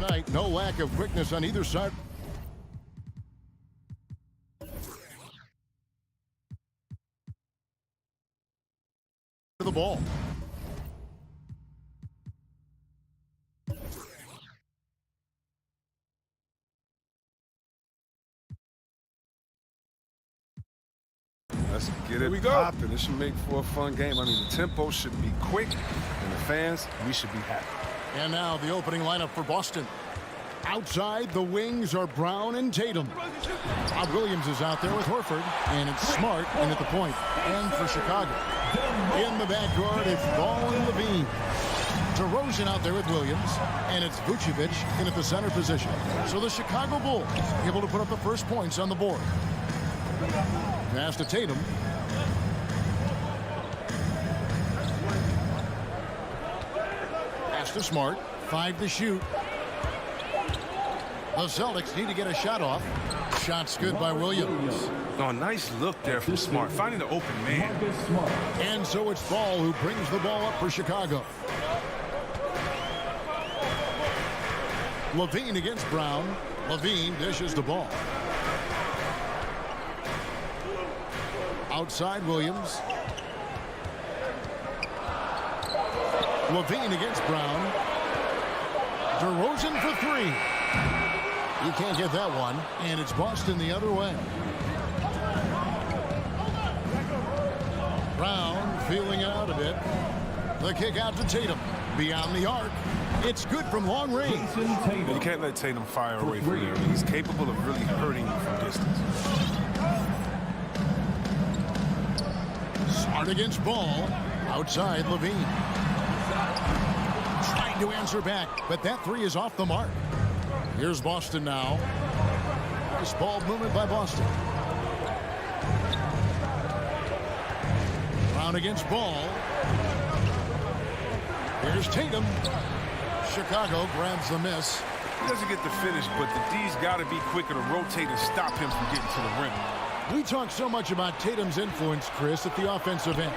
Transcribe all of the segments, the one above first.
tonight. No lack of quickness on either side. The ball. Let's get it popping. This should make for a fun game. I mean, the tempo should be quick, and the fans, we should be happy. And now the opening lineup for Boston. Outside, the wings are Brown and Tatum. Rob Williams is out there with Horford, and it's Smart in at the point. And for Chicago, in the backcourt, it's Ball and Levine. DeRozan out there with Williams, and it's Vucevic in at the center position. So the Chicago Bulls able to put up the first points on the board. Pass to Tatum. Pass to Smart. 5 to shoot. The Celtics need to get a shot off. Shot's good by Williams. Oh, nice look there from Smart, finding the open man. And so it's Ball who brings the ball up for Chicago. Levine against Brown. Levine dishes the ball. Outside Williams. Levine against Brown. DeRozan for 3. You can't get that one, and it's Boston the other way. Brown feeling it out a bit. The kick out to Tatum. Beyond the arc. It's good from long range. You can't let Tatum fire away from there. He's capable of really hurting you from distance. Smart against Ball. Outside Levine. Trying to answer back, but that 3 is off the mark. Here's Boston now. Nice ball movement by Boston. Brown against Ball. Here's Tatum. Chicago grabs the miss. He doesn't get the finish, but the D's got to be quicker to rotate and stop him from getting to the rim. We talk so much about Tatum's influence, Chris, at the offensive end.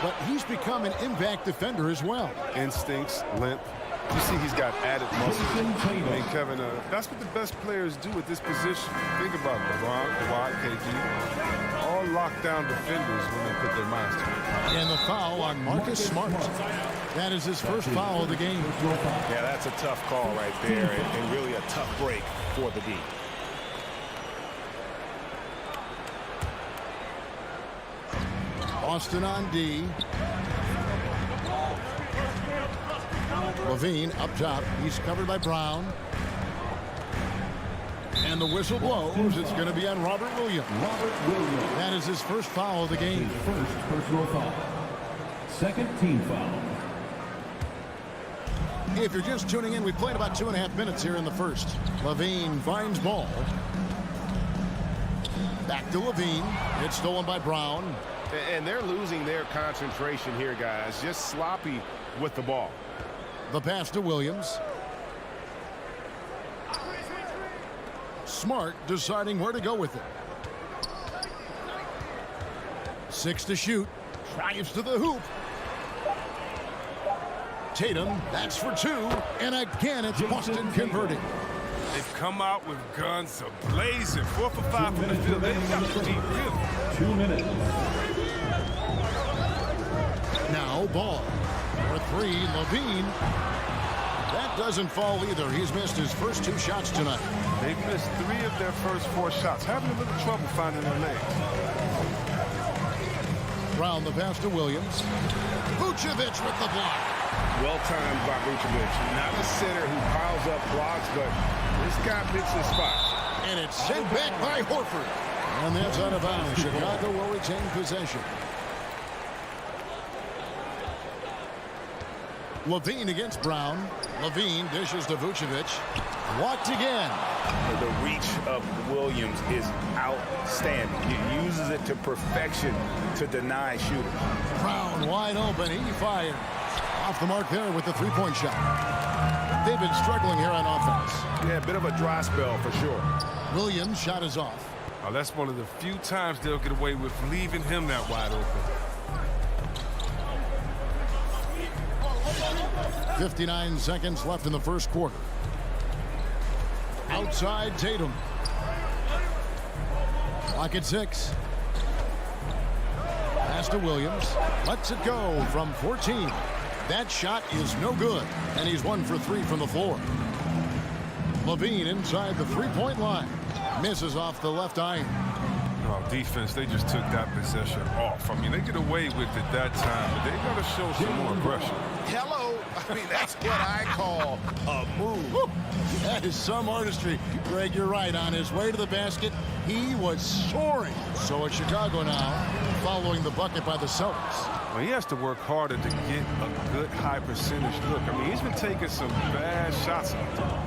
But he's become an impact defender as well. Instincts, length. You see he's got added muscle. I mean, Kevin, that's what the best players do at this position. Think about LeBron, Kawhi, KD. All lockdown defenders when they put their minds to it. And the foul on Marcus Smart. That is his first foul of the game. Yeah, that's a tough call right there, and really a tough break for the D. Boston on D. Levine up top. He's covered by Brown. And the whistle blows. It's going to be on Robert Williams. That is his first foul of the game. First personal foul. Second team foul. If you're just tuning in, we played about 2.5 minutes here in the first. Levine finds Ball. Back to Levine. It's stolen by Brown. And they're losing their concentration here, guys. Just sloppy with the ball. The pass to Williams. Smart deciding where to go with it. 6 to shoot. Drives to the hoop. Tatum, that's for 2. And again, it's Boston converting. They've come out with guns ablazing. 4 for 5 from the field. They've got the deep, really. 2 minutes. Now Ball. For 3, Levine. That doesn't fall either. He's missed his first 2 shots tonight. They've missed 3 of their first 4 shots. Having a little trouble finding their legs. Brown the pass to Williams. Vucevic with the block. Well timed by Vucevic. Not a center who piles up blocks, but this guy picks his spots. And it's sent back by Horford. And that's out of bounds. Chicago will retain possession. Levine against Brown. Levine dishes to Vucevic. Blocked again. The reach of Williams is outstanding. He uses it to perfection to deny shooters. Brown wide open. He fires. Off the mark there with the 3-point shot. They've been struggling here on offense. Yeah, a bit of a dry spell for sure. Williams' shot is off. Oh, that's one of the few times they'll get away with leaving him that wide open. 59 seconds left in the first quarter. Outside Tatum. Clock at 6. Pass to Williams. Lets it go from 14. That shot is no good, and he's 1 for 3 from the floor. Levine inside the three-point line. Misses off the left iron. Oh, defense, they just took that possession off. I mean, they get away with it that time, but they got to show some more aggression. Hello. I mean, that's what I call a move. Woo. That is some artistry. Greg, you're right. On his way to the basket, he was soaring. So it's Chicago now, following the bucket by the Celtics. Well, he has to work harder to get a good high percentage look. I mean, he's been taking some bad shots out there.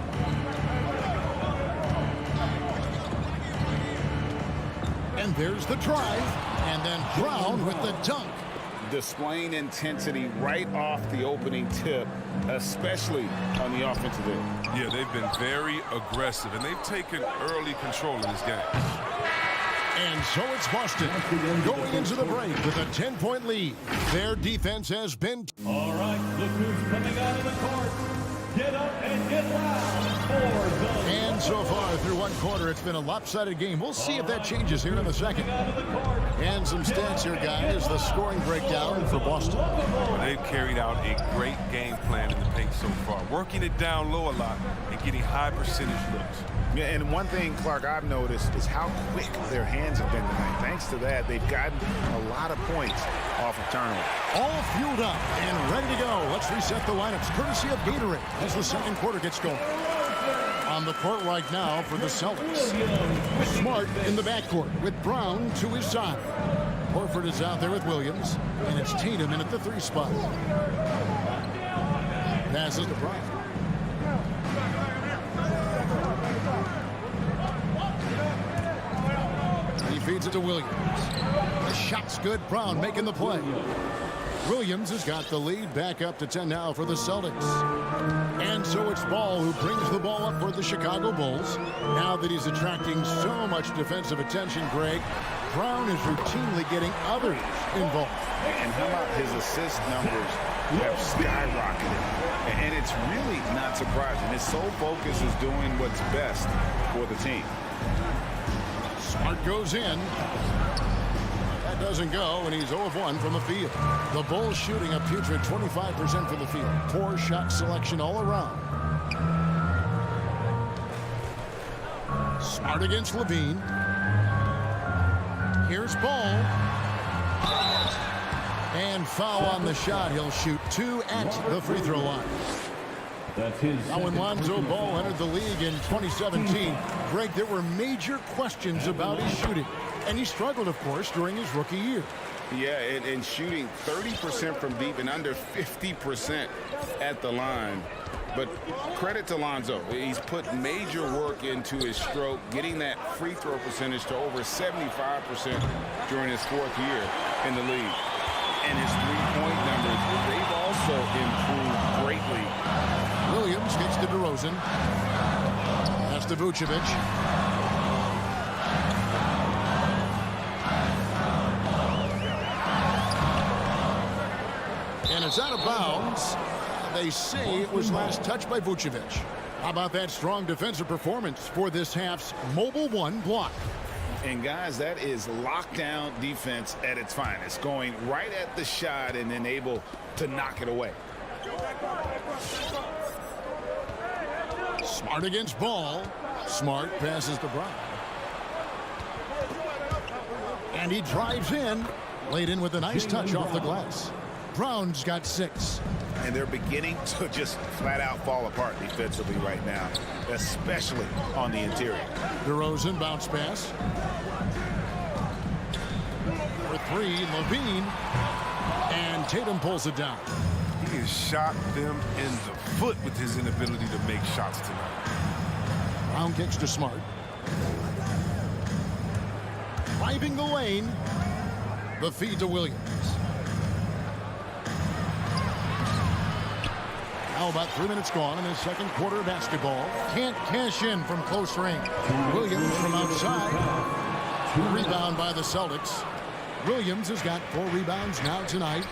And there's the drive, and then Brown with the dunk. Displaying intensity right off the opening tip, especially on the offensive end. Yeah, they've been very aggressive, and they've taken early control of this game. And so it's Boston going into the break with a 10-point lead. Their defense has been... All right, look who's coming out of the court. Get up and get loud for the... And so far through one quarter, it's been a lopsided game. We'll see if that changes here in the second. And some stats here, guys. The scoring breakdown for Boston. Well, they've carried out a great game plan in the paint so far, working it down low a lot and getting high percentage looks. Yeah, and one thing, Clark, I've noticed is how quick their hands have been tonight. Thanks to that, they've gotten a lot of points off of turnover. All fueled up and ready to go. Let's reset the lineups, courtesy of Gatorade, as the second quarter gets going. On the court right now for the Celtics. Smart in the backcourt with Brown to his side. Horford is out there with Williams, and it's Tatum in at the 3 spot. Passes to Brown. He feeds it to Williams. The shot's good. Brown making the play. Williams has got the lead back up to 10 now for the Celtics. And so it's Ball who brings the ball up for the Chicago Bulls. Now that he's attracting so much defensive attention, Greg, Brown is routinely getting others involved. And how about his assist numbers have skyrocketed? And it's really not surprising. His sole focus is doing what's best for the team. Smart goes in. That doesn't go, and he's 0 of 1 from the field. The Bulls shooting a putrid 25% from the field. Poor shot selection all around. Smart against Levine. Here's Ball. And foul on the shot. He'll shoot 2 at the free throw line. That's his. Now, when Lonzo Ball entered the league in 2017, Greg, there were major questions about his shooting. And he struggled, of course, during his rookie year. Yeah, and shooting 30% from deep and under 50% at the line. But credit to Lonzo. He's put major work into his stroke, getting that free throw percentage to over 75% during his 4th year in the league. And his three-point numbers, they've also improved greatly. Williams gets to DeRozan. That's to Vucevic. And it's out of bounds. They say it was last touched by Vucevic. How about that strong defensive performance for this half's Mobile 1 block? And, guys, that is lockdown defense at its finest, going right at the shot and then able to knock it away. Smart against Ball. Smart passes to Brown. And he drives in. Laid in with a nice touch off the glass. Brown's got 6. And they're beginning to just flat out fall apart defensively right now, especially on the interior. DeRozan bounce pass. For 3, Levine. And Tatum pulls it down. He has shot them in the foot with his inability to make shots tonight. Brown kicks to Smart. Driving the lane. The feed to Williams. Now about 3 minutes gone in the second quarter of basketball. Can't cash in from close range. Williams from outside. Rebound by the Celtics. Williams has got 4 rebounds now tonight.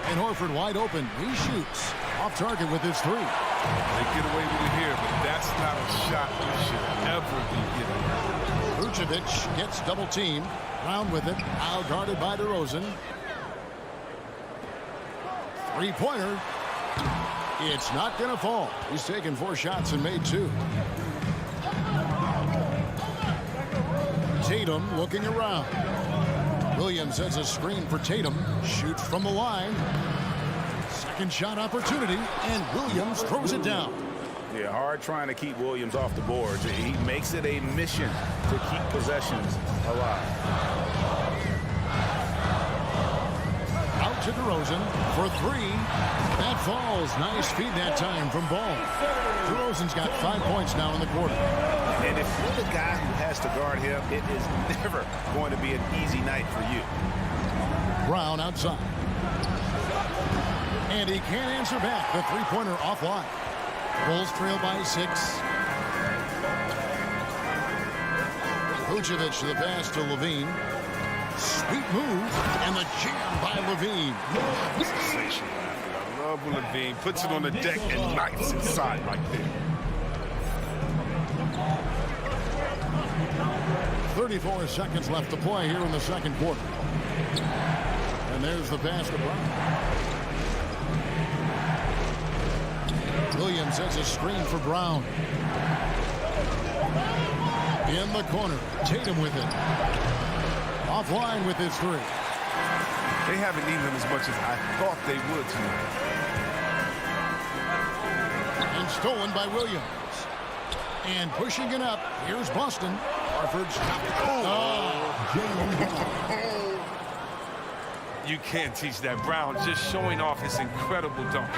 And Horford wide open. He shoots off target with his 3. They get away with it here, but that's not a shot Vucevic gets double teamed. Brown with it. Now guarded by DeRozan. Three-pointer. It's not going to fall. He's taken 4 shots and made 2. Tatum looking around. Williams has a screen for Tatum. Shoots from the line. Second shot opportunity, and Williams throws it down. Yeah, hard trying to keep Williams off the boards. He makes it a mission to keep possessions alive. Out to DeRozan for 3. That falls. Nice feed that time from Ball. DeRozan's got 5 points now in the quarter. And if you're the guy who has to guard him, it is never going to be an easy night for you. Brown outside. And he can't answer back. The three-pointer offline. Bulls trail by 6. Vucevic the pass to Levine. Sweet move, and the jam by Levine. Sensational. I love when Levine puts it on the deck and knifes inside right there. 34 seconds left to play here in the second quarter. And there's the pass to Brown. Williams has a screen for Brown. In the corner, Tatum with it. Offline with his 3. They haven't needed him as much as I thought they would tonight. And stolen by Williams. And pushing it up, here's Boston. Harford's You can't teach that. Brown just showing off his incredible dunk.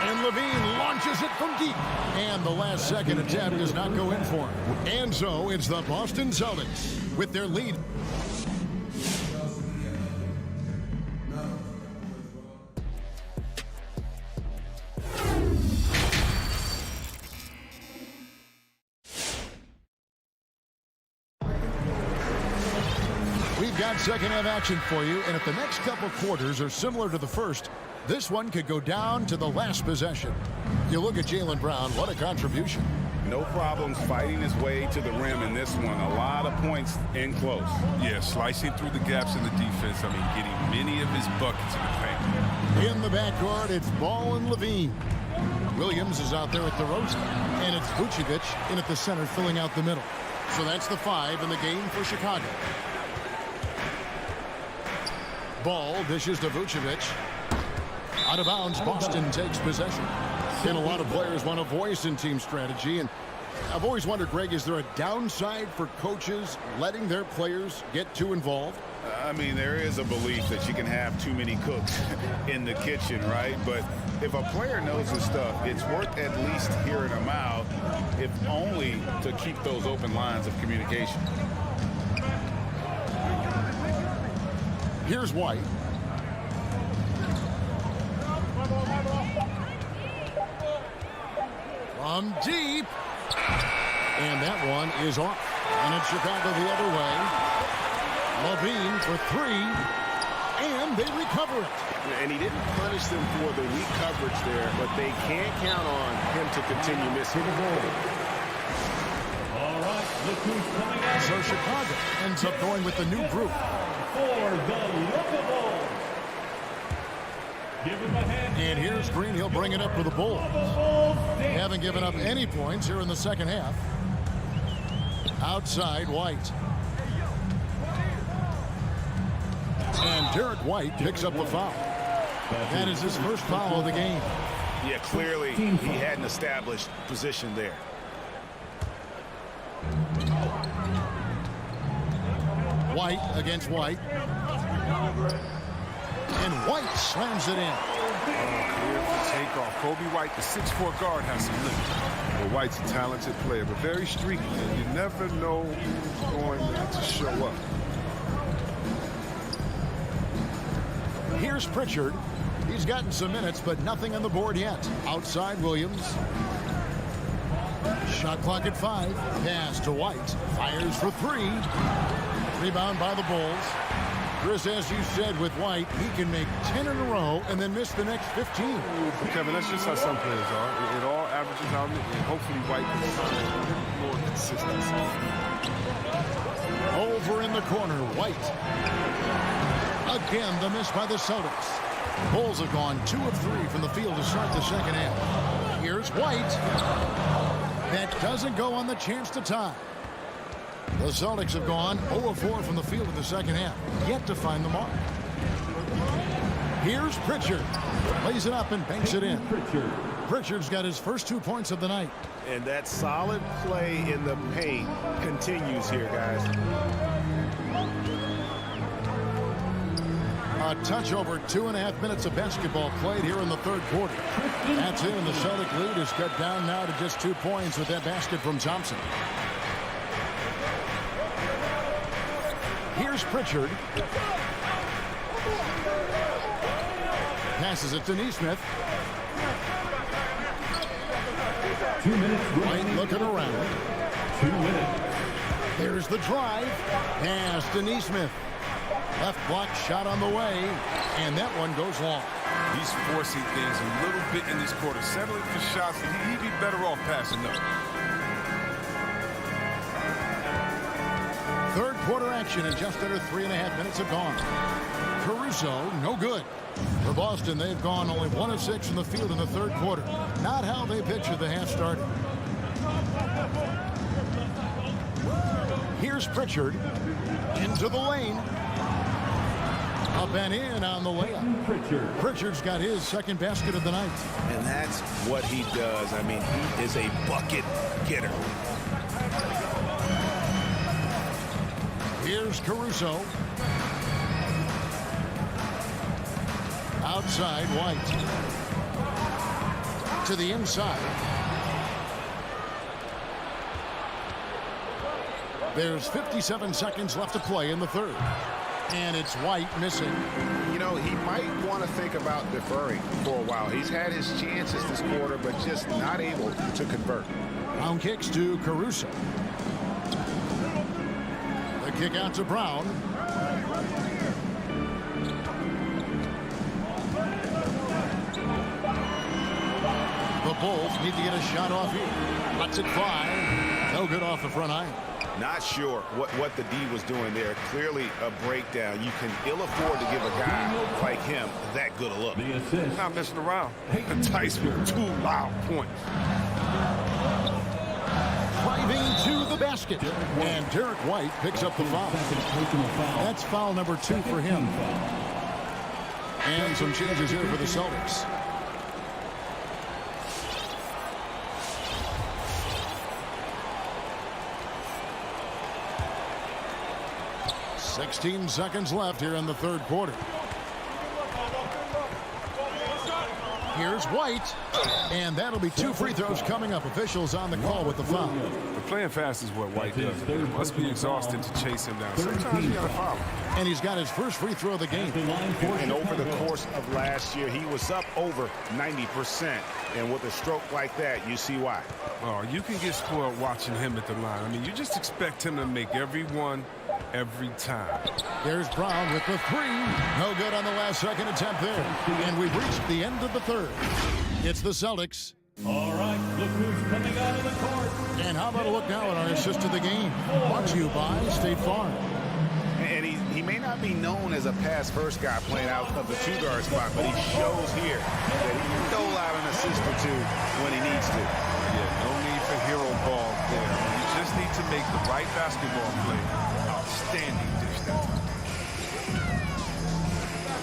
And Levine launches it from deep. And the last second attempt does not go in for him. And so it's the Boston Celtics with their lead. We've got second half action for you, and if the next couple quarters are similar to the first, this one could go down to the last possession. You look at Jaylen Brown, what a contribution. No problems fighting his way to the rim in this one. A lot of points in close. Yeah, slicing through the gaps in the defense. I mean, getting many of his buckets in the paint. In the backcourt, it's Ball and Levine. Williams is out there at DeRozan, and it's Vucevic in at the center filling out the middle. So that's the 5 in the game for Chicago. Ball dishes to Vucevic. Out of bounds, Boston takes possession. And a lot of players want a voice in team strategy. And I've always wondered, Greg, is there a downside for coaches letting their players get too involved? I mean, there is a belief that you can have too many cooks in the kitchen, right? But if a player knows his stuff, it's worth at least hearing them out, if only to keep those open lines of communication. Here's White. From deep. And that one is off. And it's Chicago the other way. Levine for 3. And they recover it. And he didn't punish them for the weak coverage there, but they can't count on him to continue missing. All right, look who's coming out. So Chicago ends up going with the new group. For the Lookable. Give him a hand. And here's Green. He'll bring it up for the Bulls. They haven't given up any points here in the second half. Outside, White. And Derek White picks up the foul. That is his first foul of the game. Yeah, clearly he hadn't established position there. White against White. And White slams it in. Clear for takeoff. Kobe White, the 6'4" guard, has some lift. Well, White's a talented player, but very streaky. And you never know who's going to show up. Here's Pritchard. He's gotten some minutes, but nothing on the board yet. Outside, Williams. Shot clock at 5. Pass to White. Fires for 3. Rebound by the Bulls. Chris, as you said with White, he can make 10 in a row and then miss the next 15. Kevin, that's just how some players are. It all averages out, and hopefully White can more consistency. Over in the corner, White. Again, the miss by the Celtics. Bulls have gone 2 of 3 from the field to start the second half. Here's White. That doesn't go on the chance to tie. The Celtics have gone 0 of 4 from the field in the second half. Yet to find the mark. Here's Pritchard. Lays it up and banks it in. Pritchard's got his first 2 points of the night. And that solid play in the paint continues here, guys. A touch over 2.5 minutes of basketball played here in the third quarter. That's it, and the Celtic lead is cut down now to just 2 points with that basket from Thompson. Here's Pritchard. Passes it to Neesmith. 2 minutes. White looking around. 2 minutes. There's the drive. Pass to Neesmith. Left block shot on the way, and that one goes long. He's forcing things a little bit in this quarter, settling for shots that he'd be better off passing up. Third quarter action, and just under 3.5 minutes have gone. Caruso, no good. For Boston, they've gone only 1 of 6 from the field in the third quarter. Not how they pictured the half started. Here's Pritchard into the lane. Up and in on the layup. Pritchard's got his second basket of the night. And that's what he does. I mean, he is a bucket getter. Here's Caruso. Outside, White. To the inside. There's 57 seconds left to play in the third. And it's White missing. You know, he might want to think about deferring for a while. He's had his chances this quarter, but just not able to convert. Brown kicks to Caruso. The kick out to Brown. The Bulls need to get a shot off here. Lets it fly. No good off the front iron. Not sure what the D was doing there. Clearly a breakdown. You can ill afford to give a guy like him that good a look. The assist. Not messing around. Tyson with 2 loud points. Driving to the basket. And Derek White picks up the foul. That's foul number 2 for him. And some changes here for the Celtics. 16 seconds left here in the third quarter. Here's White, and that'll be 2 free throws coming up. Officials on the call with the foul. But playing fast is what White does. It must be exhausting to chase him down. Sometimes you got to foul him. And he's got his first free throw of the game. And over the course of last year, he was up over 90%. And with a stroke like that, you see why. Oh, you can get spoiled watching him at the line. I mean, you just expect him to make every one, every time. There's Brown with the 3. No good on the last second attempt there. And we've reached the end of the third. It's the Celtics. All right, look who's coming out of the court. And how about a look now at our assist to the game? Brought to you by State Farm. And he may not be known as a pass-first guy playing out of the 2-guard spot, but he shows here that he can dole out an assist or 2 when he needs to. Yeah, no need for hero ball there. You just need to make the right basketball play. Outstanding dish that time.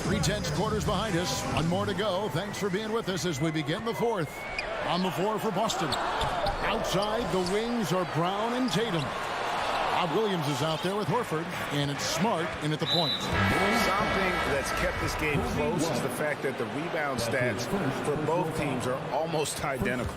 3/10 quarters behind us. 1 more to go. Thanks for being with us as we begin the fourth. On the floor for Boston. Outside, the wings are Brown and Tatum. Bob Williams is out there with Horford, and it's Smart in at the point. Something that's kept this game close is the fact that the rebound stats for both teams are almost identical.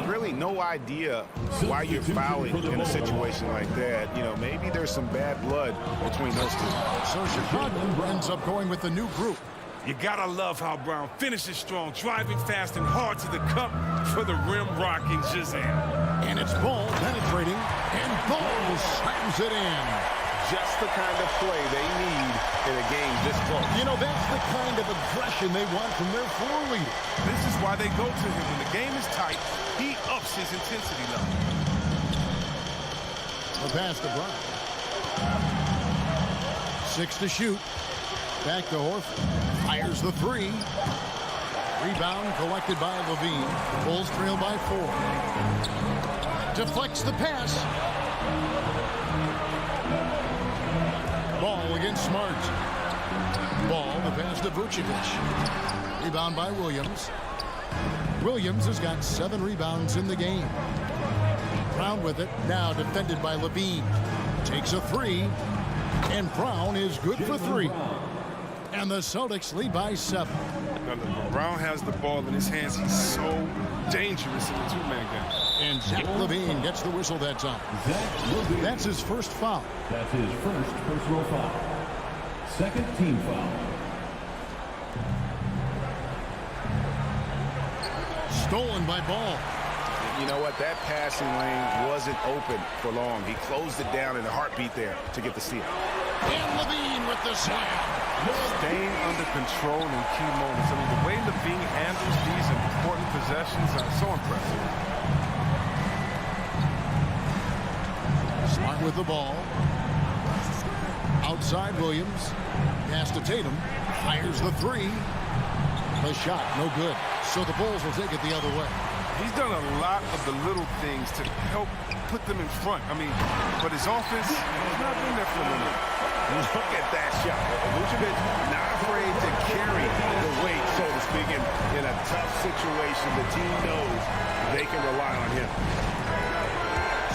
Really no idea why you're fouling in a situation like that. You know, maybe there's some bad blood between those two. So Chicago ends up going with the new group. You gotta love how Brown finishes strong, driving fast and hard to the cup for the rim rocking Shazam. And it's Ball penetrating, and Ball slams it in. Just the kind of play they need in a game this close. You know, that's the kind of aggression they want from their floor leader. This is why they go to him. When the game is tight, he ups his intensity level. The pass to Brown. 6 to shoot. Back to Horford. Fires the 3. Rebound collected by Levine. Bulls trail by 4. Deflects the pass. Ball against Smart. Ball, the pass to Vucevic. Rebound by Williams. Williams has got 7 rebounds in the game. Brown with it, now defended by Levine. Takes a 3, and Brown is good for 3. And the Celtics lead by 7. Now, look, Brown has the ball in his hands. He's so dangerous in the two-man game. And Zach Levine gets the whistle that time. That's his first foul. That's his first personal foul. Second team foul. Stolen by Ball. You know what? That passing lane wasn't open for long. He closed it down in a heartbeat there to get the steal. And Levine with the slam. Staying under control in key moments. I mean, the way Levine handles these important possessions are so impressive. Smart with the ball. Outside Williams. Pass to Tatum. Fires the 3. The shot, no good. So the Bulls will take it the other way. He's done a lot of the little things to help put them in front. I mean, but his offense, he's not been there for a minute. Look at that shot. Vucevic not afraid to carry the weight, so to speak, in a tough situation. The team knows they can rely on him.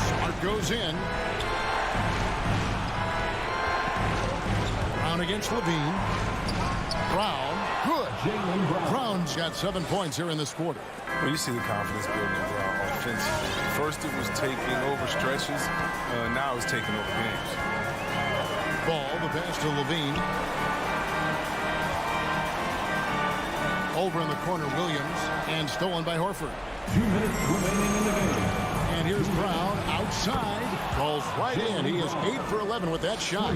Smart goes in. Brown against Levine. Brown, good. Jaylen Brown. Brown's got 7 points here in this quarter. Well, you see the confidence building Brown offensively. First it was taking over stretches. Now it's taking over games. Ball, the pass to Levine. Over in the corner, Williams. And stolen by Horford. 2 minutes remaining in the game. And here's Brown outside. Calls right in. He is 8 for 11 with that shot.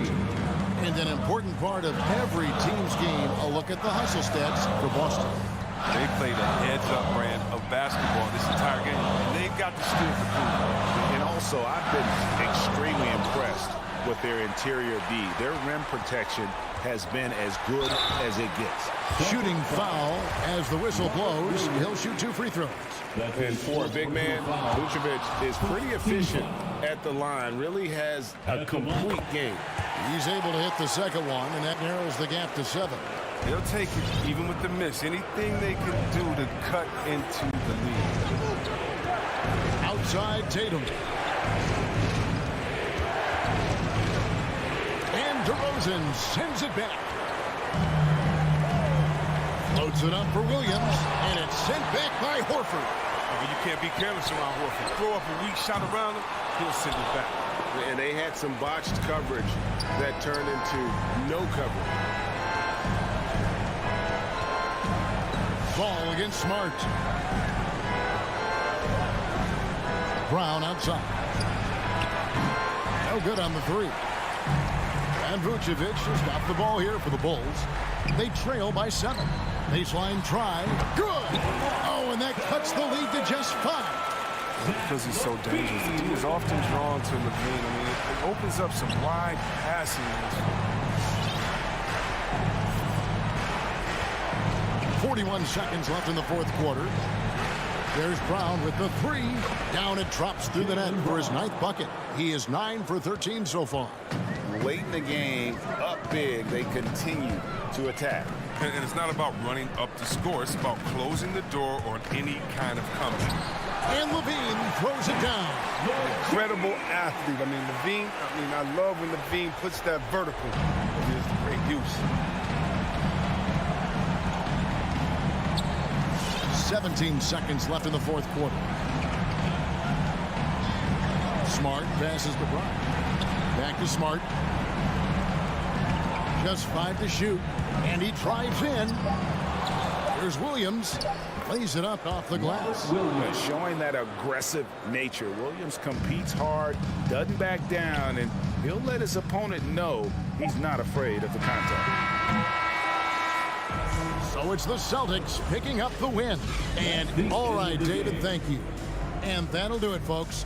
And an important part of every team's game, a look at the hustle stats for Boston. They played a heads-up brand of basketball this entire game. And they've got the steal to prove it. And also, I've been extremely impressed with their interior D. Their rim protection has been as good as it gets. Shooting foul as the whistle blows. He'll shoot 2 free throws. And for a big man, Vucevic is pretty efficient at the line. Really has a complete game. He's able to hit the second one, and that narrows the gap to 7. They'll take it, even with the miss. Anything they can do to cut into the lead. Outside Tatum. And DeRozan sends it back. Floats it up for Williams, and it's sent back by Horford. I mean, you can't be careless around Horford. Throw up a weak shot around him, he'll send it back. And they had some botched coverage that turned into no coverage. Ball against Smart. Brown outside. No good on the 3. And Vucevic has got the ball here for the Bulls. They trail by 7. Baseline try. Good! Oh, and that cuts the lead to just 5. Because he's so dangerous. The D is often drawn to Levine. I mean, it opens up some wide passing. 41 seconds left in the fourth quarter. There's Brown with the 3. Down it drops through the net for his 9th bucket. He is 9 for 13 so far. Late in the game, up big, they continue to attack. And it's not about running up the score. It's about closing the door on any kind of comeback. And Levine throws it down. Incredible athlete. I mean, Levine, I love when Levine puts that vertical. It is great use. 17 seconds left in the fourth quarter. Smart passes to Brown. Back to Smart. Just 5 to shoot. And he drives in. Here's Williams. Lays it up off the glass. Showing that aggressive nature. Williams competes hard, doesn't back down, and he'll let his opponent know he's not afraid of the contact. So it's the Celtics picking up the win. And all right, David, thank you. And that'll do it, folks.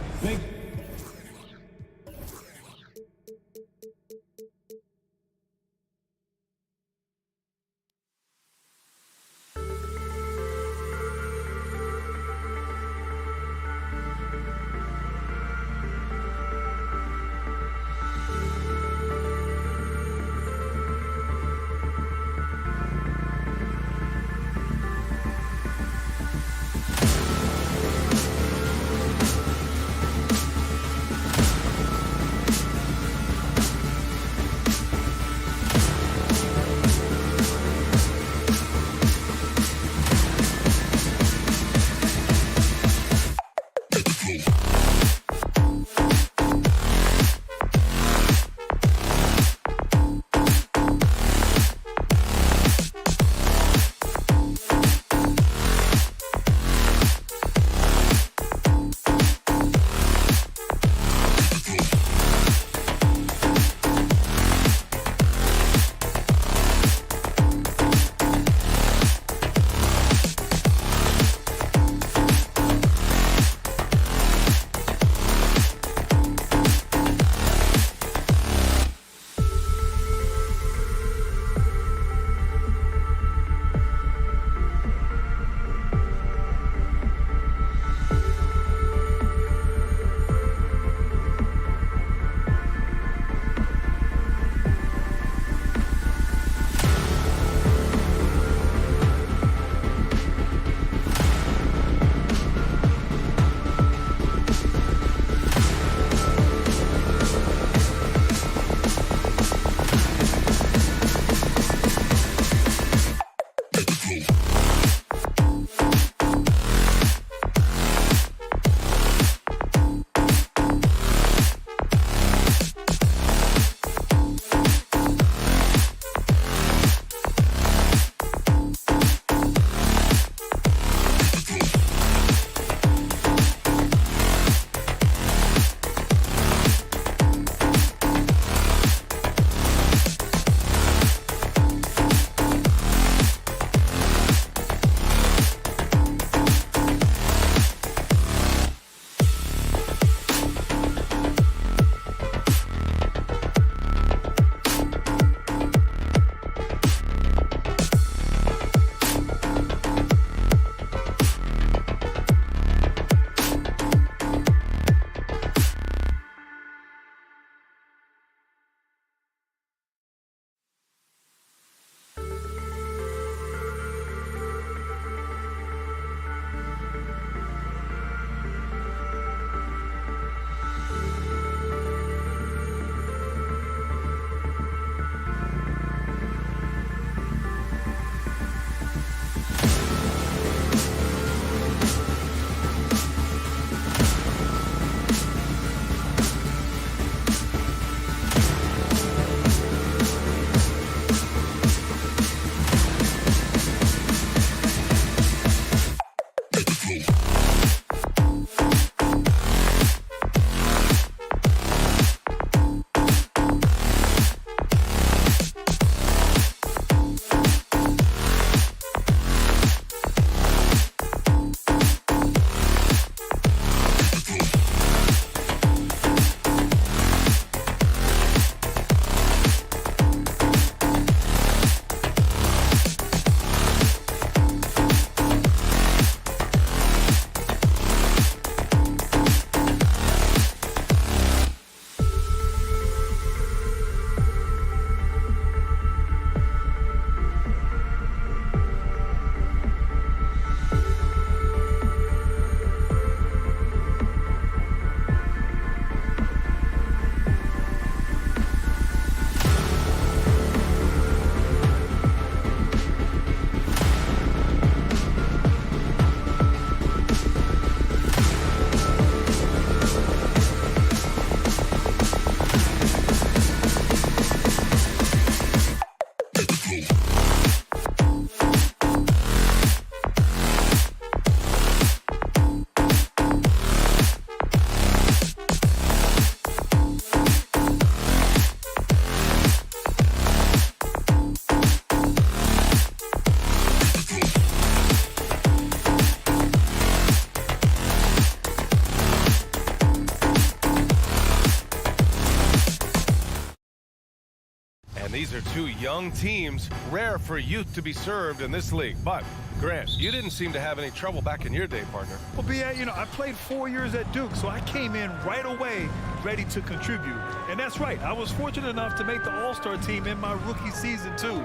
And these are two young teams, rare for youth to be served in this league. But, Grant, you didn't seem to have any trouble back in your day, partner. Well, B.A., I played 4 years at Duke, so I came in right away ready to contribute. And that's right. I was fortunate enough to make the All-Star team in my rookie season, too.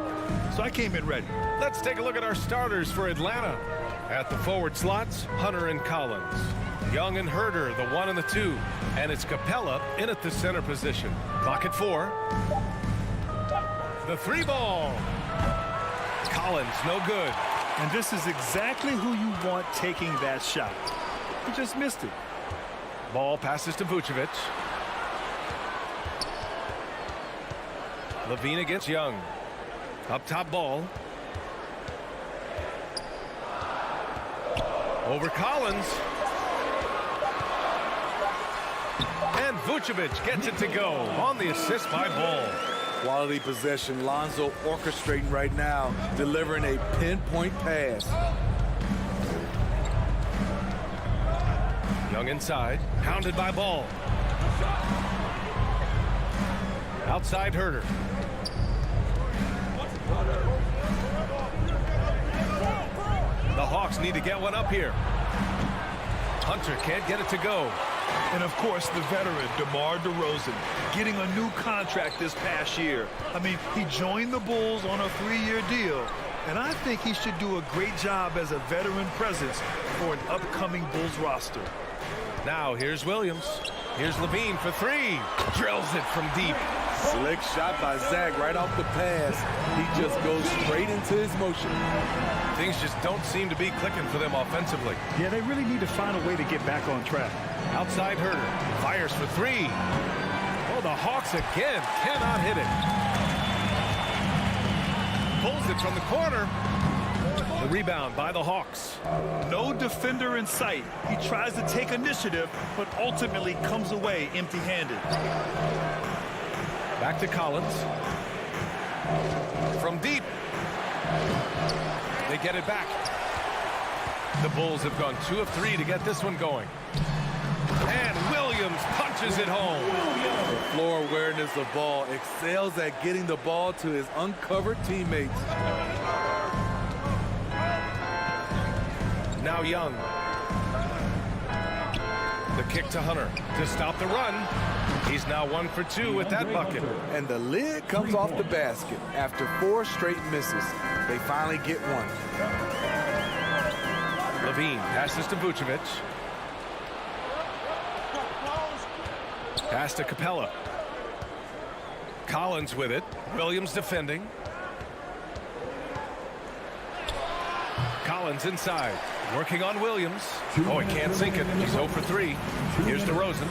So I came in ready. Let's take a look at our starters for Atlanta. At the forward slots, Hunter and Collins. Young and Herter, the 1 and the 2. And it's Capella in at the center position. Clock at 4. The 3 ball. Collins, no good. And this is exactly who you want taking that shot. He just missed it. Ball passes to Vucevic. Levine against Young. Up top ball. Over Collins. And Vucevic gets it to go on the assist by Ball. Quality possession. Lonzo orchestrating right now, delivering a pinpoint pass. Young inside, pounded by Ball. Outside Herter. The Hawks need to get one up here. Hunter can't get it to go. And, of course, the veteran, DeMar DeRozan, getting a new contract this past year. I mean, he joined the Bulls on a 3-year deal, and I think he should do a great job as a veteran presence for an upcoming Bulls roster. Now, here's Williams. Here's Levine for 3. Drills it from deep. Slick shot by Zach right off the pass. He just goes straight into his motion. Things just don't seem to be clicking for them offensively. Yeah, they really need to find a way to get back on track. Outside Herter. Fires for 3. Oh, the Hawks again cannot hit it. Pulls it from the corner. The rebound by the Hawks. No defender in sight. He tries to take initiative, but ultimately comes away empty-handed. Back to Collins. From deep. They get it back. The Bulls have gone 2 of 3 to get this one going. And Williams punches it home. The floor awareness of ball, excels at getting the ball to his uncovered teammates. Now Young. The kick to Hunter to stop the run. He's now 1 for 2 with that bucket. And the lid comes off the basket after 4 straight misses. They finally get one. Levine passes to Vucevic. Pass to Capella. Collins with it. Williams defending. Collins inside. Working on Williams. Oh, he can't sink it. He's 0 for 3. Here's DeRozan.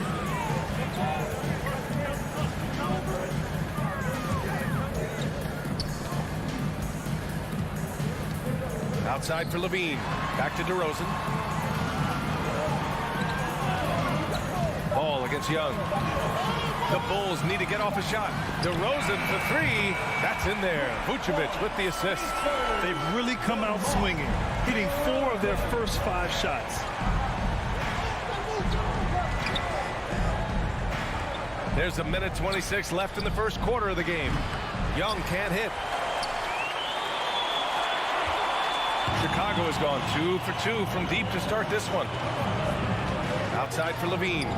Outside for Levine. Back to DeRozan. Ball against Young. The Bulls need to get off a shot. DeRozan for 3. That's in there. Vucevic with the assist. They've really come out swinging, hitting 4 of their first 5 shots. There's a minute 26 left in the first quarter of the game. Young can't hit. Chicago has gone 2 for 2 from deep to start this one. Outside for Levine.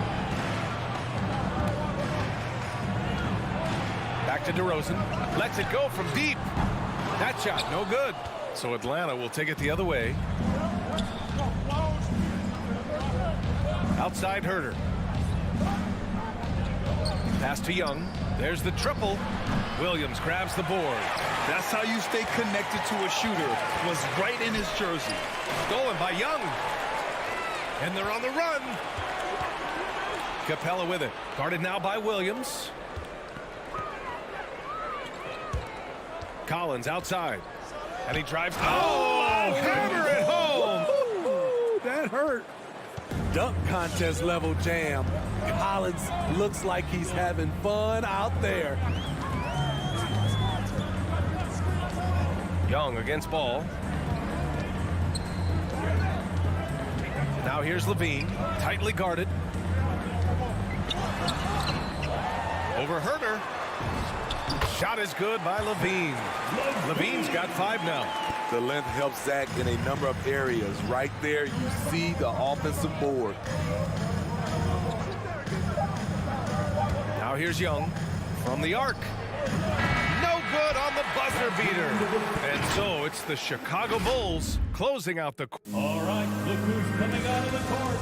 Back to DeRozan. Lets it go from deep. That shot, no good. So Atlanta will take it the other way. Outside Herter. Pass to Young. There's the triple. Williams grabs the board. That's how you stay connected to a shooter. Was right in his jersey. Stolen by Young. And they're on the run. Capella with it. Guarded now by Williams. Collins outside. And he drives. Oh, hammer it home. Ooh, that hurt. Dunk contest level jam. Collins looks like he's having fun out there. Young against Ball. Now here's Levine. Tightly guarded. Over Herter. Shot is good by Levine. Levine's got 5 now. The length helps Zach in a number of areas. Right there, you see the offensive board. Now here's Young from the arc. No good on the buzzer beater. And so it's the Chicago Bulls closing out the... All right, look who's coming out of the court.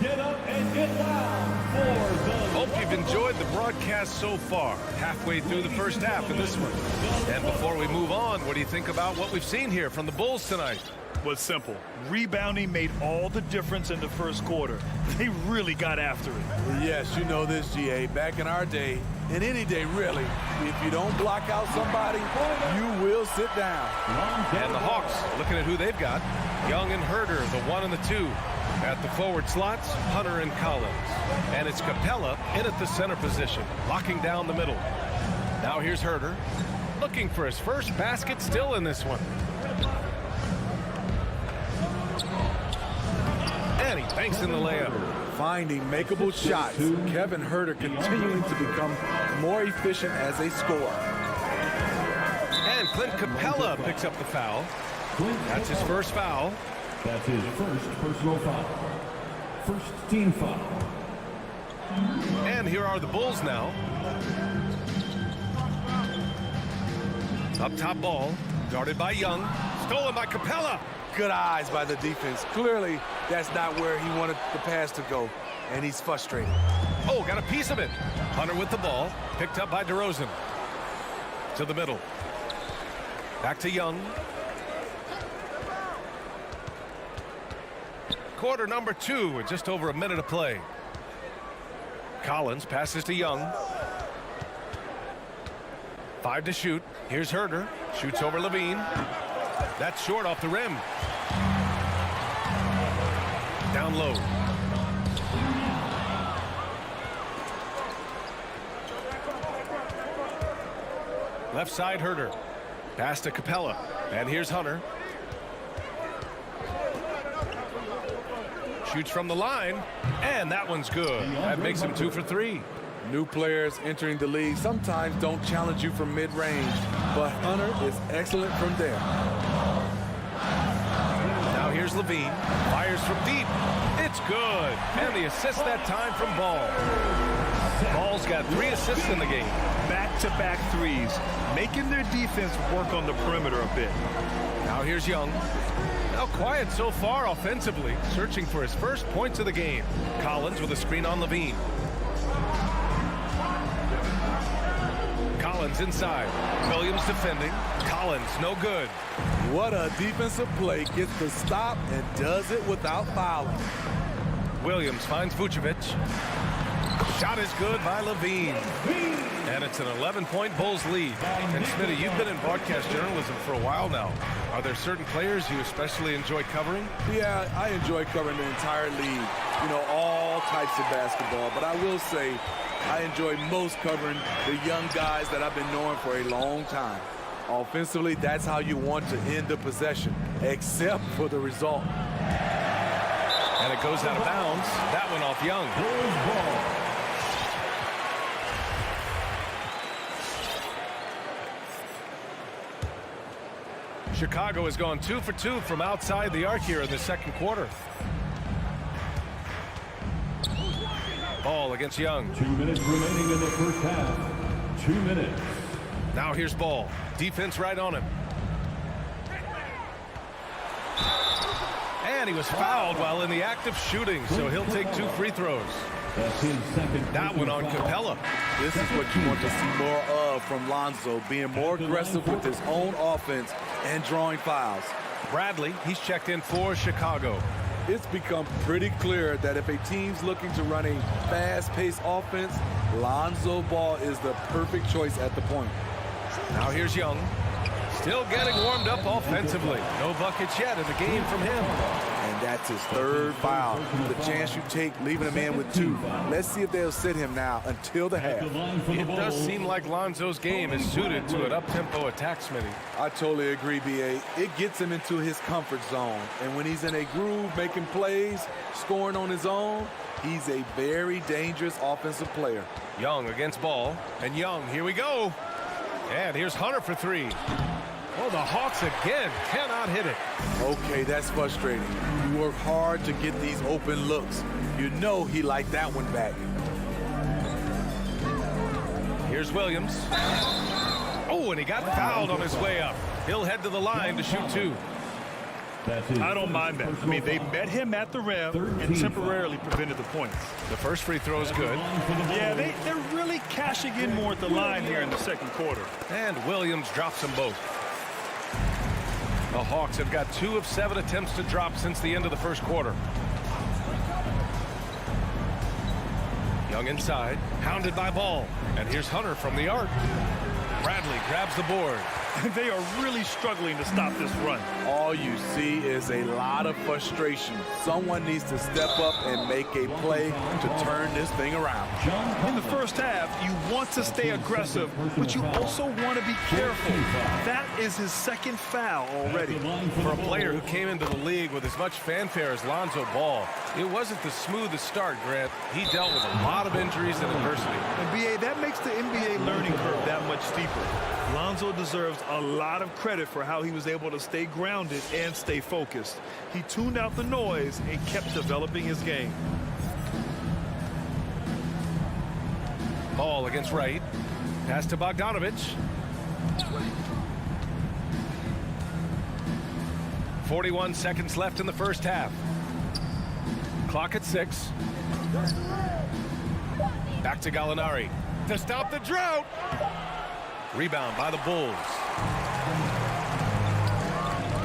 Get up and get loud for the... Hope you've enjoyed the broadcast so far. Halfway through the first half of this one. And before we move on, what do you think about what we've seen here from the Bulls tonight? Was simple. Rebounding made all the difference in the first quarter. They really got after it. Yes, you know this, GA. Back in our day, and any day really, if you don't block out somebody, you will sit down. And the Hawks, looking at who they've got. Young and Herder, the 1 and the 2. At the forward slots, Hunter and Collins. And it's Capella in at the center position, locking down the middle. Now here's Herder, looking for his first basket still in this one. And he banks in the layup. Finding makeable shots. Kevin Herder continuing to become more efficient as a scorer. And Clint Capella picks up the foul. That's his first foul. That's his first personal foul. First team foul. And here are the Bulls now. Up top ball, guarded by Young, stolen by Capella. Good eyes by the defense. Clearly, that's not where he wanted the pass to go, and he's frustrated. Oh, got a piece of it. Hunter with the ball, picked up by DeRozan. To the middle. Back to Young. Quarter number 2 with just over a minute of play. Collins passes to Young. 5 to shoot. Here's Herder. Shoots over Levine. That's short off the rim. Down low. Left side Herder. Pass to Capella. And here's Hunter. Shoots from the line, and that one's good. That makes him 2 for 3. New players entering the league sometimes don't challenge you from mid-range, but Hunter is excellent from there. Now here's Levine, fires from deep. It's good, and the assist that time from Ball. Ball's got 3 assists in the game. Back-to-back threes, making their defense work on the perimeter a bit. Now here's Young. Now quiet so far offensively, searching for his first points of the game. Collins with a screen on Levine. Collins inside. Williams defending. Collins no good. What a defensive play. Gets the stop and does it without fouling. Williams finds Vucevic. Shot is good by Levine. And it's an 11-point Bulls lead. And Smitty, you've been in broadcast journalism for a while now. Are there certain players you especially enjoy covering? Yeah, I enjoy covering the entire league. You know, all types of basketball. But I will say I enjoy most covering the young guys that I've been knowing for a long time. Offensively, that's how you want to end the possession, except for the result. And it goes out of bounds. That one off Young. Chicago has gone 2 for 2 from outside the arc here in the second quarter. Ball against Young. 2 minutes remaining in the first half. 2 minutes. Now here's Ball. Defense right on him. And he was fouled while in the act of shooting, so he'll take 2 free throws. That's his second. That one on Capella. This is what you want to see more of from Lonzo, being more aggressive with his own offense and drawing fouls. Bradley, he's checked in for Chicago. It's become pretty clear that if a team's looking to run a fast-paced offense, Lonzo Ball is the perfect choice at the point. Now here's Young. Still getting warmed up offensively. No buckets yet in the game from him. And that's his third foul. The chance you take leaving him in with 2. Let's see if they'll sit him now until the half. It does seem like Lonzo's game is suited to an up-tempo attack, Smitty. I totally agree, B.A. It gets him into his comfort zone. And when he's in a groove, making plays, scoring on his own, he's a very dangerous offensive player. Young against Ball. And Young, here we go. And here's Hunter for three. Oh, the Hawks again cannot hit it. Okay, that's frustrating. You work hard to get these open looks. You know he liked that one back. Here's Williams. Oh, and he got fouled on his way up. He'll head to the line to shoot two. I don't mind that. I mean, they met him at the rim and temporarily prevented the points. The first free throw is good. Yeah, they're really cashing in more at the line here in the second quarter. And Williams drops them both. The Hawks have got 2 of 7 attempts to drop since the end of the first quarter. Young inside, hounded by Ball. And here's Hunter from the arc. Bradley grabs the board. They are really struggling to stop this run. All you see is a lot of frustration. Someone needs to step up and make a play to turn this thing around. In the first half, you want to stay aggressive, but you also want to be careful. That is his second foul already. For a player who came into the league with as much fanfare as Lonzo Ball, it wasn't the smoothest start, Grant. He dealt with a lot of injuries and adversity. And BA, that makes the NBA learning curve that much steeper. Lonzo deserves a lot of credit for how he was able to stay grounded and stay focused. He tuned out the noise and kept developing his game. Ball against Wright. Pass to Bogdanovich. 41 seconds left in the first half. Clock at 6. Back to Gallinari to stop the drought. Rebound by the Bulls.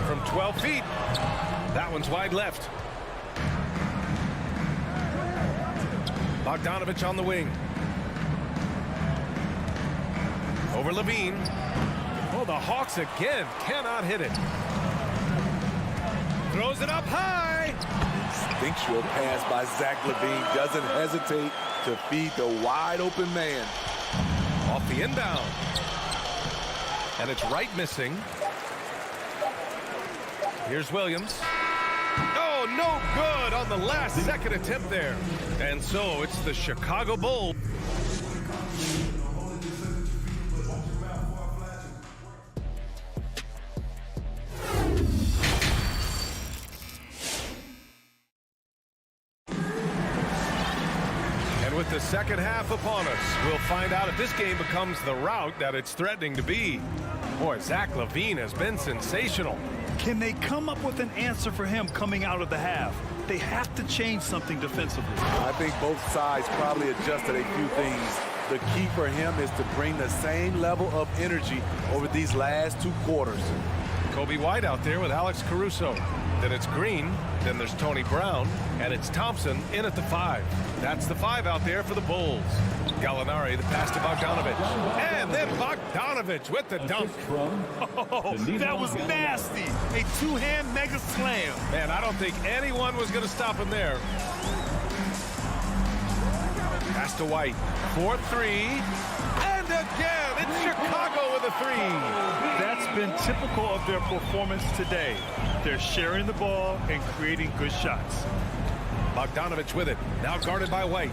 From 12 feet. That one's wide left. Bogdanovich on the wing. Over Levine. Oh, the Hawks again cannot hit it. Throws it up high. Instinctual pass by Zach LaVine. Doesn't hesitate to feed the wide open man. Off the inbound. And it's Wright missing. Here's Williams. Oh, no good on the last second attempt there. And so it's the Chicago Bulls. And with the second half upon us, we'll find out if this game becomes the rout that it's threatening to be. Boy, Zach LaVine has been sensational. Can they come up with an answer for him coming out of the half? They have to change something defensively. I think both sides probably adjusted a few things. The key for him is to bring the same level of energy over these last 2 quarters. Kobe White out there with Alex Caruso. Then it's Green. Then there's Tony Brown. And it's Thompson in at the 5. That's the 5 out there for the Bulls. Gallinari, the pass to Bogdanovich. And then Bogdanovich with the dunk. Oh, that was nasty. A 2-hand mega slam. Man, I don't think anyone was going to stop him there. Pass to White. 4-3. And again, it's Chicago with a 3. That's been typical of their performance today. They're sharing the ball and creating good shots. Bogdanovich with it. Now guarded by White.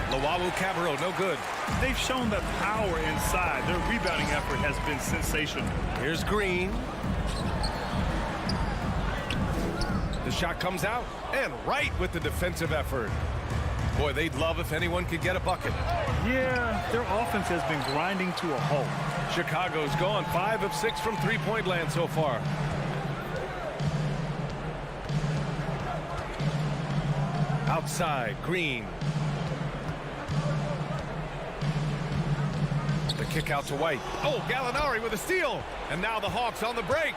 Luwawu-Cabarrot, no good. They've shown that power inside. Their rebounding effort has been sensational. Here's Green. The shot comes out. And Wright with the defensive effort. Boy, they'd love if anyone could get a bucket. Yeah, their offense has been grinding to a halt. Chicago's gone 5 of 6 from three-point land so far. Outside, Green. The kick out to White. Oh, Gallinari with a steal. And now the Hawks on the break.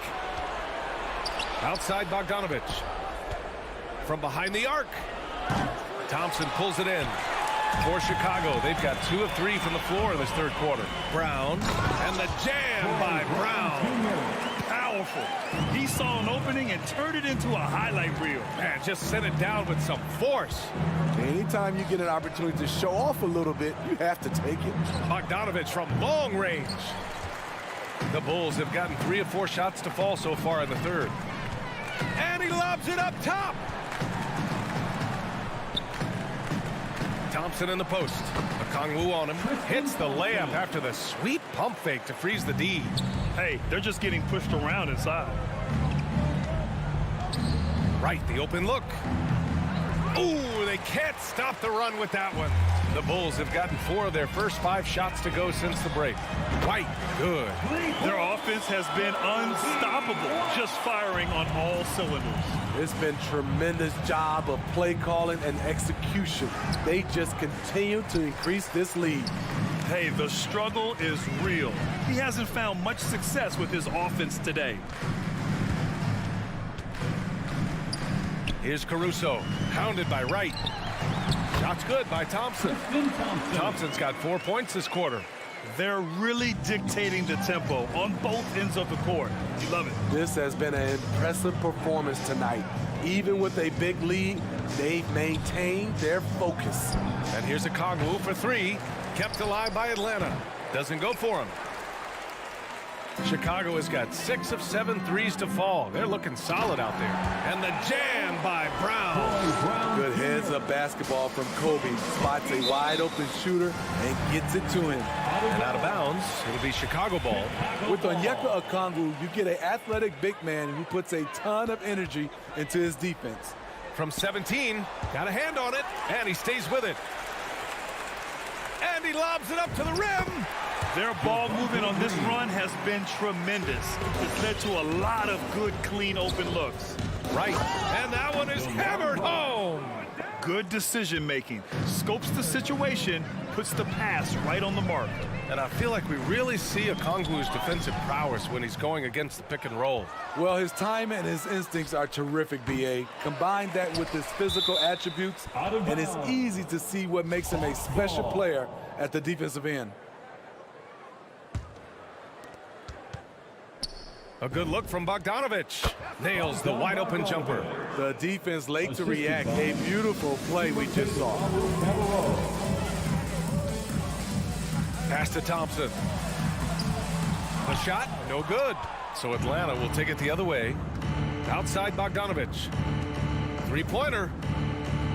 Outside Bogdanovich. From behind the arc. Thompson pulls it in. For Chicago, they've got 2 of 3 from the floor in this third quarter. Brown, and the jam by Brown. Powerful. He saw an opening and turned it into a highlight reel. Man, just sent it down with some force. Anytime you get an opportunity to show off a little bit, you have to take it. Bogdanovich from long range. The Bulls have gotten 3 of 4 shots to fall so far in the third. And he lobs it up top. Thompson in the post. A Okongwu on him. Hits the layup after the sweet pump fake to freeze the D. Hey, they're just getting pushed around inside. Right, the open look. Ooh, they can't stop the run with that one. The Bulls have gotten 4 of their first 5 shots to go since the break. White, good. Their offense has been unstoppable, just firing on all cylinders. It's been tremendous job of play calling and execution. They just continue to increase this lead. Hey, the struggle is real. He hasn't found much success with his offense today. Here's Caruso, hounded by Wright. Shot's good by Thompson. Thompson's got 4 points this quarter. They're really dictating the tempo on both ends of the court. You love it. This has been an impressive performance tonight. Even with a big lead, they've maintained their focus. And here's Okongwu for 3, kept alive by Atlanta. Doesn't go for him. Chicago has got 6 of 7 threes to fall. They're looking solid out there. And the jam by Brown. Good heads-up basketball from Kobe. Spots a wide-open shooter and gets it to him. And out of bounds, it'll be Chicago ball. With Onyeka Okongwu, you get an athletic big man who puts a ton of energy into his defense. From 17, got a hand on it, and he stays with it. And he lobs it up to the rim. Their ball movement on this run has been tremendous. It's led to a lot of good, clean, open looks. Right, and that one is hammered home. Good decision-making. Scopes the situation, puts the pass right on the mark. And I feel like we really see Okongwu's defensive prowess when he's going against the pick and roll. Well, his time and his instincts are terrific, B.A. Combine that with his physical attributes, and it's easy to see what makes him a special player at the defensive end. A good look from Bogdanovich. Nails the wide-open jumper. The defense late to react. A beautiful play we just saw. Pass to Thompson. The shot, no good. So Atlanta will take it the other way. Outside Bogdanovich. Three-pointer.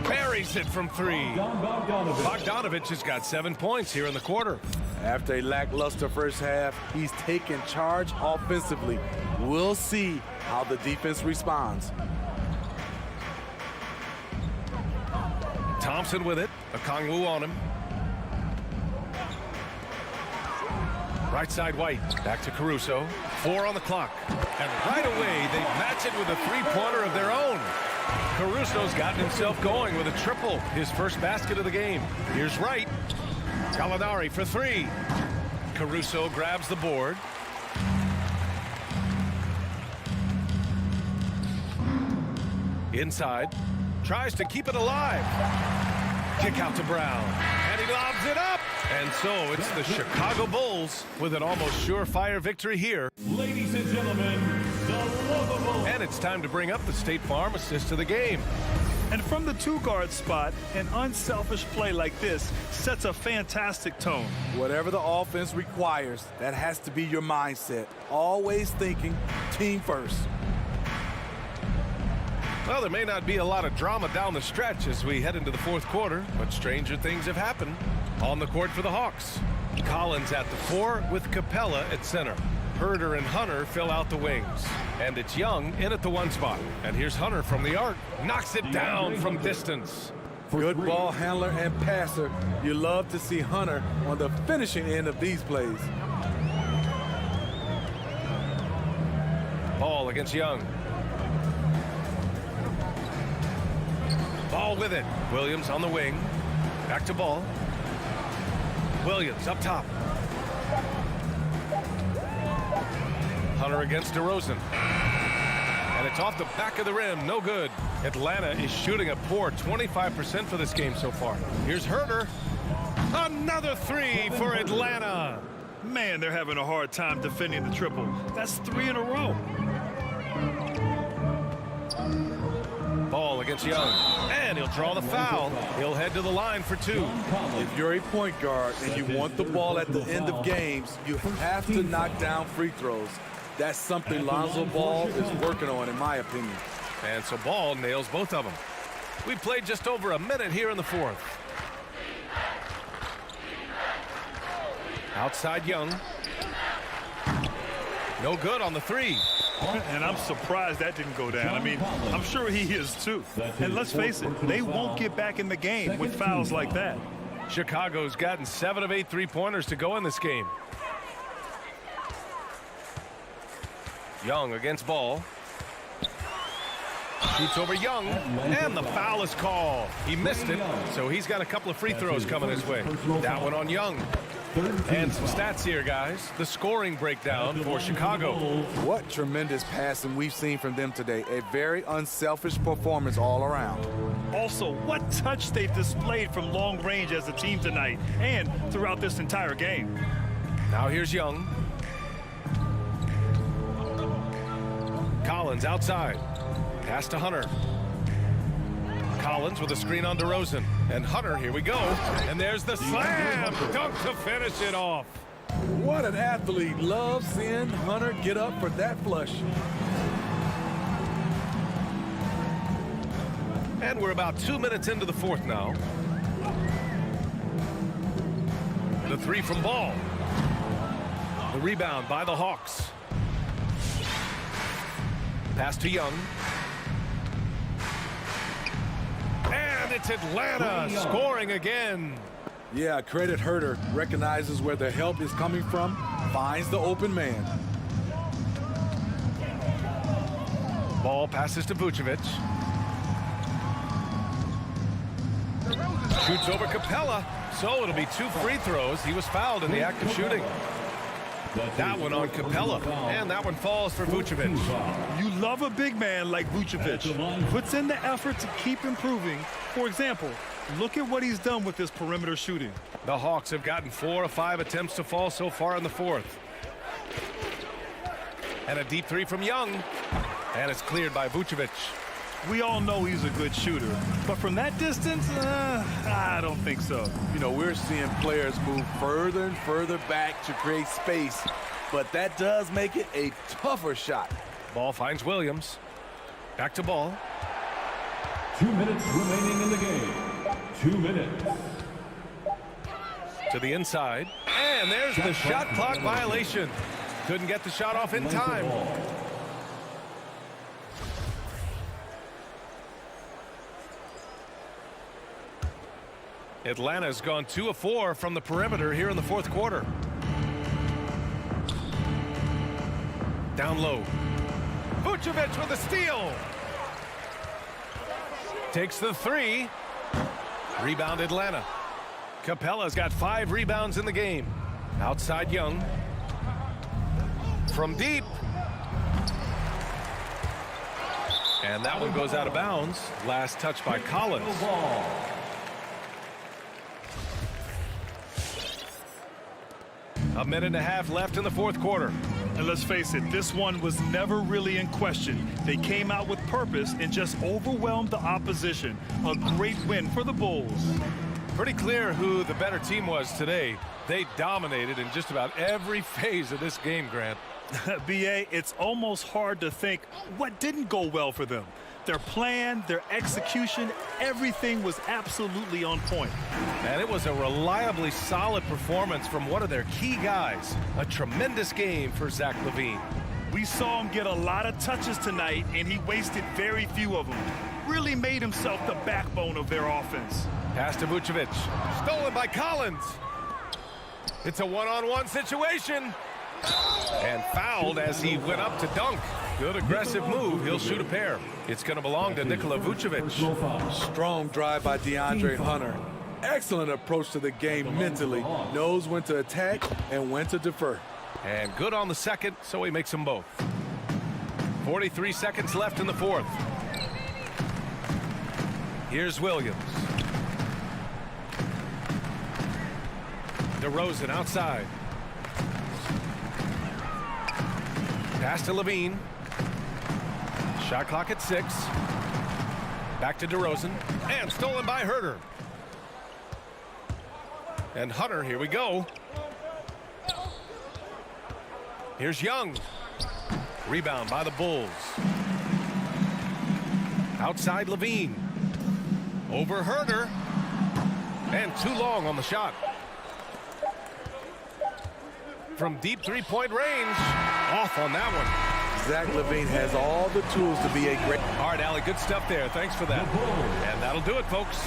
Buries it from 3. Bogdanovich has got 7 points here in the quarter. After a lackluster first half, he's taken charge offensively. We'll see how the defense responds. Thompson with it. Okongwu on him. Right side White. Back to Caruso. 4 on the clock. And right away, they match it with a three-pointer of their own. Caruso's gotten himself going with a triple. His first basket of the game. Here's Wright. Gallinari for 3. Caruso grabs the board. Inside. Tries to keep it alive. Kick out to Brown. And he lobs it up. And so it's the Chicago Bulls with an almost surefire victory here. Ladies and gentlemen, the lovable. And it's time to bring up the State Farm assist of the game. And from the 2-guard spot, an unselfish play like this sets a fantastic tone. Whatever the offense requires, that has to be your mindset. Always thinking team first. Well, there may not be a lot of drama down the stretch as we head into the fourth quarter, but stranger things have happened. On the court for the Hawks. Collins at the 4 with Capella at center. Herder and Hunter fill out the wings. And it's Young in at the 1 spot. And here's Hunter from the arc. Knocks it down from distance. Good ball handler and passer. You love to see Hunter on the finishing end of these plays. Ball against Young. Ball with it. Williams on the wing. Back to Ball. Williams up top. Hunter against DeRozan. And it's off the back of the rim. No good. Atlanta is shooting a poor 25% for this game so far. Here's Herder. Another 3 for Atlanta. Man, they're having a hard time defending the triple. That's 3 in a row. Ball against Young. And he'll draw the foul. He'll head to the line for 2. If you're a point guard and you want the ball at the end of games, you have to knock down free throws. That's something Lonzo Ball is working on, in my opinion. And so Ball nails both of them. We played just over a minute here in the fourth. Outside Young. No good on the three. And I'm surprised that didn't go down. I mean, I'm sure he is too. And let's face it, they won't get back in the game with fouls like that. Chicago's gotten 7 of 8 three-pointers to go in this game. Young against Ball. Shoots over Young, and the foul is called. He missed it, so he's got a couple of free throws coming his way. That one on Young. And some stats here, guys. The scoring breakdown for Chicago. What tremendous passing we've seen from them today. A very unselfish performance all around. Also, what touch they've displayed from long range as a team tonight and throughout this entire game. Now here's Young. Collins outside. Pass to Hunter. Collins with a screen on DeRozan. And Hunter, here we go. And there's the slam dunk to finish it off. What an athlete. Love seeing Hunter get up for that flush. And we're about 2 minutes into the fourth now. The three from Ball. The rebound by the Hawks. Pass to Young. And it's Atlanta scoring again. Yeah, credit Herter. Recognizes where the help is coming from, finds the open man. Ball passes to Vucevic. Shoots over Capella. So it'll be 2 free throws. He was fouled in the act of shooting. That one on Capella, and that one falls for Vucevic. You love a big man like Vucevic. Puts in the effort to keep improving. For example, look at what he's done with this perimeter shooting. The Hawks have gotten 4 of 5 attempts to fall so far in the fourth. And a deep three from Young, and it's cleared by Vucevic. We all know he's a good shooter, but from that distance, I don't think so. You know, we're seeing players move further and further back to create space, but that does make it a tougher shot. Ball finds Williams. Back to Ball. 2 minutes remaining in the game. 2 minutes. To the inside. And there's the shot clock violation. Couldn't get the shot off in time. Atlanta's gone 2 of 4 from the perimeter here in the fourth quarter. Down low. Vucevic with a steal. Takes the three. Rebound Atlanta. Capella's got 5 rebounds in the game. Outside Young. From deep. And that one goes out of bounds. Last touch by Collins. A minute and a half left in the fourth quarter. And let's face it, this one was never really in question. They came out with purpose and just overwhelmed the opposition. A great win for the Bulls. Pretty clear who the better team was today. They dominated in just about every phase of this game, Grant. B.A., it's almost hard to think what didn't go well for them. Their plan, their execution, everything was absolutely on point. And it was a reliably solid performance from one of their key guys. A tremendous game for Zach LaVine. We saw him get a lot of touches tonight, and he wasted very few of them. Really made himself the backbone of their offense. Pass to Vucevic. Stolen by Collins. It's a one-on-one situation. And fouled as he went up to dunk. Good aggressive move. He'll shoot a pair. It's going to belong to Nikola Vucevic. Strong drive by DeAndre Hunter. Excellent approach to the game mentally. Knows when to attack and when to defer. And good on the second, so he makes them both. 43 seconds left in the fourth. Here's Williams. DeRozan outside. Pass to LaVine. Shot clock at 6. Back to DeRozan. And stolen by Herter. And Hunter, here we go. Here's Young. Rebound by the Bulls. Outside LaVine. Over Herter. And too long on the shot. from deep three-point range. Off on that one. Zach LaVine has all the tools to be a great... All right, Allie, good stuff there. Thanks for that. And that'll do it, folks.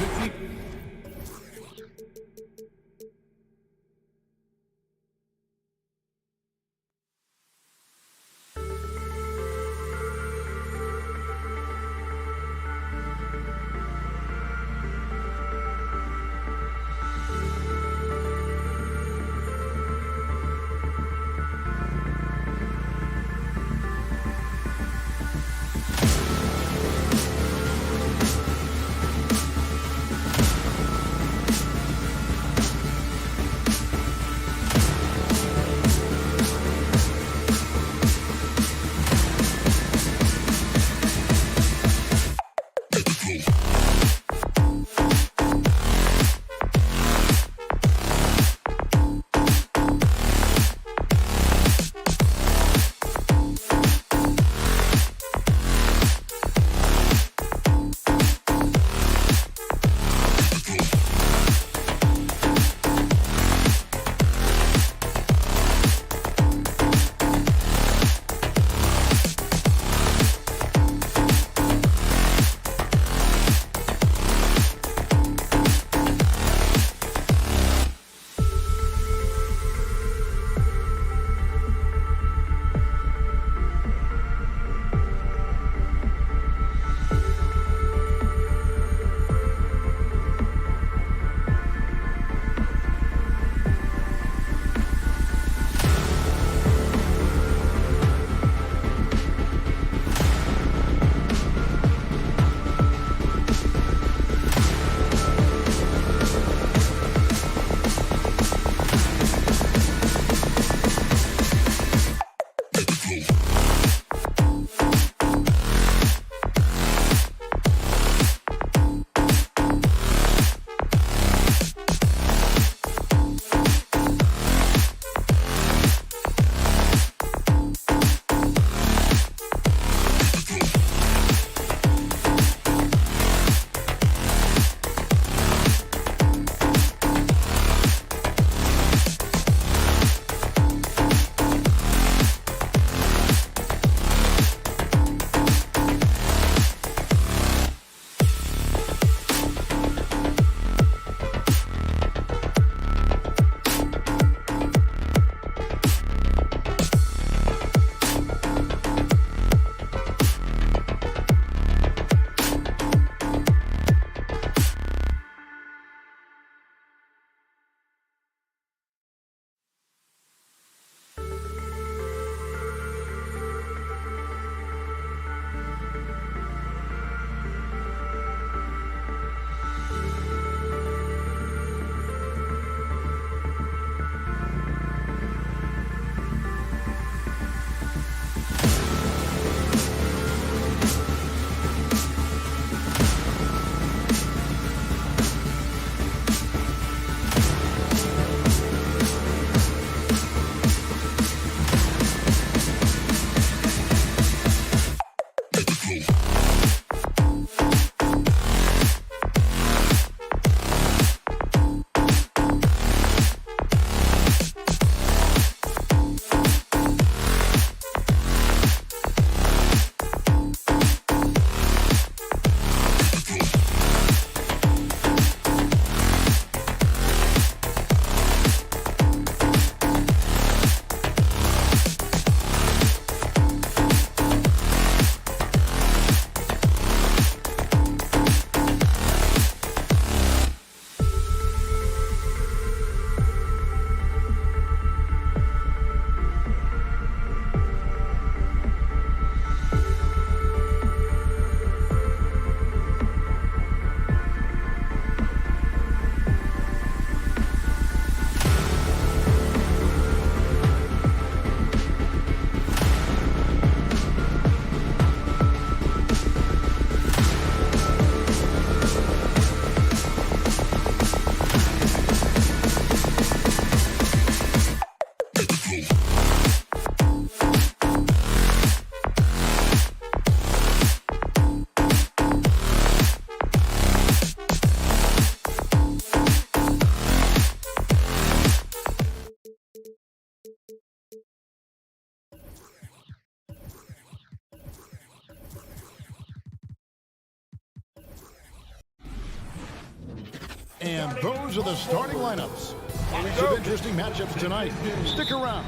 And those are the starting lineups. Lots of interesting matchups tonight. Stick around.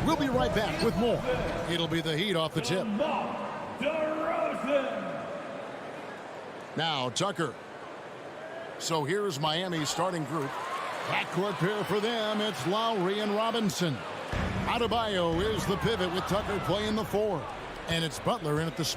We'll be right back with more. It'll be the Heat off the tip. Now Tucker. So here's Miami's starting group. Backcourt pair for them. It's Lowry and Robinson. Adebayo is the pivot with Tucker playing the 4. And it's Butler in at the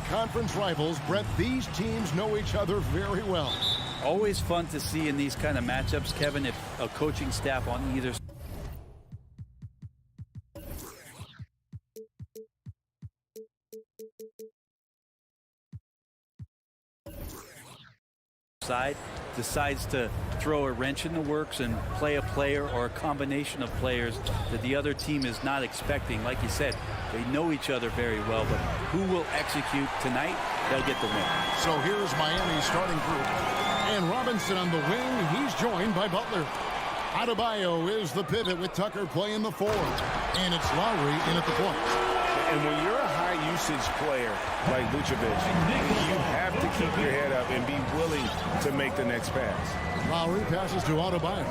conference rivals. Brett, these teams know each other very well. Always fun to see in these kind of matchups, Kevin, if a coaching staff on either side decides to throw a wrench in the works and play a player or a combination of players that the other team is not expecting. Like you said, they know each other very well, but who will execute tonight, they'll get the win. So here's Miami's starting group. And Robinson on the wing, he's joined by Butler. Adebayo is the pivot with Tucker playing the 4. And it's Lowry in at the point. And when you're a high-usage player like Vucevic, you have to keep your head up and be willing to make the next pass. Lowry passes to Adebayo.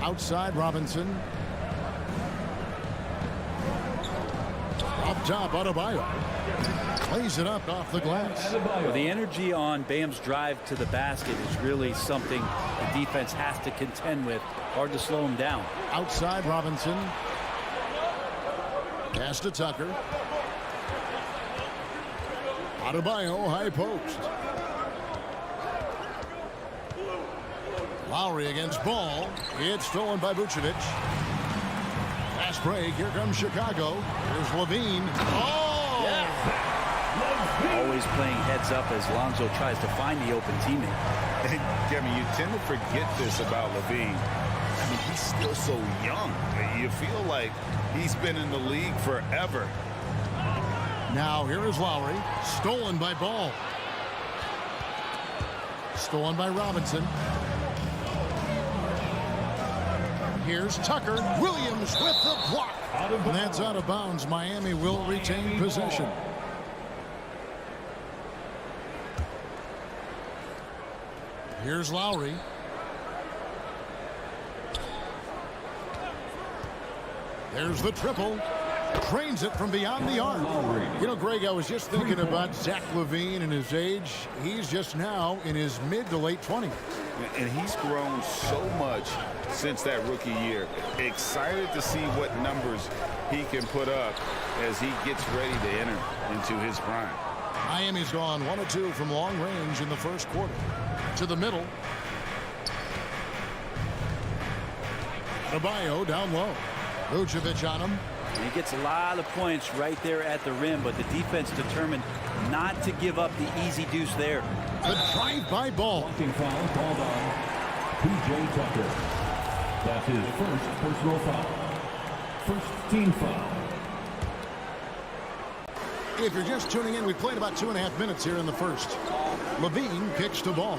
Outside Robinson. Up top, Adebayo. Plays it up off the glass. Well, the energy on Bam's drive to the basket is really something the defense has to contend with. Hard to slow him down. Outside Robinson. Pass to Tucker. Adebayo, high post. Lowry against Ball. It's stolen by Vucevic. Fast break. Here comes Chicago. Here's Levine. Oh! Yeah. Always playing heads up as Lonzo tries to find the open teammate. Kevin, you tend to forget this about Levine. I mean, he's still so young. You feel like he's been in the league forever. Now here is Lowry. Stolen by Ball. Stolen by Robinson. Here's Tucker. Williams with the block. And that's out of bounds. Miami will retain possession. Here's Lowry. There's the triple. Trains it from beyond the arc. You know, Greg, I was just thinking about Zach LaVine and his age. He's just now in his mid to late 20s. And he's grown so much since that rookie year. Excited to see what numbers he can put up as he gets ready to enter into his prime. Miami's gone 1 of 2 from long range in the first quarter. To the middle. Adebayo down low. Vucevic on him. And he gets a lot of points right there at the rim, but the defense determined not to give up the easy deuce there. The drive-by ball. Blocking foul called on P.J. Tucker. That's his first personal foul. First team foul. If you're just tuning in, we played about 2.5 minutes here in the first. Levine kicks the ball.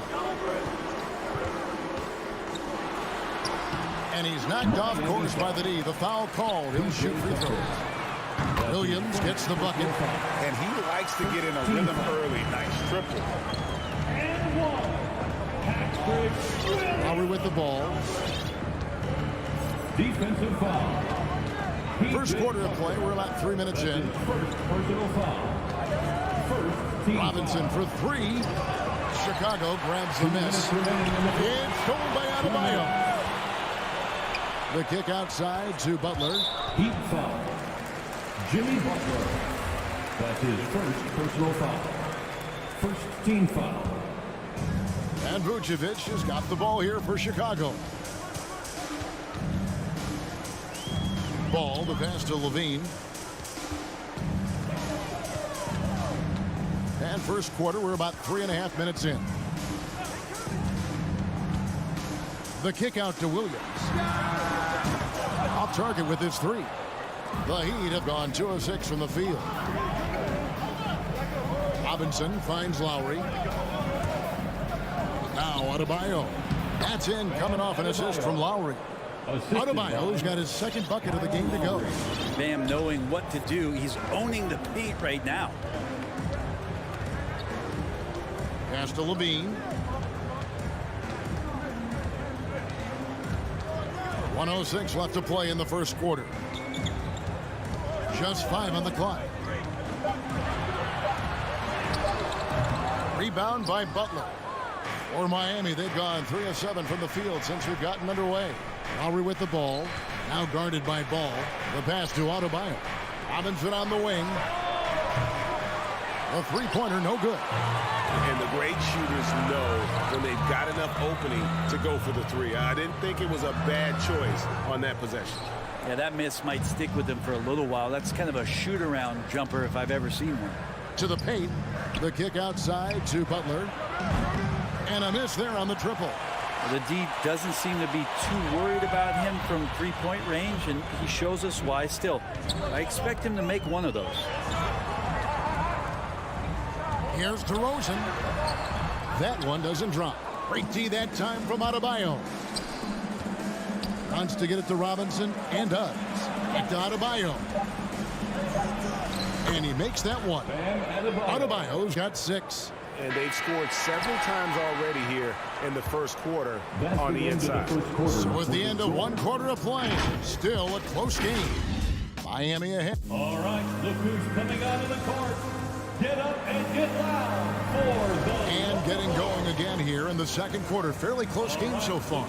And he's knocked off course by the D. The foul called. He'll shoot free throws. Williams gets the bucket. And he likes to get in a rhythm early. Nice triple. Lowry with the ball. Defensive foul. First quarter of play. We're about 3 minutes in. First personal foul. First team Robinson for three. Chicago grabs the miss. It's stolen by Adebayo. The kick outside to Butler. Heat foul. Jimmy Butler. That's his first personal foul. First team foul. And Vucevic has got the ball here for Chicago. Ball, the pass to Levine. And first quarter, we're about 3.5 minutes in. The kick out to Williams. Off target with his three. The Heat have gone 2 of 6 from the field. Robinson finds Lowry. Now Adebayo. That's in, coming off an assist from Lowry. Adebayo's got his second bucket of the game to go. Bam knowing what to do. He's owning the paint right now. Pass to Levine. 1:06 left to play in the first quarter. Just 5 on the clock. Rebound by Butler. For Miami, they've gone 3 of 7 from the field since we've gotten underway. Lowry with the ball. Now guarded by Ball. The pass to Adebayo. Robinson on the wing. A three-pointer, no good. And the great shooters know when they've got enough opening to go for the three. I didn't think it was a bad choice on that possession. Yeah, that miss might stick with him for a little while. That's kind of a shoot-around jumper if I've ever seen one. To the paint. The kick outside to Butler. And a miss there on the triple. The D doesn't seem to be too worried about him from three-point range, and he shows us why. Still, I expect him to make one of those. Here's DeRozan. That one doesn't drop. Great D that time from Adebayo. Wants to get it to Robinson and does. Back to Adebayo. And he makes that one. Adebayo's got 6. And they've scored several times already here in the first quarter on the inside. So at the end of 1 quarter of play, still a close game. Miami ahead. All right, look who's coming out of the court. Get up and get loud for the... And getting going again here in the second quarter. Fairly close game so far.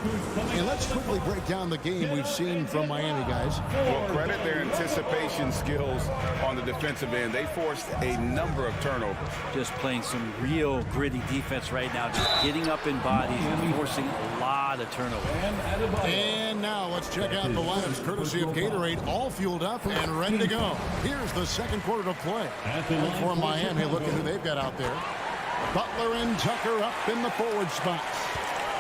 And let's quickly break down the game we've seen from Miami, guys. Well, credit their anticipation skills on the defensive end. They forced a number of turnovers. Just playing some real gritty defense right now. Just getting up in bodies and forcing a lot of turnovers. And now let's check out the lineups courtesy of Gatorade. All fueled up and ready to go. Here's the second quarter to play. For Miami, look at who they've got out there. Butler and Tucker up in the forward spots.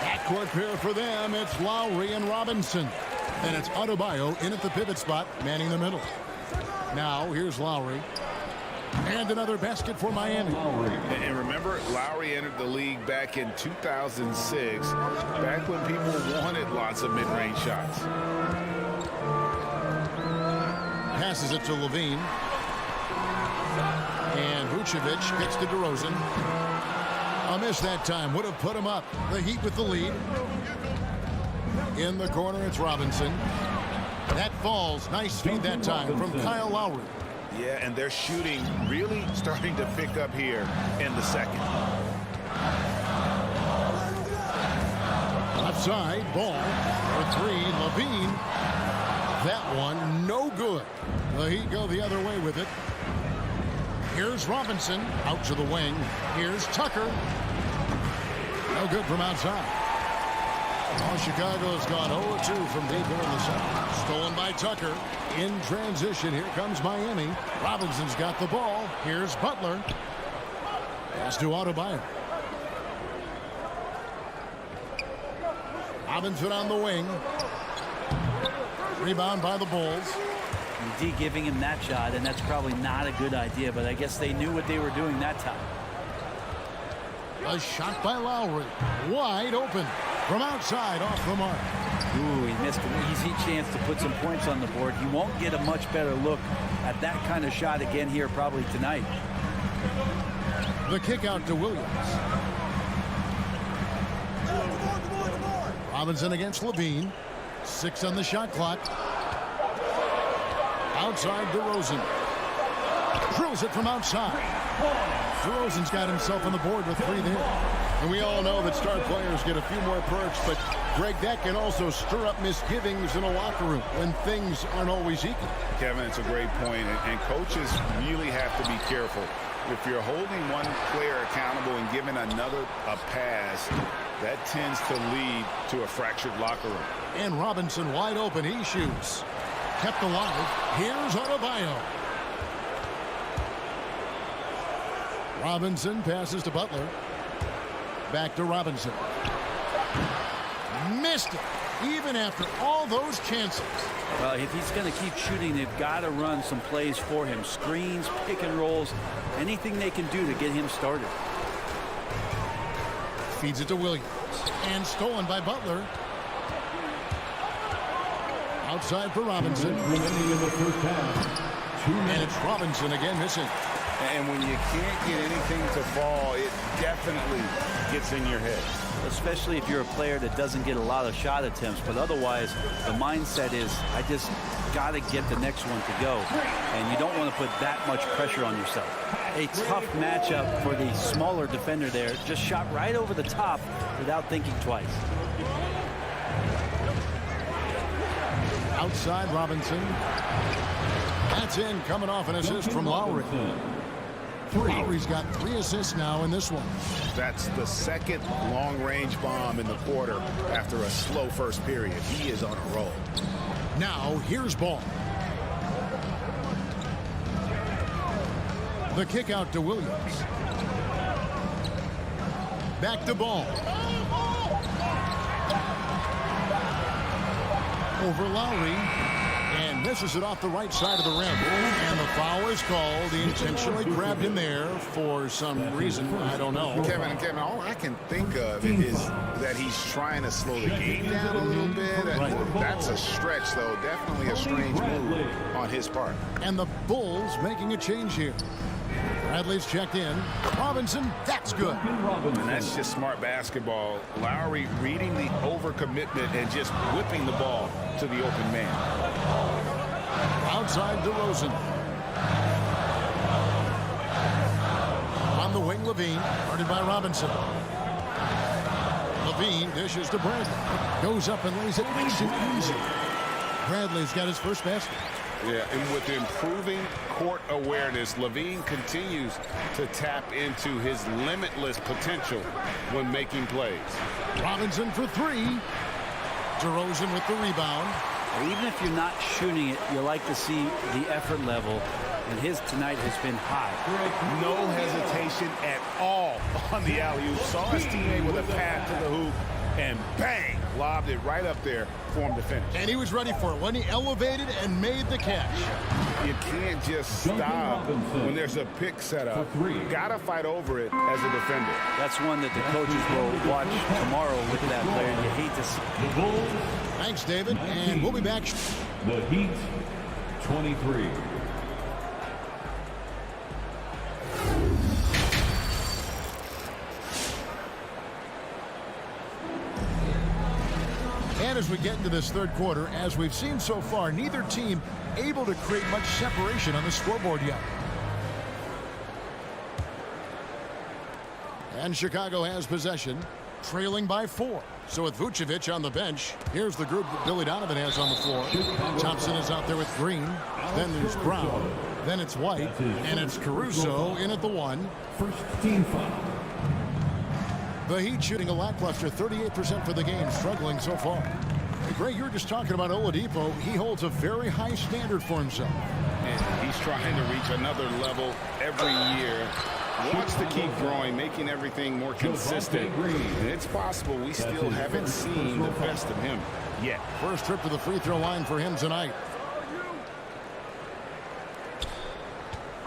Backcourt pair for them, it's Lowry and Robinson. And it's Adebayo in at the pivot spot, manning the middle. Now, here's Lowry. And another basket for Miami. And remember, Lowry entered the league back in 2006, back when people wanted lots of mid-range shots. Passes it to Levine. And Vucevic kicks to DeRozan. A miss that time. Would have put him up. The Heat with the lead. In the corner, it's Robinson. That falls. Nice feed that time from Kyle Lowry. Yeah, and their shooting really starting to pick up here in the second. Left side, Ball for 3. Levine. That one, no good. The Heat go the other way with it. Here's Robinson out to the wing. Here's Tucker. No good from outside. Well, Chicago's gone 0-2 from deep here in the second. Stolen by Tucker. In transition, here comes Miami. Robinson's got the ball. Here's Butler. Pass to Adebayo. Robinson on the wing. Rebound by the Bulls. D giving him that shot, and that's probably not a good idea, but I guess they knew what they were doing that time. A shot by Lowry. Wide open from outside off the mark. Ooh, he missed an easy chance to put some points on the board. He won't get a much better look at that kind of shot again here probably tonight. The kick out to Williams. Robinson against Levine. 6 on the shot clock. Outside DeRozan. Drills it from outside. DeRozan's got himself on the board with 3 there. And we all know that star players get a few more perks, but Greg, that can also stir up misgivings in a locker room when things aren't always equal. Kevin, it's a great point, and coaches really have to be careful. If you're holding one player accountable and giving another a pass, that tends to lead to a fractured locker room. And Robinson wide open. He shoots. Kept alive. Here's Adebayo. Robinson passes to Butler. Back to Robinson. Missed it. Even after all those chances. Well, if he's going to keep shooting, they've got to run some plays for him. Screens, pick and rolls, anything they can do to get him started. Feeds it to Williams. And stolen by Butler. Outside for Robinson. And it's Robinson again missing. And when you can't get anything to fall, it definitely gets in your head. Especially if you're a player that doesn't get a lot of shot attempts, but otherwise the mindset is I just got to get the next one to go, and you don't want to put that much pressure on yourself. A tough matchup for the smaller defender there. Just shot right over the top without thinking twice. Outside Robinson. That's in, coming off an assist from Lowry. Lowry's got 3 assists now in this one. That's the second long-range bomb in the quarter after a slow first period. He is on a roll. Now here's Ball. The kick out to Williams. Back to Ball. Over Lowry. And misses it off the right side of the rim. And the foul is called. He intentionally grabbed him there for some reason. I don't know. Kevin, all I can think of is that he's trying to slow the game down a little bit. That's a stretch, though. Definitely a strange move on his part. And the Bulls making a change here. Bradley's checked in. Robinson, that's good. And that's just smart basketball. Lowry reading the overcommitment and just whipping the ball to the open man. Outside DeRozan. On the wing, Levine. Guarded by Robinson. Levine dishes to Bradley. Goes up and lays it nice and easy. Bradley's got his first basket. Yeah, and with improving court awareness, Levine continues to tap into his limitless potential when making plays. Robinson for 3. DeRozan with the rebound. Even if you're not shooting it, you like to see the effort level, and his tonight has been high. No hesitation at all on the alley-oop. Saw his teammate with a pass to the hoop, and bang, lobbed it right up there for him to finish. And he was ready for it when he elevated and made the catch. You can't just stop when there's a pick set up. You gotta fight over it as a defender. That's one that the coaches will watch tomorrow with that player. You hate to see. Thanks, David, and we'll be back. The Heat, 23. And as we get into this third quarter, as we've seen so far, neither team able to create much separation on the scoreboard yet. And Chicago has possession, trailing by 4. So with Vucevic on the bench, here's the group that Billy Donovan has on the floor. Thompson is out there with Green. Then there's Brown. Then it's White. And it's Caruso in at the 1. First team foul. The Heat shooting a lackluster 38% for the game, struggling so far. Hey, Greg, you were just talking about Oladipo. He holds a very high standard for himself. And he's trying to reach another level every year. wants to keep growing, making everything more consistent. And it's possible we still haven't seen the best of him yet. First trip to the free throw line for him tonight.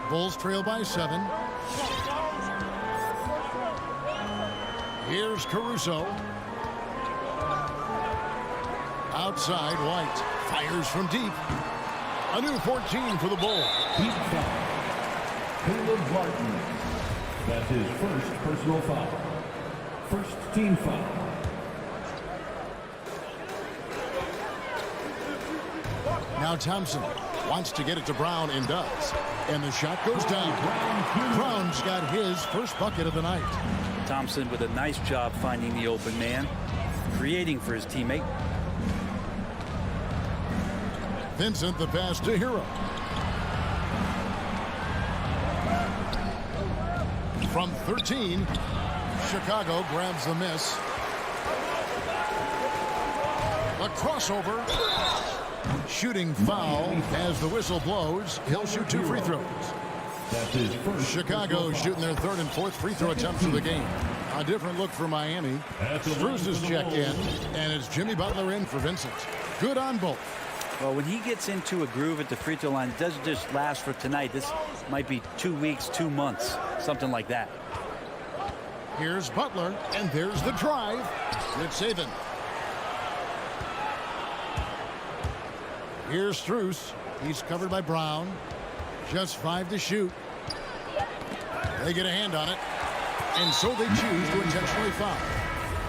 Bulls trail by 7. Here's Caruso. Outside, White fires from deep. A new 14 for the Bulls. Heat foul. Caleb Martin. That's his first personal foul. First team foul. Now Thompson wants to get it to Brown and does. And the shot goes down. Brown's got his first bucket of the night. Thompson with a nice job finding the open man, creating for his teammate. Vincent the pass to Hero. From 13, Chicago grabs the miss. A crossover. Shooting foul as the whistle blows. He'll shoot 2 free throws. That's his first. Chicago shooting their 3rd and 4th free throw attempts of the game. A different look for Miami. Strus is checked in, and it's Jimmy Butler in for Vincent. Good on both. Well, when he gets into a groove at the free throw line, it doesn't just last for tonight. This might be 2 weeks, 2 months, something like that. Here's Butler, and there's the drive. Good saving. Here's Strus. He's covered by Brown. Just 5 to shoot. They get a hand on it, and so they choose to intentionally foul.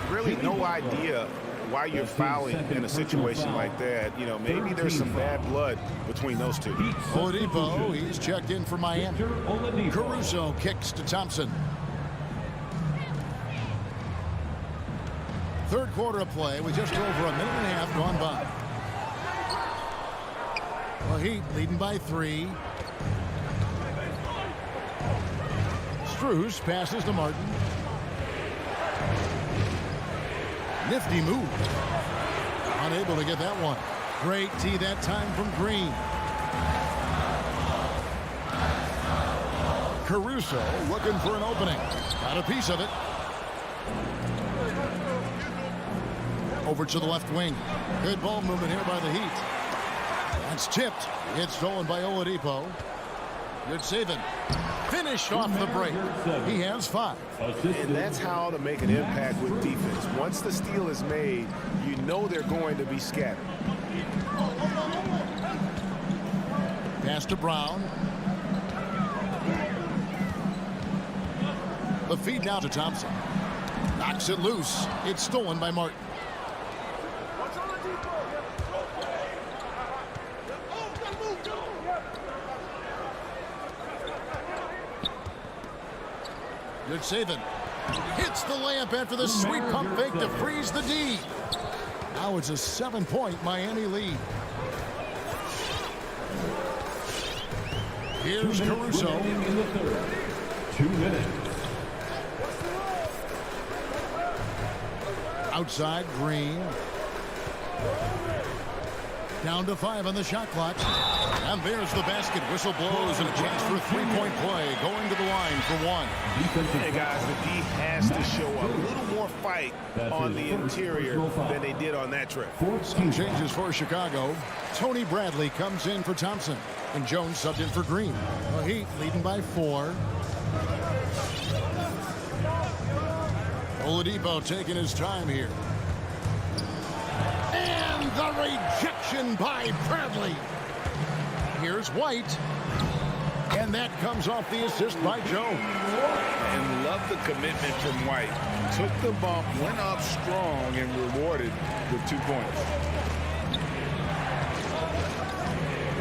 Really no idea why you're fouling in a situation like that. You know, maybe there's some bad blood between those two. Oladipo, he's checked in for Miami. Caruso kicks to Thompson. Third quarter of play with just over a minute and a half gone by. Well, Heat leading by 3. Strus passes to Martin. Nifty move. Unable to get that one. Great tee that time from Green. Caruso looking for an opening. Got a piece of it. Over to the left wing. Good ball movement here by the Heat. That's tipped. It's stolen by Oladipo. Good saving. Finished off the break. He has 5. And that's how to make an impact with defense. Once the steal is made, you know they're going to be scattered. Pass to Brown. The feed now to Thompson. Knocks it loose. It's stolen by Martin. Good saving. Hits the layup after the sweet pump fake to freeze the D. Now it's a 7-point Miami lead. Here's Caruso. In the third. 2 minutes. Outside, Green. Down to 5 on the shot clock. And there's the basket. Whistle blows and a chance for a 3-point play. Going to the line for 1. Hey, guys, the D has to show a little more fight on the interior than they did on that trip. Some changes for Chicago. Tony Bradley comes in for Thompson. And Jones subbed in for Green. The Heat leading by 4. Oladipo taking his time here. And the rejection by Bradley. Here's White. And that comes off the assist by Jones. And love the commitment from White. Took the bump, went up strong, and rewarded with 2 points.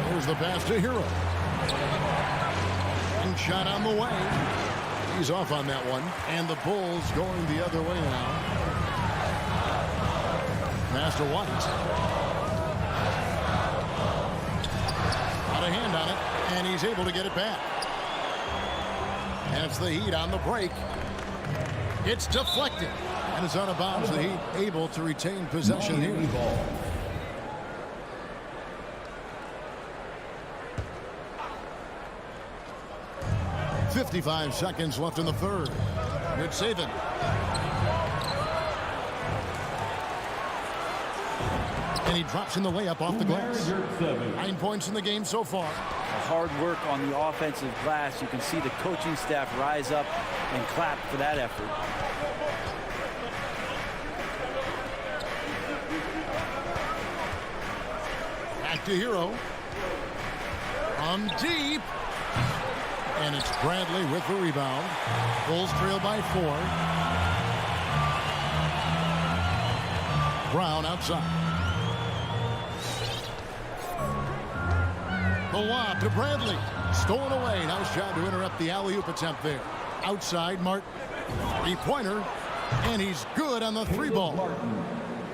Here's the pass to Hero. And shot on the way. He's off on that one. And the Bulls going the other way now. Pass to White. Got a hand on it. And he's able to get it back. And it's the Heat on the break. It's deflected. And it's out of bounds. The Heat able to retain possession here. 55 seconds left in the third. Good saving. And he drops in the layup off the glass. 9 points in the game so far. Hard work on the offensive glass. You can see the coaching staff rise up and clap for that effort. Back to Hero. From deep. And it's Bradley with the rebound. Bulls trail by 4. Brown outside. The lob to Bradley. Stolen away. Nice job to interrupt the alley-oop attempt there. Outside, Martin. Three-pointer. And he's good on the 3-ball.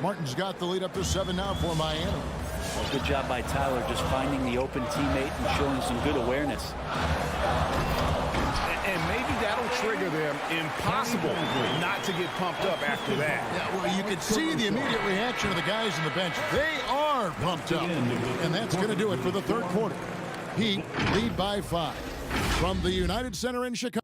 Martin's got the lead up to 7 now for Miami. Well, good job by Tyler just finding the open teammate and showing some good awareness. And maybe that'll trigger them. Impossible not to get pumped up after that. Yeah, well, you could see the immediate reaction of the guys on the bench. They are pumped up. And that's going to do it for the third quarter. Heat lead by 5 from the United Center in Chicago.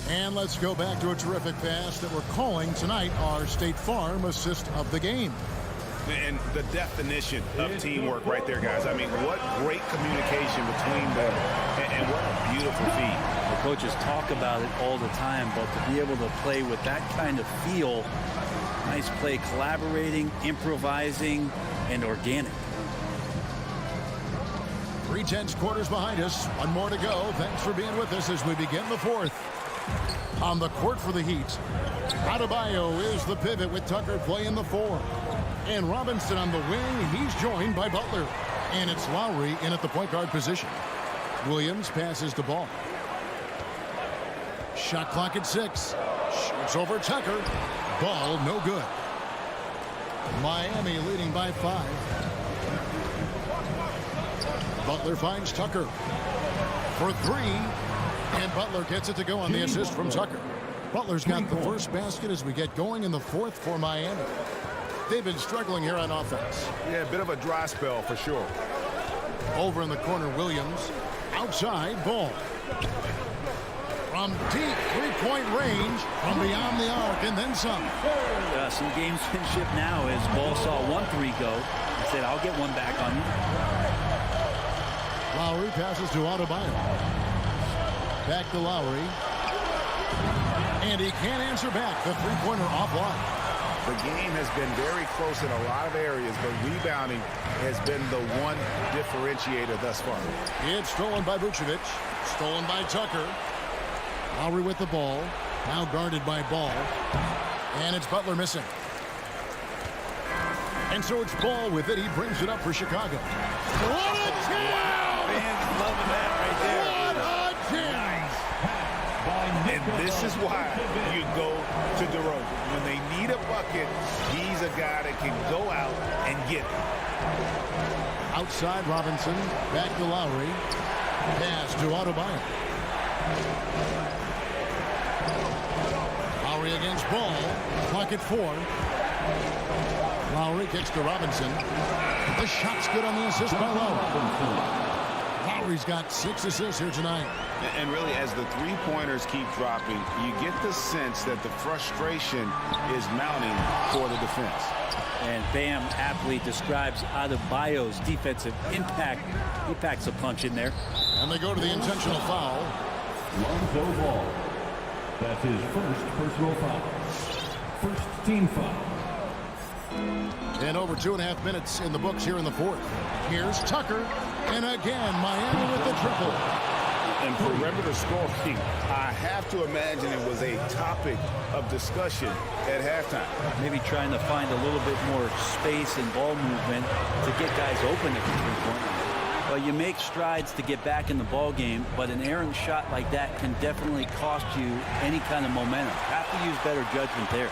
And let's go back to a terrific pass that we're calling tonight our State Farm assist of the game. And the definition of teamwork right there, guys. I mean, what great communication between them, and what a beautiful feat. The coaches talk about it all the time, but to be able to play with that kind of feel, nice play, collaborating, improvising, and organic. 3/10 quarters behind us. One more to go. Thanks for being with us as we begin the fourth. On the court for the Heat, Adebayo is the pivot with Tucker playing the 4. And Robinson on the wing. He's joined by Butler. And it's Lowry in at the point guard position. Williams passes the ball. Shot clock at 6. Shoots over Tucker. Ball no good. Miami leading by 5. Butler finds Tucker for 3. And Butler gets it to go on the assist from Tucker. Butler's got the first basket as we get going in the fourth for Miami. They've been struggling here on offense. Yeah, a bit of a dry spell for sure. Over in the corner, Williams. Outside, ball. From deep three-point range, from beyond the arc, and then some. Some gamesmanship now as Ball saw 1-3 go. He said, I'll get one back on you. Lowry passes to Adebayo. Back to Lowry. And he can't answer back. The three-pointer offline. The game has been very close in a lot of areas, but rebounding has been the one differentiator thus far. It's stolen by Vucevic. Stolen by Tucker. Lowry with the ball. Now guarded by Ball. And it's Butler missing. And so it's Ball with it. He brings it up for Chicago. What a jam! Fans loving that right there. What a jam! And this is why you go to DeRozan. When they need a bucket, he's a guy that can go out and get it. Outside Robinson. Back to Lowry. Pass to Adebayo. Lowry against Ball. Clock at 4. Lowry kicks to Robinson. The shot's good on the assist by Lowry. Lowry's got 6 assists here tonight. And really, as the three-pointers keep dropping, you get the sense that the frustration is mounting for the defense. And Bam aptly describes Adebayo's defensive impact. He packs a punch in there. And they go to the intentional foul. Lonzo Ball. That's his first personal foul. First team foul. And over 2.5 minutes in the books here in the fourth. Here's Tucker. And again, Miami with the triple. And perimeter scoring, I have to imagine it was a topic of discussion at halftime. Maybe trying to find a little bit more space and ball movement to get guys open at the three-point line. Well, you make strides to get back in the ball game, but an errant shot like that can definitely cost you any kind of momentum. Have to use better judgment there.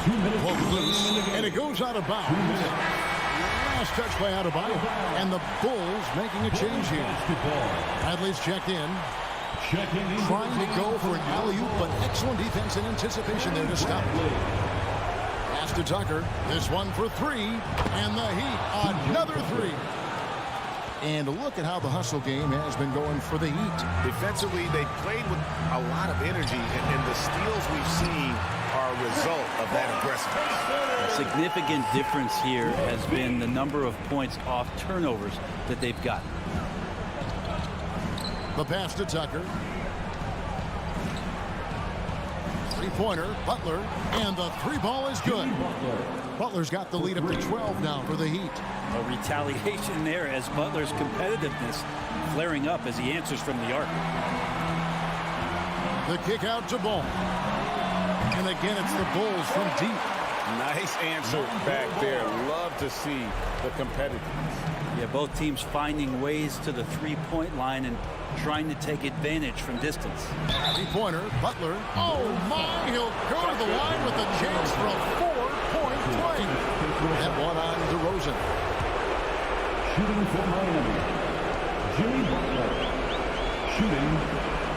2 minutes. Loose, and it goes out of bounds. Last touch by Adebayo. And the Bulls making a change here. Bradley's checked in. Trying to go for an alley-oop, but excellent defense and anticipation there to stop. Pass to Tucker. This one for 3. And the Heat, another 3. And look at how the hustle game has been going for the Heat. Defensively, they played with a lot of energy, and the steals we've seen are a result of that aggressiveness. A significant difference here has been the number of points off turnovers that they've got. The pass to Tucker. Three-pointer, Butler, and the three ball is good. Butler's got the lead up to 12 now for the Heat. A retaliation there as Butler's competitiveness flaring up as he answers from the arc. The kick out to Ball. And again, it's the Bulls from deep. Nice answer back there. Love to see the competitiveness. Yeah, both teams finding ways to the three-point line and trying to take advantage from distance. Three-pointer, Butler. Oh, my! He'll go to the line with a chance for a four-point play. That one on DeRozan. Shooting for Miami, Jimmy Butler. Shooting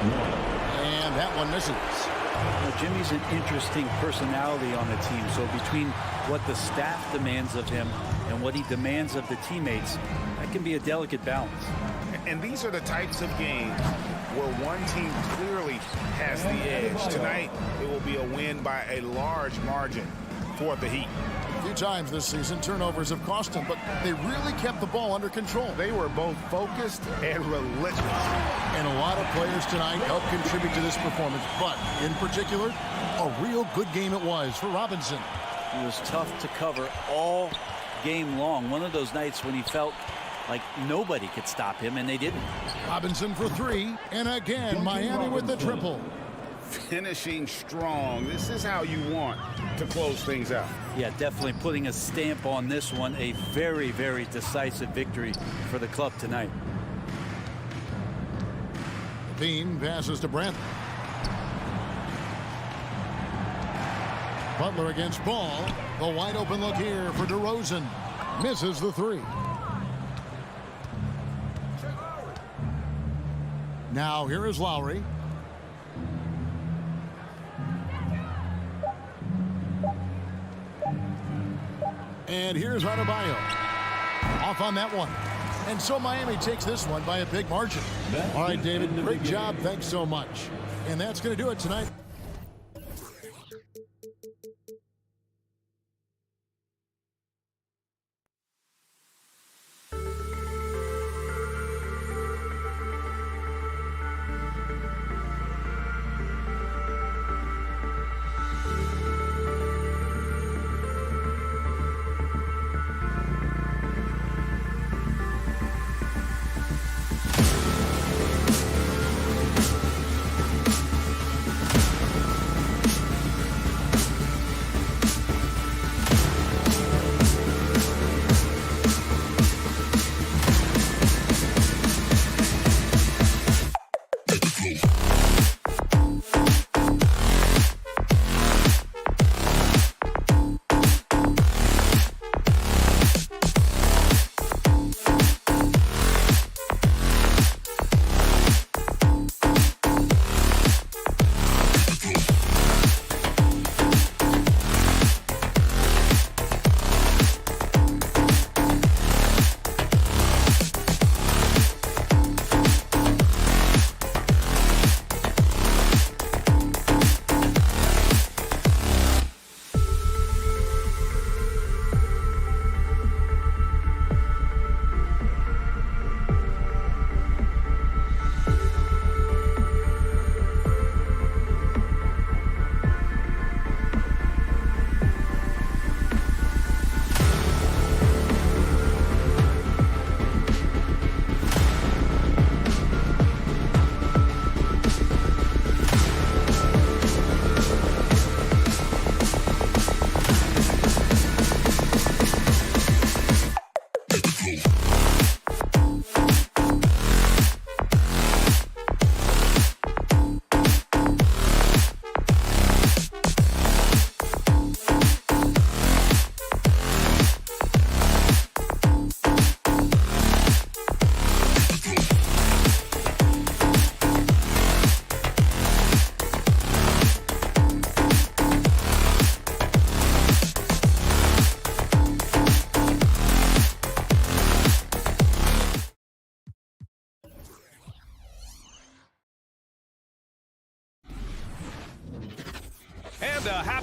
1. And that one misses. Now, Jimmy's an interesting personality on the team, so between what the staff demands of him and what he demands of the teammates, that can be a delicate balance. And these are the types of games where one team clearly has the edge. Tonight, it will be a win by a large margin for the Heat. A few times this season, turnovers have cost them, but they really kept the ball under control. They were both focused and relentless. And a lot of players tonight helped contribute to this performance, but in particular, a real good game it was for Robinson. It was tough to cover all game long. One of those nights when he felt like nobody could stop him, and they didn't. Robinson for three, and again, Miami with the triple. Finishing strong. This is how you want to close things out. Yeah, definitely putting a stamp on this one. A very, very decisive victory for the club tonight. Bean passes to Brandt. Butler against Ball. The wide open look here for DeRozan. Misses the three. Now here is Lowry. And here's Adebayo. Off on that one. And so Miami takes this one by a big margin. All right, David, great job. Thanks so much. And that's going to do it tonight.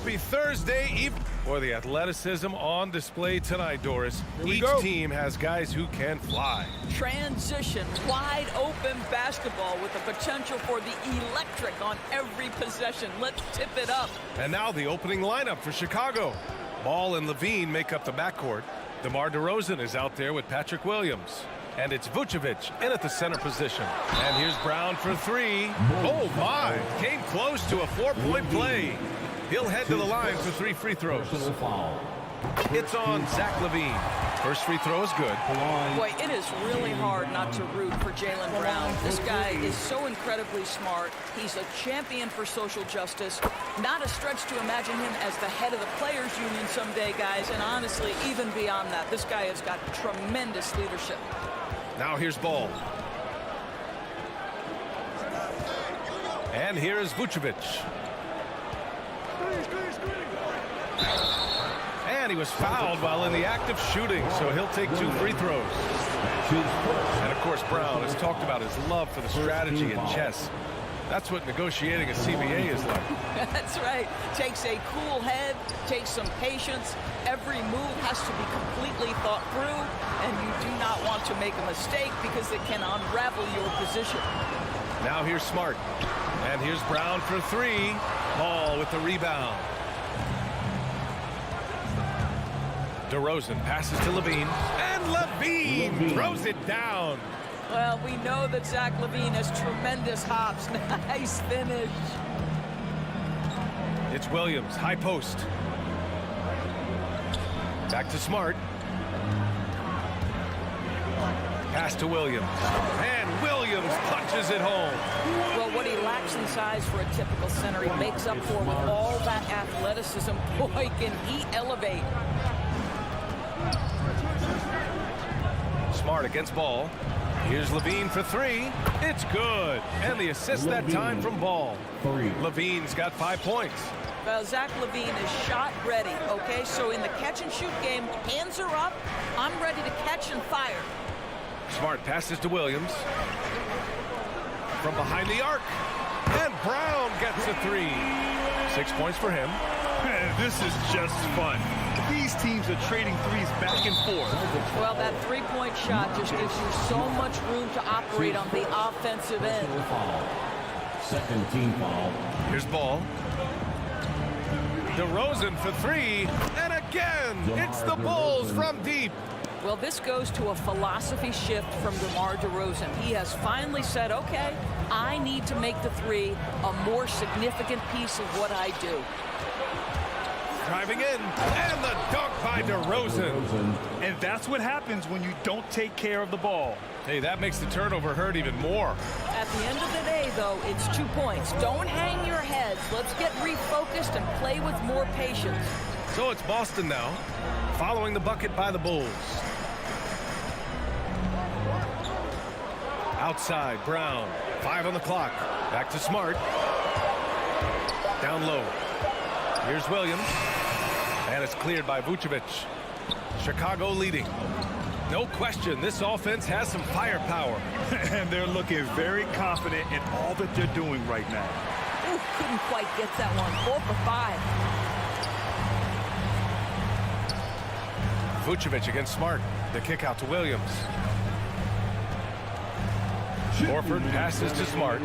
Happy Thursday evening. For the athleticism on display tonight, Doris. Each team has guys who can fly. Transition, wide open basketball with the potential for the electric on every possession. Let's tip it up. And now the opening lineup for Chicago. Ball and Levine make up the backcourt. DeMar DeRozan is out there with Patrick Williams. And it's Vucevic in at the center position. And here's Brown for three. Oh, my. Came close to a 4-point play. He'll head to the line for 3 free throws. It's on Zach LaVine. First free throw is good. Boy, it is really hard not to root for Jaylen Brown. This guy is so incredibly smart. He's a champion for social justice. Not a stretch to imagine him as the head of the Players Union someday, guys. And honestly, even beyond that, this guy has got tremendous leadership. Now here's Ball. And here's Vucevic. And he was fouled while in the act of shooting, so he'll take 2 free throws. And of course, Brown has talked about his love for the strategy in chess. That's what negotiating a CBA is like. That's right. Takes a cool head, takes some patience. Every move has to be completely thought through, and you do not want to make a mistake because it can unravel your position. Now here's Smart. And here's Brown for 3. Ball with the rebound. DeRozan passes to Levine. And Levine throws it down. Well, we know that Zach LaVine has tremendous hops. Nice finish. It's Williams, high post. Back to Smart. Pass to Williams. And Williams punches it home. Well, what he lacks in size for a typical center, he makes up for with all that athleticism. Boy, can he elevate. Smart against Ball. Here's Levine for 3. It's good. And the assist that time from Ball. Levine's got 5 points. Well, Zach LaVine is shot ready, okay? So in the catch-and-shoot game, hands are up. I'm ready to catch and fire. Smart passes to Williams. From behind the arc. And Brown gets a 3. 6 points for him. Man, this is just fun. These teams are trading threes back and forth. Well, that three-point shot just gives you so much room to operate on the offensive end. Second team foul. Here's Ball. DeRozan for 3. And again, it's the Bulls from deep. Well, this goes to a philosophy shift from DeMar DeRozan. He has finally said, okay, I need to make the 3 a more significant piece of what I do. Driving in, and the dunk by DeRozan. And that's what happens when you don't take care of the ball. Hey, that makes the turnover hurt even more. At the end of the day, though, it's 2 points. Don't hang your heads. Let's get refocused and play with more patience. So it's Boston now, following the bucket by the Bulls. Outside, Brown. 5 on the clock. Back to Smart. Down low. Here's Williams. And it's cleared by Vucevic. Chicago leading. No question, this offense has some firepower. And they're looking very confident in all that they're doing right now. Ooh, couldn't quite get that one. 4 for 5. Vucevic against Smart. The kick out to Williams. Horford passes to Smart.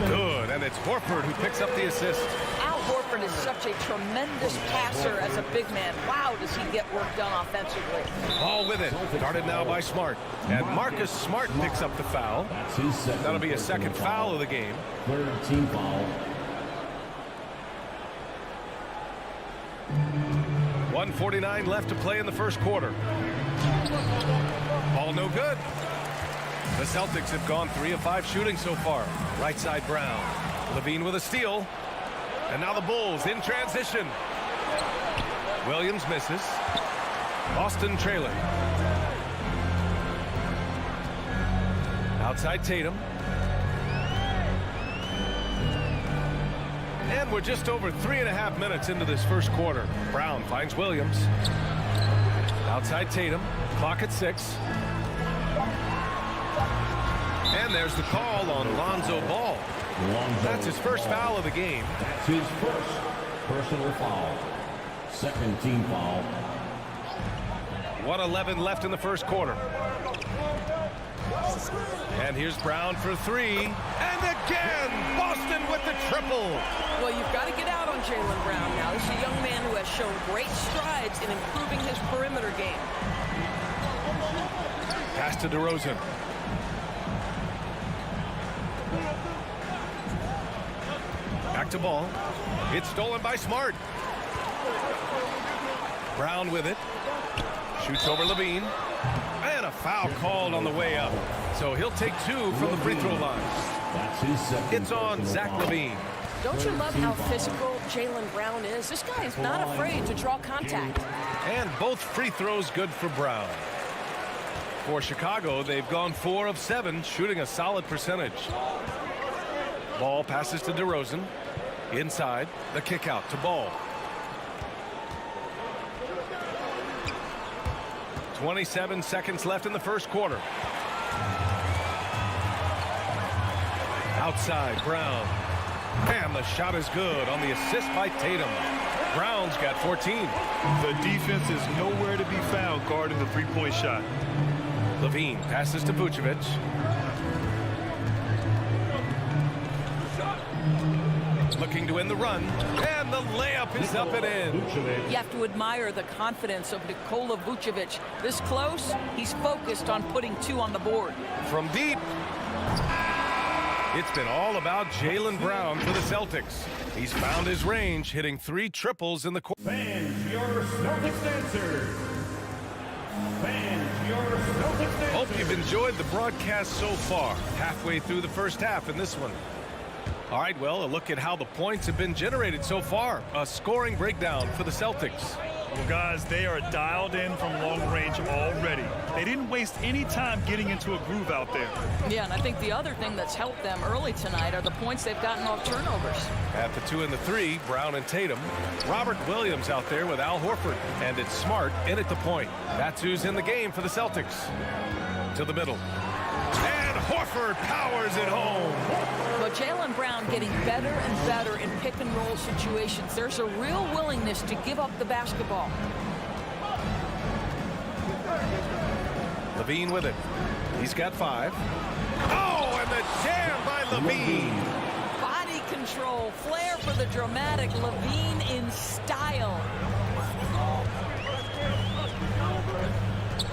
Good, and it's Horford who picks up the assist. Al Horford is such a tremendous passer as a big man. Wow, does he get work done offensively. Ball with it. Guarded now by Smart. And Marcus Smart picks up the foul. That'll be a second foul of the game. Third team foul. 1:49 left to play in the first quarter. Ball no good. The Celtics have gone 3 of 5 shooting so far. Right side Brown. Levine with a steal. And now the Bulls in transition. Williams misses. Boston trailing. Outside Tatum. And we're just over 3.5 minutes into this first quarter. Brown finds Williams. Outside Tatum. Clock at 6. And there's the call on Lonzo Ball. That's his first foul of the game. That's his first. personal foul. Second team foul. 1:11 left in the first quarter. And here's Brown for three. And again, Boston with the triple. Well, you've got to get out on Jaylen Brown now. This is a young man who has shown great strides in improving his perimeter game. Pass to DeRozan. Back to ball. It's stolen by Smart. Brown with it. Shoots over Levine. And a foul called on the way up. So he'll take two from the free throw line. That's his second. It's on Zach LaVine. Don't you love how physical Jaylen Brown is? This guy is not afraid to draw contact. And both free throws good for Brown. For Chicago, they've gone 4 of 7, shooting a solid percentage. Ball passes to DeRozan. Inside, the kick out to Ball. 27 seconds left in the first quarter. Outside, Brown. And the shot is good on the assist by Tatum. Brown's got 14. The defense is nowhere to be found guarding the three-point shot. Levine passes to Vucevic. Looking to win the run. And the layup is up and in. You have to admire the confidence of Nikola Vucevic. This close, he's focused on putting 2 on the board. From deep. It's been all about Jaylen Brown for the Celtics. He's found his range, hitting 3 triples in the quarter. Fans, your Celtics dancers. Fans, your Celtics dancers. Hope you've enjoyed the broadcast so far. Halfway through the first half in this one. All right, well, a look at how the points have been generated so far. A scoring breakdown for the Celtics. Well, guys, they are dialed in from long range already. They didn't waste any time getting into a groove out there. Yeah, and I think the other thing that's helped them early tonight are the points they've gotten off turnovers. At the 2 and the 3, Brown and Tatum. Robert Williams out there with Al Horford. And it's Smart in at the point. That's who's in the game for the Celtics. To the middle. And Horford powers it home. But Jaylen Brown getting better and better in pick-and-roll situations. There's a real willingness to give up the basketball. Levine with it. He's got 5. Oh, and the jam by Levine. Body control, flair for the dramatic. Levine in style.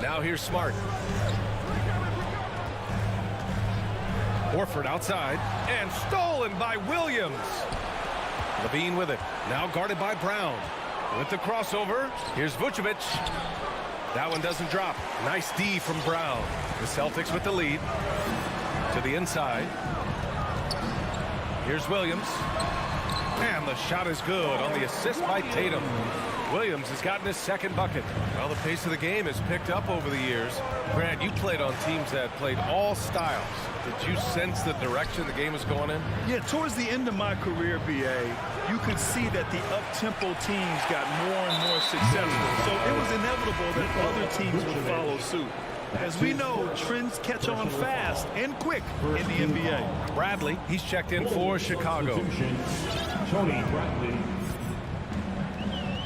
Now here's Smart. Horford outside and stolen by Williams. Levine with it. Now guarded by Brown. With the crossover. Here's Vucevic. That one doesn't drop. Nice D from Brown. The Celtics with the lead. To the inside. Here's Williams. And the shot is good on the assist by Tatum. Williams has gotten his second bucket. Well, the pace of the game has picked up over the years. Grant, you played on teams that played all styles. Did you sense the direction the game was going in? Yeah, towards the end of my career, BA, you could see that the up-tempo teams got more and more successful. So it was inevitable that other teams would follow suit. As we know, trends catch on fast and quick in the NBA. Bradley, he's checked in for Chicago. Tony Bradley.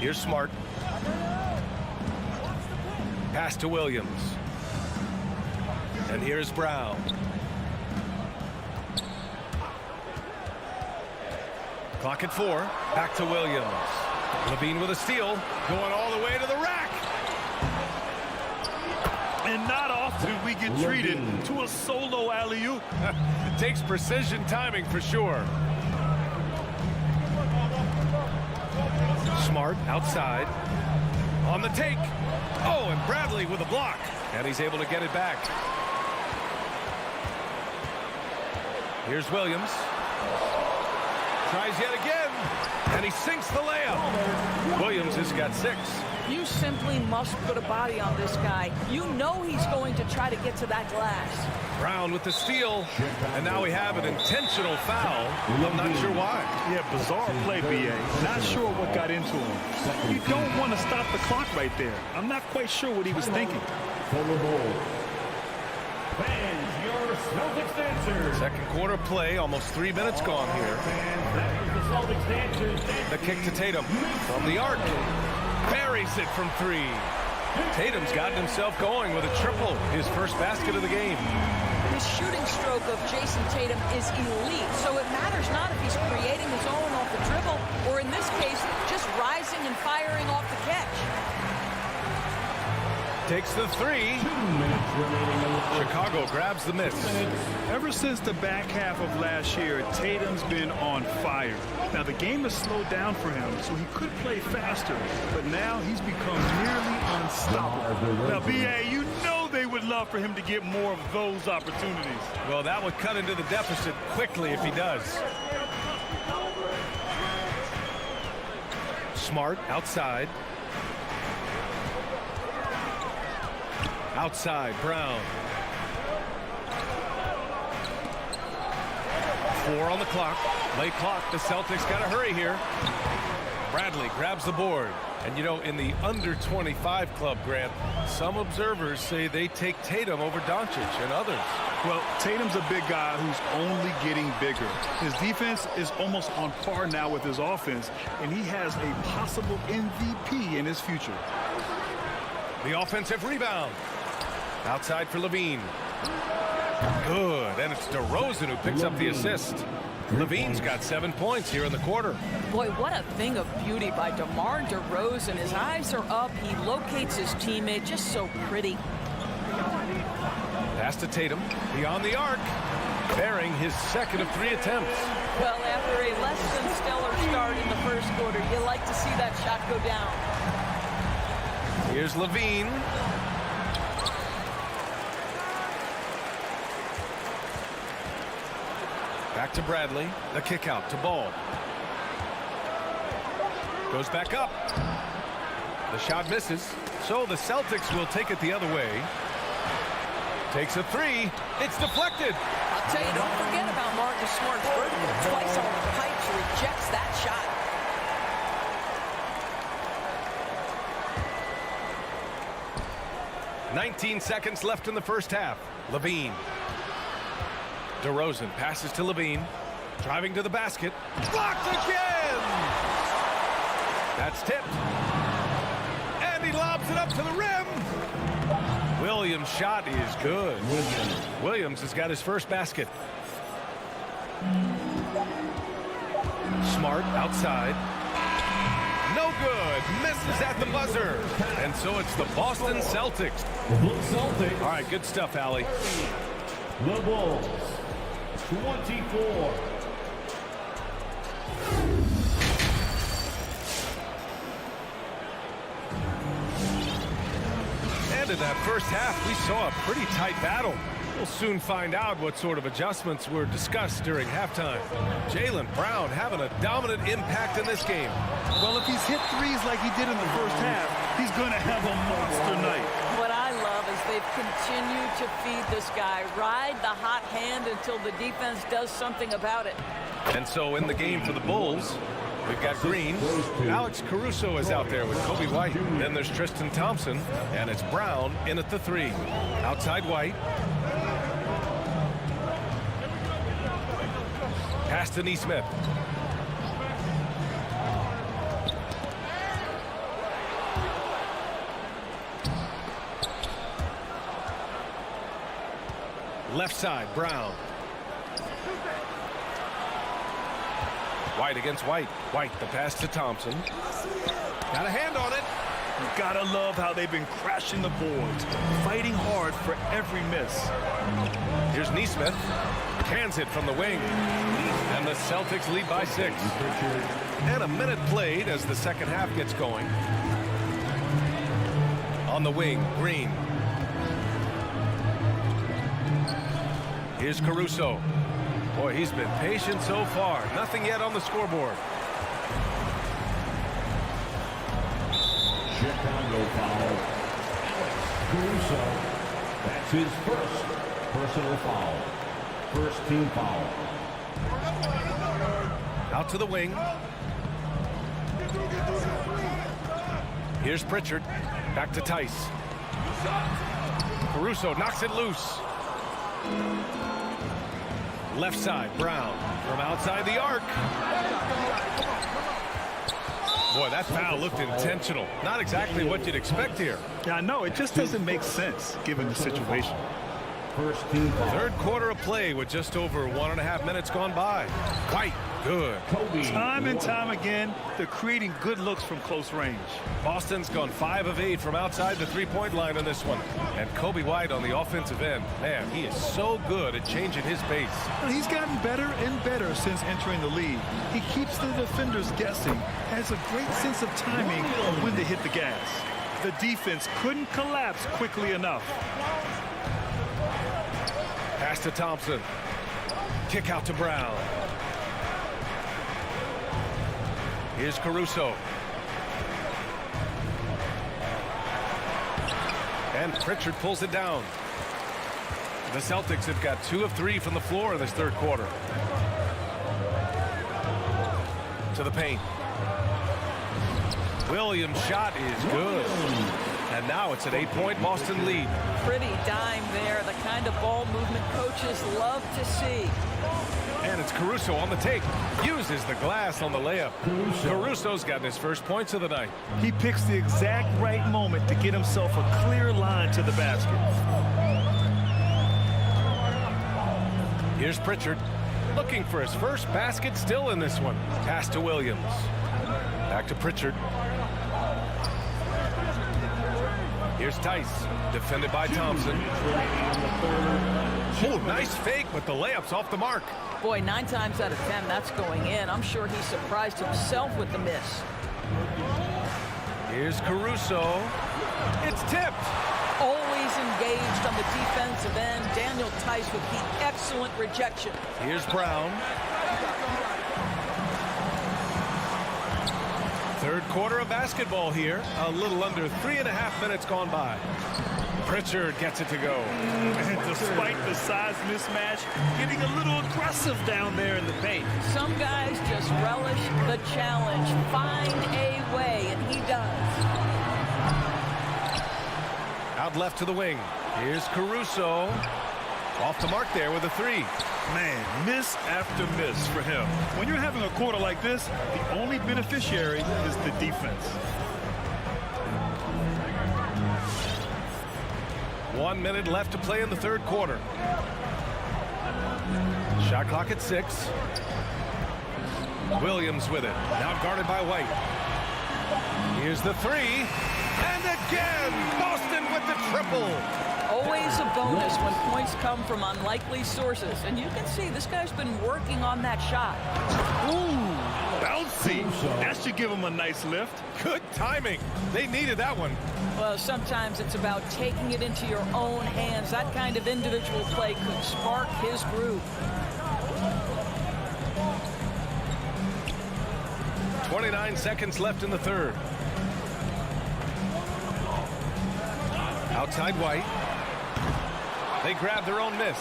Here's Smart. Pass to Williams. And here's Brown. Clock at 4. Back to Williams. Levine with a steal. Going all the way to the rack. And not often we get treated to a solo alley-oop. It takes precision timing for sure. Smart outside. On the take. Oh, and Bradley with a block. And he's able to get it back. Here's Williams. Tries yet again. And he sinks the layup. Williams has got 6. You simply must put a body on this guy. You know he's going to try to get to that glass. Brown with the steal. And now we have an intentional foul. I'm not sure why. Yeah, bizarre play, BA. Not sure what got into him. You don't want to stop the clock right there. I'm not quite sure what he was thinking. Fans, your Celtics dancers. Second quarter play, almost 3 minutes gone here. The kick to Tatum from the arc. Buries it from 3. Tatum's gotten himself going with a triple, his first basket of the game. His shooting stroke of Jason Tatum is elite, so it matters not if he's creating his own off the dribble, or in this case, just rising and firing off the catch. Takes the 3. Chicago grabs the miss. Ever since the back half of last year, Tatum's been on fire. Now, the game has slowed down for him, so he could play faster, but now he's become nearly unstoppable. Now, B.A., you know they would love for him to get more of those opportunities. Well, that would cut into the deficit quickly if he does. Smart outside. Outside, Brown. 4 on the clock. Late clock. The Celtics got to hurry here. Bradley grabs the board. And, you know, in the under 25 club, Grant, some observers say they take Tatum over Doncic and others. Well, Tatum's a big guy who's only getting bigger. His defense is almost on par now with his offense, and he has a possible MVP in his future. The offensive rebound. Outside for Levine. Good. And it's DeRozan who picks up the assist. Levine's got 7 points here in the quarter. Boy, what a thing of beauty by DeMar DeRozan. His eyes are up. He locates his teammate. Just so pretty. Pass to Tatum. Beyond the arc. Bearing his second of 3 attempts. Well, after a less than stellar start in the first quarter, you like to see that shot go down. Here's Levine. Back to Bradley. The kick out to Ball. Goes back up. The shot misses. So the Celtics will take it the other way. Takes a 3. It's deflected. I'll tell you, don't forget about Marcus Smart's vertical. Twice on the pipes, rejects that shot. .19 seconds left in the first half. Levine. DeRozan passes to Levine. Driving to the basket. Blocked again! That's tipped. And he lobs it up to the rim. Williams' shot is good. Williams has got his first basket. Smart outside. No good. Misses at the buzzer. And so it's the Boston Celtics. All right, good stuff, Allie. The Bulls, 24. And in that first half, we saw a pretty tight battle. We'll soon find out what sort of adjustments were discussed during halftime. Jaylen Brown having a dominant impact in this game. Well, if he's hit threes like he did in the first half, he's going to have a monster night. What I love is they've continued to feed this guy. Ride the hot hand until the defense does something about it. And so in the game for the Bulls, we've got Green. Alex Caruso is out there with Kobe White. Then there's Tristan Thompson. And it's Brown in at the 3. Outside White. Pass to Nesmith. Left side, Brown. White against White. White, the pass to Thompson. Got a hand on it. You gotta love how they've been crashing the boards, fighting hard for every miss. Here's Nesmith. Cans it from the wing. And the Celtics lead by 6. And a minute played as the second half gets going. On the wing, Green. Here's Caruso. Boy, he's been patient so far. Nothing yet on the scoreboard. Chicago foul. Caruso. That's his first personal foul. First team foul. Out to the wing. Here's Pritchard. Back to Tice. Caruso knocks it loose. Left side, Brown from outside the arc. Boy, that foul looked intentional. Not exactly what you'd expect here. Yeah, I know. It just doesn't make sense given the situation. Third quarter of play with just over 1.5 minutes gone by. Quite good. Time and time again, they're creating good looks from close range. Boston's gone 5 of 8 from outside the three-point line on this one. And Kobe White on the offensive end. Man, he is so good at changing his pace. He's gotten better and better since entering the league. He keeps the defenders guessing, has a great sense of timing of when to hit the gas. The defense couldn't collapse quickly enough. Pass to Thompson. Kick out to Brown. Here's Caruso. And Pritchard pulls it down. The Celtics have got 2 of 3 from the floor in this third quarter. To the paint. Williams' shot is good. And now it's an 8-point Boston lead. Pretty dime there, the kind of ball movement coaches love to see. And it's Caruso on the take. Uses the glass on the layup. Caruso's gotten his first points of the night. He picks the exact right moment to get himself a clear line to the basket. Here's Pritchard. Looking for his first basket still in this one. Pass to Williams. Back to Pritchard. Here's Tice, defended by Thompson. Oh, nice fake, but the layup's off the mark. Boy, 9 times out of 10, that's going in. I'm sure he surprised himself with the miss. Here's Caruso. It's tipped. Always engaged on the defensive end. Daniel Tice with the excellent rejection. Here's Brown. Third quarter of basketball here. A little under 3.5 minutes gone by. Pritchard gets it to go. And despite the size mismatch, getting a little aggressive down there in the paint. Some guys just relish the challenge. Find a way, and he does. Out left to the wing. Here's Caruso. Off the mark there with a 3. Man, miss after miss for him. When you're having a quarter like this, the only beneficiary is the defense. 1 minute left to play in the third quarter. Shot clock at 6. Williams with it. Now guarded by White. Here's the 3. And again, Boston with the triple. Always a bonus when points come from unlikely sources. And you can see this guy's been working on that shot. Ooh, bouncy. That should give him a nice lift. Good timing. They needed that one. Well, sometimes it's about taking it into your own hands. That kind of individual play could spark his groove. 29 seconds left in the third. Outside White. They grab their own miss.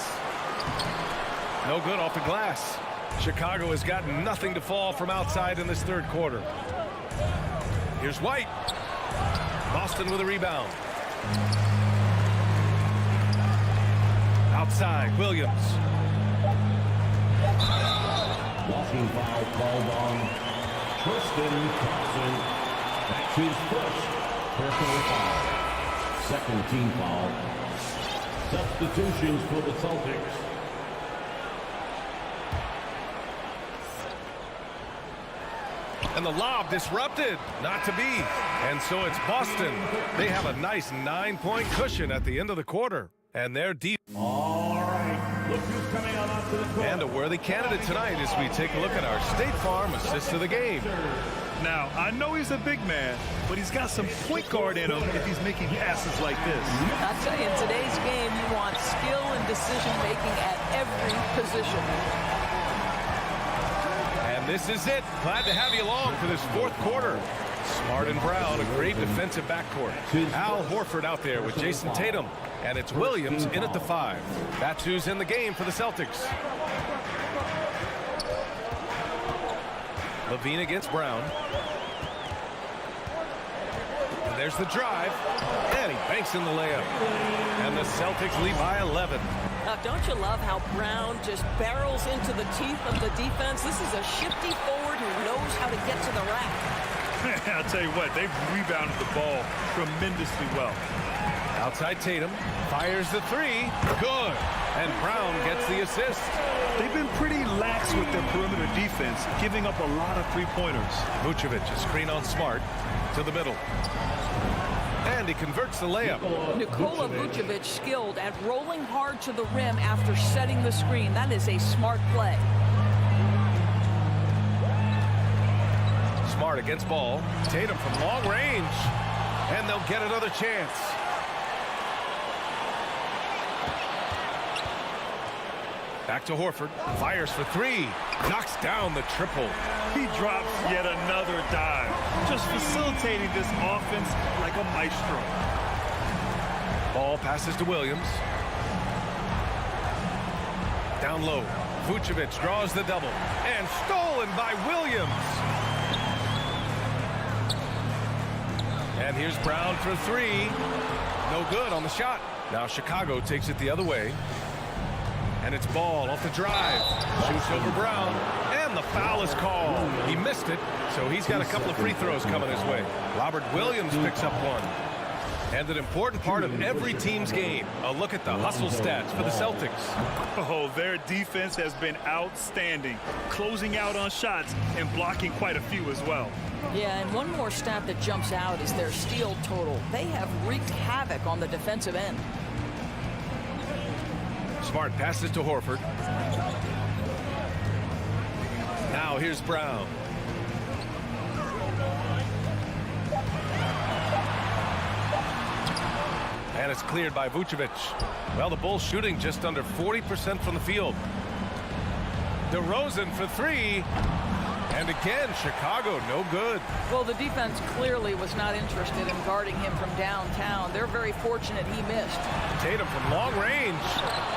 No good off the glass. Chicago has got nothing to fall from outside in this third quarter. Here's White. Boston with a rebound. Outside, Williams. Walking foul called on Tristan Thompson. That's his first personal foul. Second team foul. Substitutions for the Celtics. And the lob disrupted. Not to be. And so it's Boston. They have a nice 9-point cushion at the end of the quarter. And they're deep. All right. Look who's coming on up to the court. And a worthy candidate tonight as we take a look at our State Farm assist of the game. Now, I know he's a big man, but he's got some point guard in him if he's making passes like this. I tell you, in today's game, you want skill and decision-making at every position. And this is it. Glad to have you along for this fourth quarter. Smart and Brown, a great defensive backcourt. Al Horford out there with Jason Tatum. And it's Williams in at the 5. That's who's in the game for the Celtics. Levine against Brown. And there's the drive. And he banks in the layup. And the Celtics lead by 11. Now, don't you love how Brown just barrels into the teeth of the defense? This is a shifty forward who knows how to get to the rack. I'll tell you what, they've rebounded the ball tremendously well. Outside Tatum fires the three. Good. And Brown gets the assist. They've been pretty lax with their perimeter defense, giving up a lot of three-pointers. Vucevic, a screen on Smart to the middle. And he converts the layup. Nikola Vucevic skilled at rolling hard to the rim after setting the screen. That is a smart play. Smart against ball. Tatum from long range. And they'll get another chance. Back to Horford. Fires for three. Knocks down the triple. He drops yet another dime, just facilitating this offense like a maestro. Ball passes to Williams. Down low. Vucevic draws the double. And stolen by Williams. And here's Brown for three. No good on the shot. Now Chicago takes it the other way. And it's Ball off the drive. Shoots over Brown. And the foul is called. He missed it, so he's got a couple of free throws coming his way. Robert Williams picks up one. And an important part of every team's game. A look at the hustle stats for the Celtics. Oh, their defense has been outstanding, closing out on shots and blocking quite a few as well. Yeah, and one more stat that jumps out is their steal total. They have wreaked havoc on the defensive end. Smart passes to Horford. Now here's Brown. And it's cleared by Vucevic. Well, the Bulls shooting just under 40% from the field. DeRozan for three. And again, Chicago, no good. Well, the defense clearly was not interested in guarding him from downtown. They're very fortunate he missed. Tatum from long range.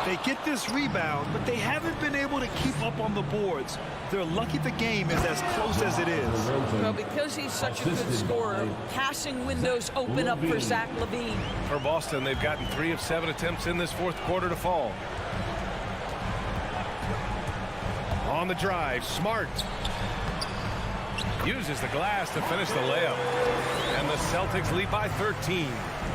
They get this rebound, but they haven't been able to keep up on the boards. They're lucky the game is as close as it is. Well, because he's such a good scorer, passing windows open up for Zach LaVine. For Boston, they've gotten 3 of 7 attempts in this fourth quarter to fall. On the drive, Smart uses the glass to finish the layup. And the Celtics lead by 13.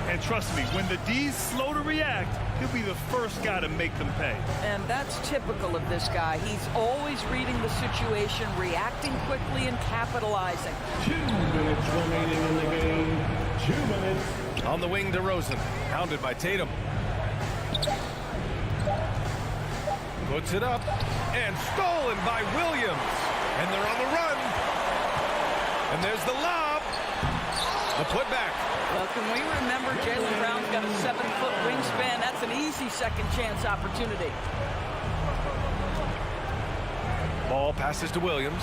And trust me, when the D's slow to react, he'll be the first guy to make them pay. And that's typical of this guy. He's always reading the situation, reacting quickly, and capitalizing. 2 minutes remaining in the game. 2 minutes. On the wing, DeRozan, hounded by Tatum. Puts it up, and stolen by Williams. And they're on the run. And there's the lob. The putback. Well, can we remember Jaylen Brown's got a 7-foot wingspan? That's an easy second chance opportunity. Ball passes to Williams.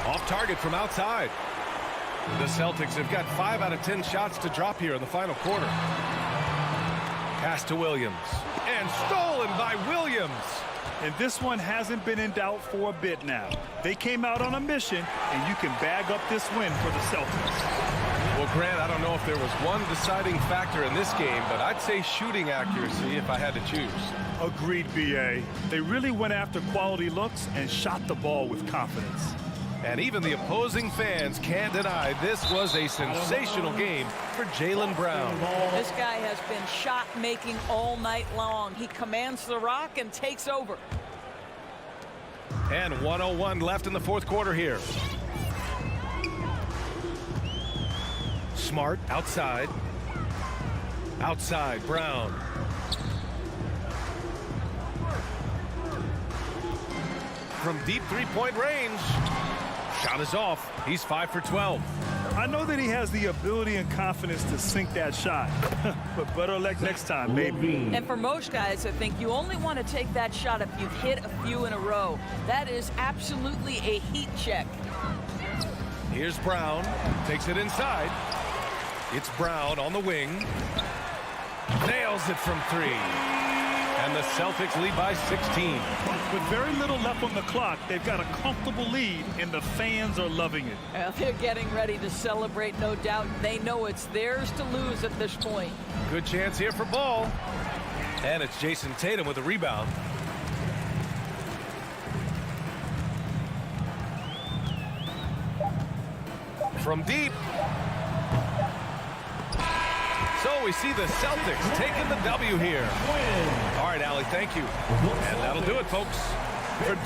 Off target from outside. The Celtics have got 5 out of 10 shots to drop here in the final quarter. Pass to Williams. And stolen by Williams. And this one hasn't been in doubt for a bit now. They came out on a mission, and you can bag up this win for the Celtics. Well, Grant, I don't know if there was one deciding factor in this game, but I'd say shooting accuracy if I had to choose. Agreed, B.A. They really went after quality looks and shot the ball with confidence. And even the opposing fans can't deny this was a sensational game for Jaylen Brown. This guy has been shot-making all night long. He commands the rock and takes over. And 1:01 left in the fourth quarter here. Smart outside. Outside, Brown. From deep three-point range. Shot is off. He's 5 for 12. I know that he has the ability and confidence to sink that shot, but better luck next time, baby. And for most guys, I think you only want to take that shot if you've hit a few in a row. That is absolutely a heat check. Here's Brown. Takes it inside. It's Brown on the wing. Nails it from 3. And the Celtics lead by 16. With very little left on the clock, they've got a comfortable lead, and the fans are loving it. Well, they're getting ready to celebrate, no doubt. They know it's theirs to lose at this point. Good chance here for Ball. And it's Jason Tatum with a rebound. from deep. So we see the Celtics taking the W here. All right, Allie, thank you. And that'll do it, folks. For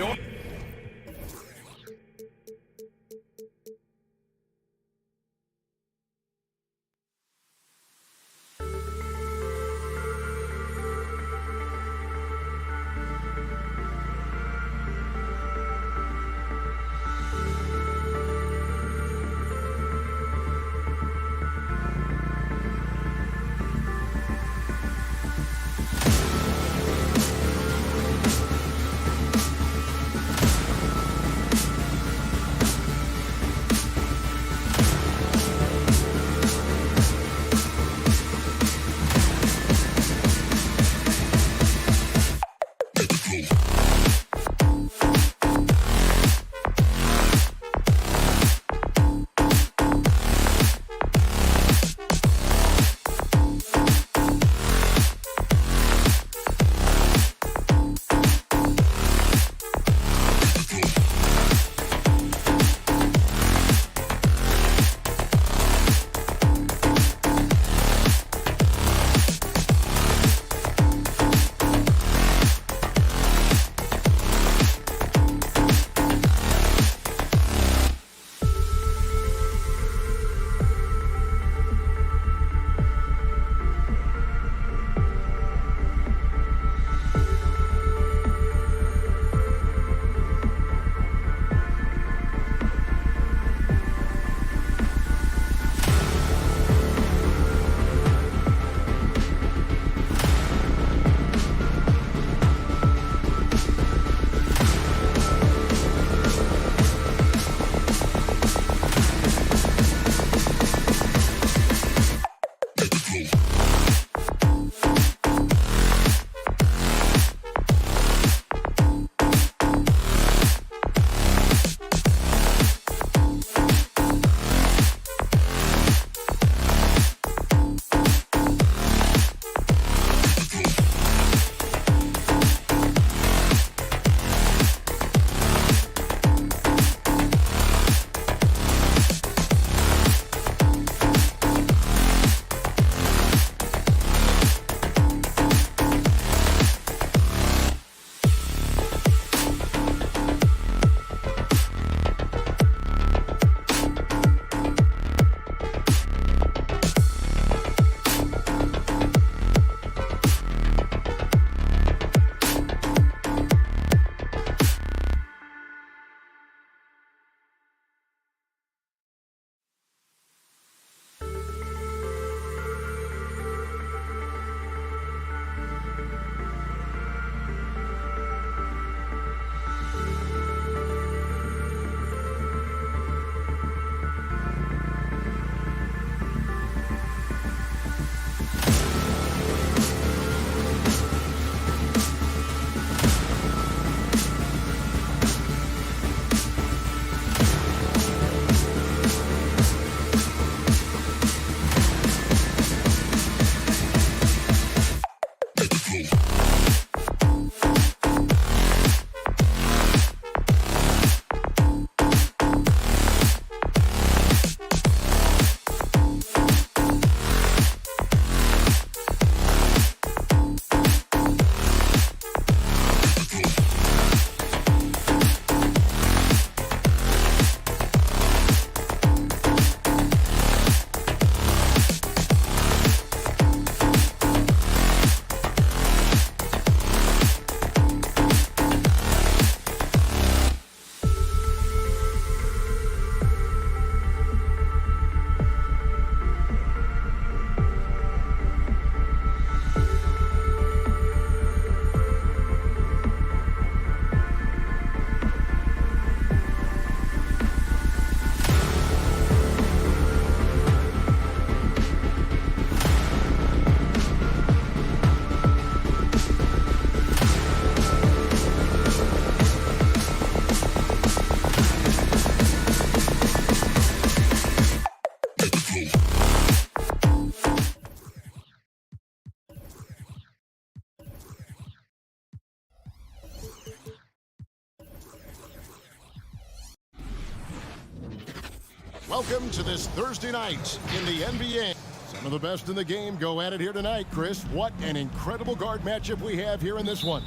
Welcome to this Thursday night in the NBA. Some of the best in the game go at it here tonight, Chris. What an incredible guard matchup we have here in this one.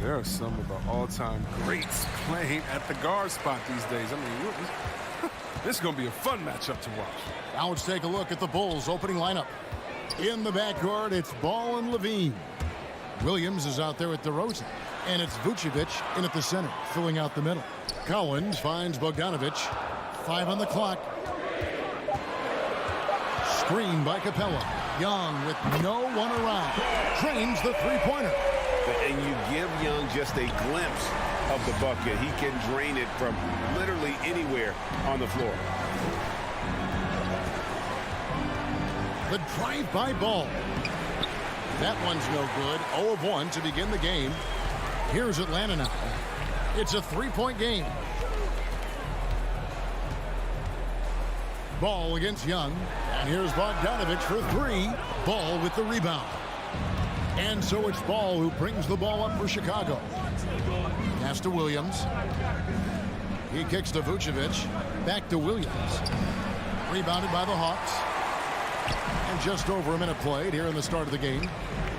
There are some of the all-time greats playing at the guard spot these days. I mean, this is going to be a fun matchup to watch. Now let's take a look at the Bulls' opening lineup. In the backcourt, it's Ball and Levine. Williams is out there with DeRozan. And it's Vucevic in at the center, filling out the middle. Collins finds Bogdanovic. 5 on the clock. Screen by Capella. Young with no one around. Drains the three-pointer. And you give Young just a glimpse of the bucket. He can drain it from literally anywhere on the floor. The drive-by Ball. That one's no good. 0 of 1 to begin the game. Here's Atlanta now. It's a three-point game. Ball against Young. And here's Bogdanovic for 3. Ball with the rebound. And so it's Ball who brings the ball up for Chicago. Pass to Williams. He kicks to Vucevic. Back to Williams. Rebounded by the Hawks. And just over a minute played here in the start of the game.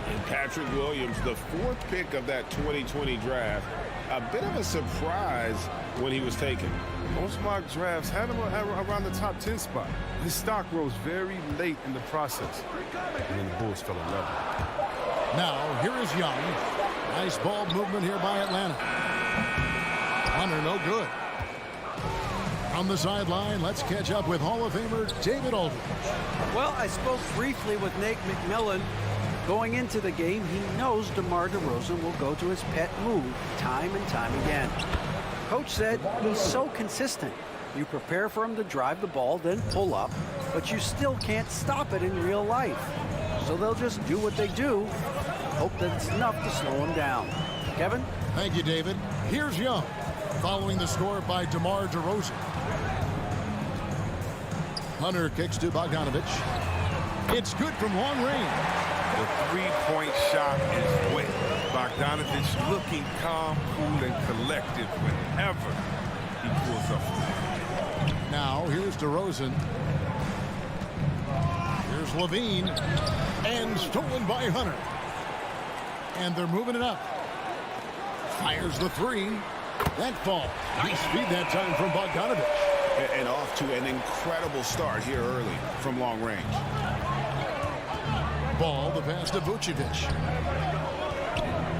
And Patrick Williams, the 4th pick of that 2020 draft. A bit of a surprise when he was taken. Most mock drafts had him around the top 10 spot. His stock rose very late in the process. And then the Bulls fell in love. Now, here is Young. Nice ball movement here by Atlanta. Hunter, no good. On the sideline, let's catch up with Hall of Famer David Aldridge. Well, I spoke briefly with Nate McMillan. Going into the game, he knows DeMar DeRozan will go to his pet move time and time again. Coach said he's so consistent. You prepare for him to drive the ball, then pull up, but you still can't stop it in real life. So they'll just do what they do, hope that it's enough to slow him down. Kevin? Thank you, David. Here's Young, following the score by DeMar DeRozan. Hunter kicks to Bogdanovic. It's good from long range. The three-point shot is wet. Bogdanovic looking calm, cool, and collected whenever he pulls up. Now, here's DeRozan. Here's Levine. And stolen by Hunter. And they're moving it up. Fires the 3. That falls. Nice speed that time from Bogdanovic. And off to an incredible start here early from long range. Ball, the pass to Vucevic.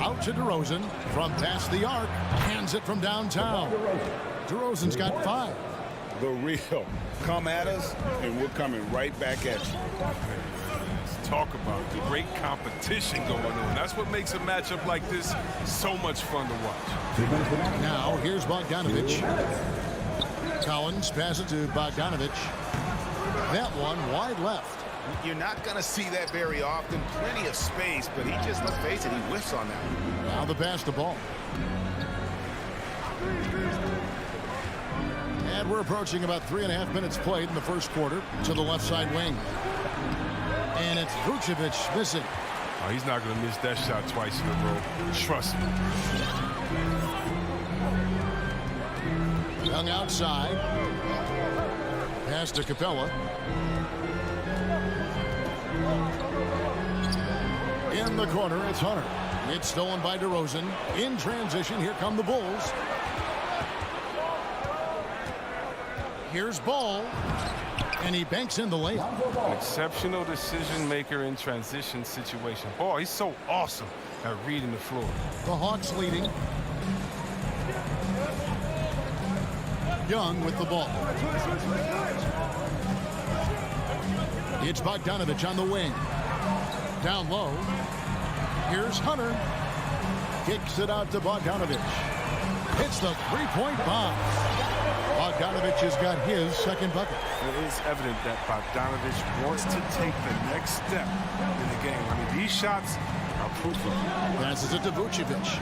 Out to DeRozan from past the arc. Hands it from downtown. DeRozan's got 5. The real. Come at us, and we're coming right back at you. Talk about the great competition going on. That's what makes a matchup like this so much fun to watch. Now, here's Bogdanovic. Collins passes to Bogdanovic. That one wide left. You're not going to see that very often. Plenty of space, but he just, let's face it, he whiffs on that. Now the pass to Ball. And we're approaching about 3.5 minutes played in the first quarter to the left side wing. And it's Vucevic missing. Oh, he's not going to miss that shot twice in a row. Trust me. Young outside. Pass to Capella. In the corner, it's Hunter. It's stolen by DeRozan. In transition, here come the Bulls. Here's Ball. And he banks in the layup. An exceptional decision maker in transition situation. Boy, he's so awesome at reading the floor. The Hawks leading. Young with the ball. It's Bogdanovic on the wing. Down low. Here's Hunter. Kicks it out to Bogdanovic. Hits the three-point bomb. Bogdanovic has got his second bucket. It is evident that Bogdanovic wants to take the next step in the game. I mean, these shots are proof of it. Passes it to Vucevic.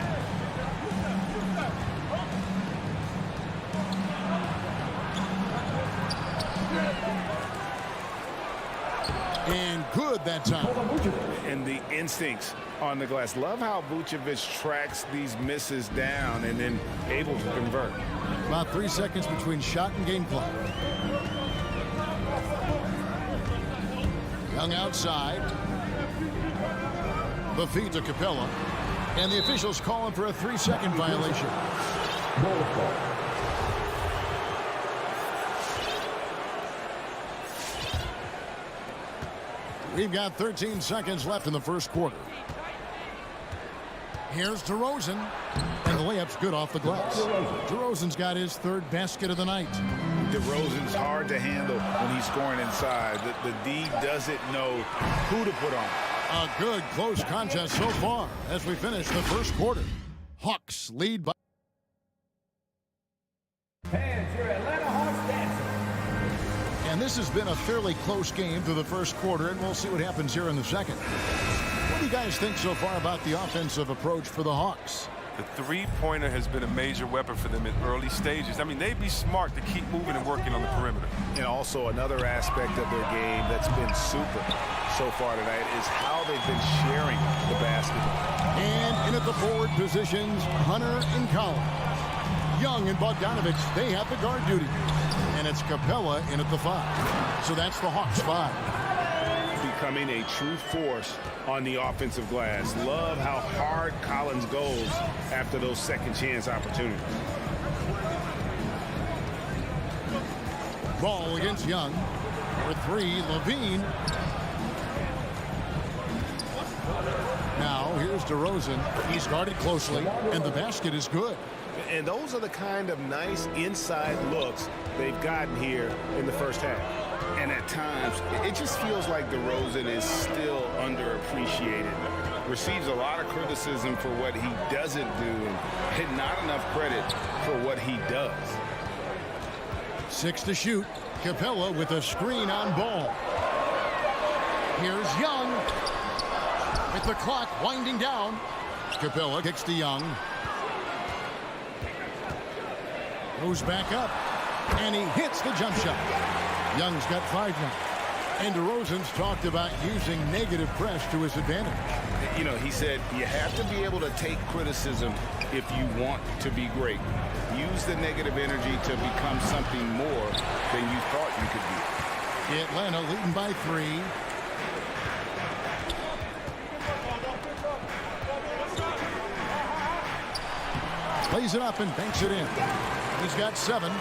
And good that time. And the instincts on the glass. Love how Vucevic tracks these misses down and then able to convert. About 3 seconds between shot and game clock. Young outside. The feed to Capella. And the officials calling for a 3-second violation. We've got 13 seconds left in the first quarter. Here's DeRozan. And the layup's good off the glass. DeRozan's got his third basket of the night. DeRozan's hard to handle when he's scoring inside. The D doesn't know who to put on. A good close contest so far as we finish the first quarter. Hawks lead by... And this has been a fairly close game through the first quarter, and we'll see what happens here in the second. What do you guys think so far about the offensive approach for the Hawks? The three-pointer has been a major weapon for them in early stages. I mean, they'd be smart to keep moving and working on the perimeter. And also another aspect of their game that's been super so far tonight is how they've been sharing the basketball. And in at the forward positions, Hunter and Collins. Young and Bogdanovich, they have the guard duty. And it's Capella in at the 5. So that's the Hawks 5. Becoming a true force on the offensive glass. Love how hard Collins goes after those second chance opportunities. Ball against Young. For 3, Levine. Now here's DeRozan. He's guarded closely, and the basket is good. And those are the kind of nice inside looks they've gotten here in the first half. And at times, it just feels like DeRozan is still underappreciated. Receives a lot of criticism for what he doesn't do and not enough credit for what he does. 6 to shoot. Capella with a screen on Ball. Here's Young. With the clock winding down. Capella kicks to Young. Goes back up. And he hits the jump shot. Young's got 5 now. And DeRozan's talked about using negative press to his advantage. You know, he said you have to be able to take criticism if you want to be great. Use the negative energy to become something more than you thought you could be. Atlanta leading by 3. Plays it up and banks it in. He's got 7.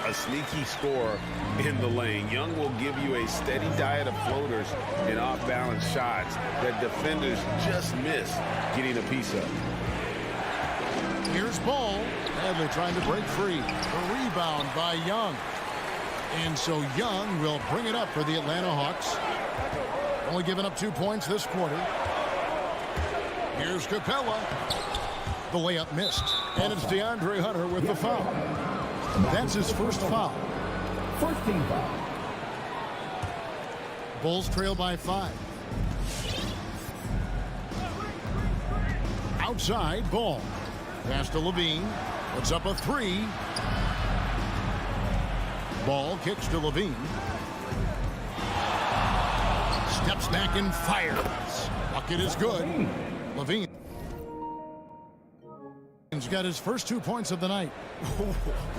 A sneaky score in the lane. Young will give you a steady diet of floaters and off-balance shots that defenders just miss getting a piece of. Here's Ball. Bradley trying to break free. A rebound by Young. And so Young will bring it up for the Atlanta Hawks. Only giving up 2 points this quarter. Here's Capella. The layup missed. And it's DeAndre Hunter with the foul. That's his first foul. First team foul. Bulls trail by 5. Outside, Ball. Pass to Levine. Puts up a 3. Ball kicks to Levine. Steps back and fires. Bucket is good. Levine. He's got his first 2 points of the night.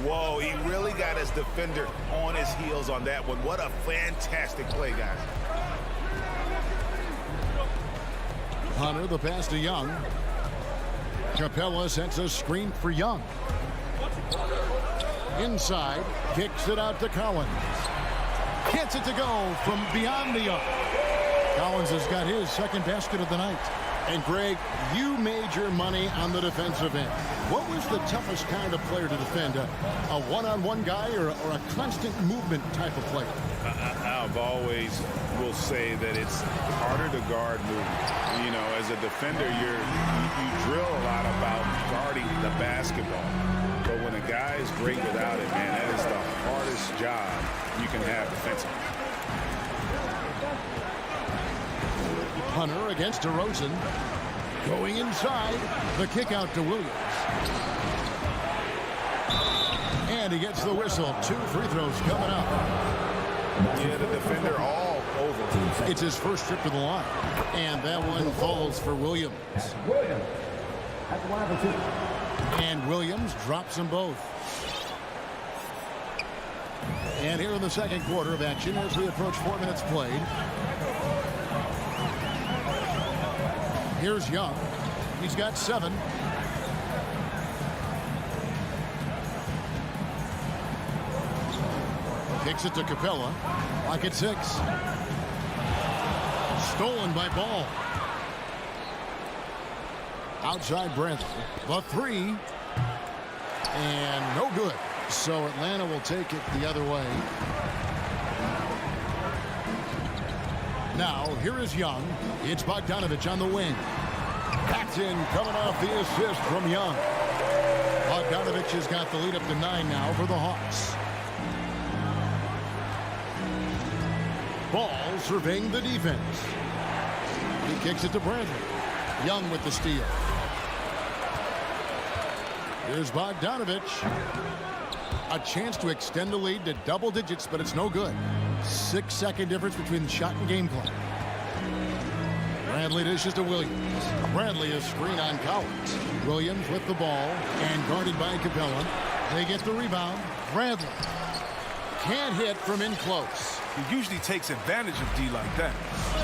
Whoa, he really got his defender on his heels on that one. What a fantastic play, guys. Hunter, the pass to Young. Capella sets a screen for Young. Inside, kicks it out to Collins. Gets it to go from beyond the arc. Collins has got his second basket of the night. And Greg, you made your money on the defensive end. What was the toughest kind of player to defend? A one-on-one guy or a constant movement type of player? I've always will say that it's harder to guard movement. You know, as a defender, you drill a lot about guarding the basketball. But when a guy is great without it, man, that is the hardest job you can have defensively. Hunter against DeRozan. Going inside. The kick out to Williams. And he gets the whistle. 2 free throws coming up. Yeah, the defender all over. It's his first trip to the line. And that one falls for Williams. And Williams drops them both. And here in the second quarter of action as we approach 4 minutes played. Here's Young. He's got 7. Kicks it to Capella. Lock at 6. Stolen by Ball. Outside Brent. The 3. And no good. So Atlanta will take it the other way. Now, here is Young. It's Bogdanovich on the wing. Paxton coming off the assist from Young. Bogdanovich has got the lead up to 9 now for the Hawks. Ball surveying the defense. He kicks it to Bradley. Young with the steal. Here's Bogdanovich. A chance to extend the lead to double digits, but it's no good. 6-second difference between the shot and game clock. Bradley dishes to Williams. Bradley is screen on Collins. Williams with the ball and guarded by Capella. They get the rebound. Bradley can't hit from in close. He usually takes advantage of D like that.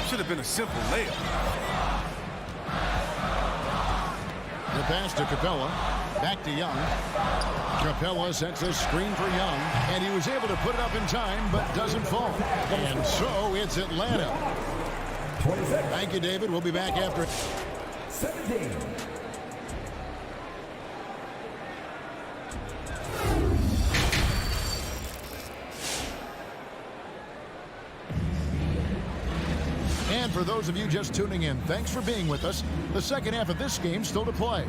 Should have been a simple layup. The pass to Capella. Back to Young. Capella sets a screen for Young, and he was able to put it up in time, but doesn't fall. And so it's Atlanta. Thank you, David. We'll be back after 17. And for those of you just tuning in, thanks for being with us. The second half of this game still to play.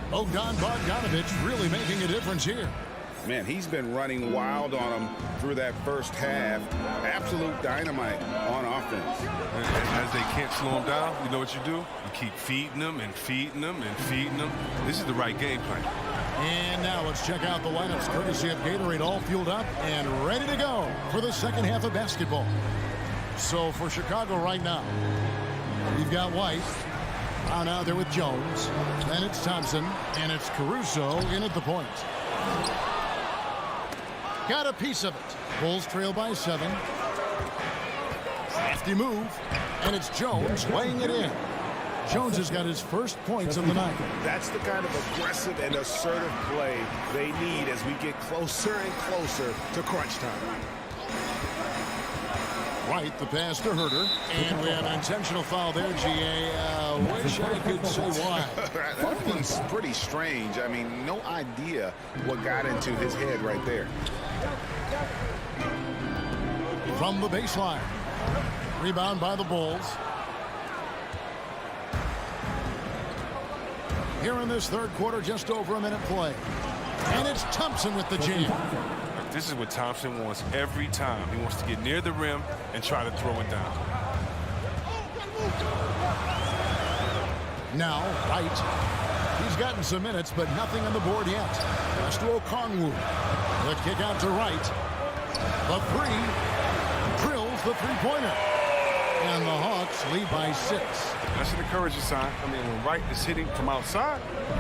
Bogdanovich really making a difference here. Man, he's been running wild on him through that first half. Absolute dynamite on offense. And as they can't slow him down, you know what you do? You keep feeding them and feeding them and feeding them. This is the right game plan. And now let's check out the lineups courtesy of Gatorade, all fueled up and ready to go for the second half of basketball. So for Chicago right now, we've got White. Brown out there with Jones. Then it's Thompson. And it's Caruso in at the point. Got a piece of it. Bulls trail by 7. Crafty move. And it's Jones laying it in. Jones has got his first points of the night. That's the kind of aggressive and assertive play they need as we get closer and closer to crunch time. Right, the pass to Herter. And we have an intentional foul there, GA. Wish I could say why. That one's pretty strange. I mean, no idea what got into his head right there. From the baseline. Rebound by the Bulls. Here in this third quarter, just over a minute play. And it's Thompson with the jam. This is what Thompson wants every time. He wants to get near the rim and try to throw it down. Now, Wright. He's gotten some minutes, but nothing on the board yet. Pass to Okongwu. The kick out to Wright. The 3. Drills the three-pointer. And the Hawks lead by 6. That's an encouraging sign. I mean, when Wright is hitting from outside,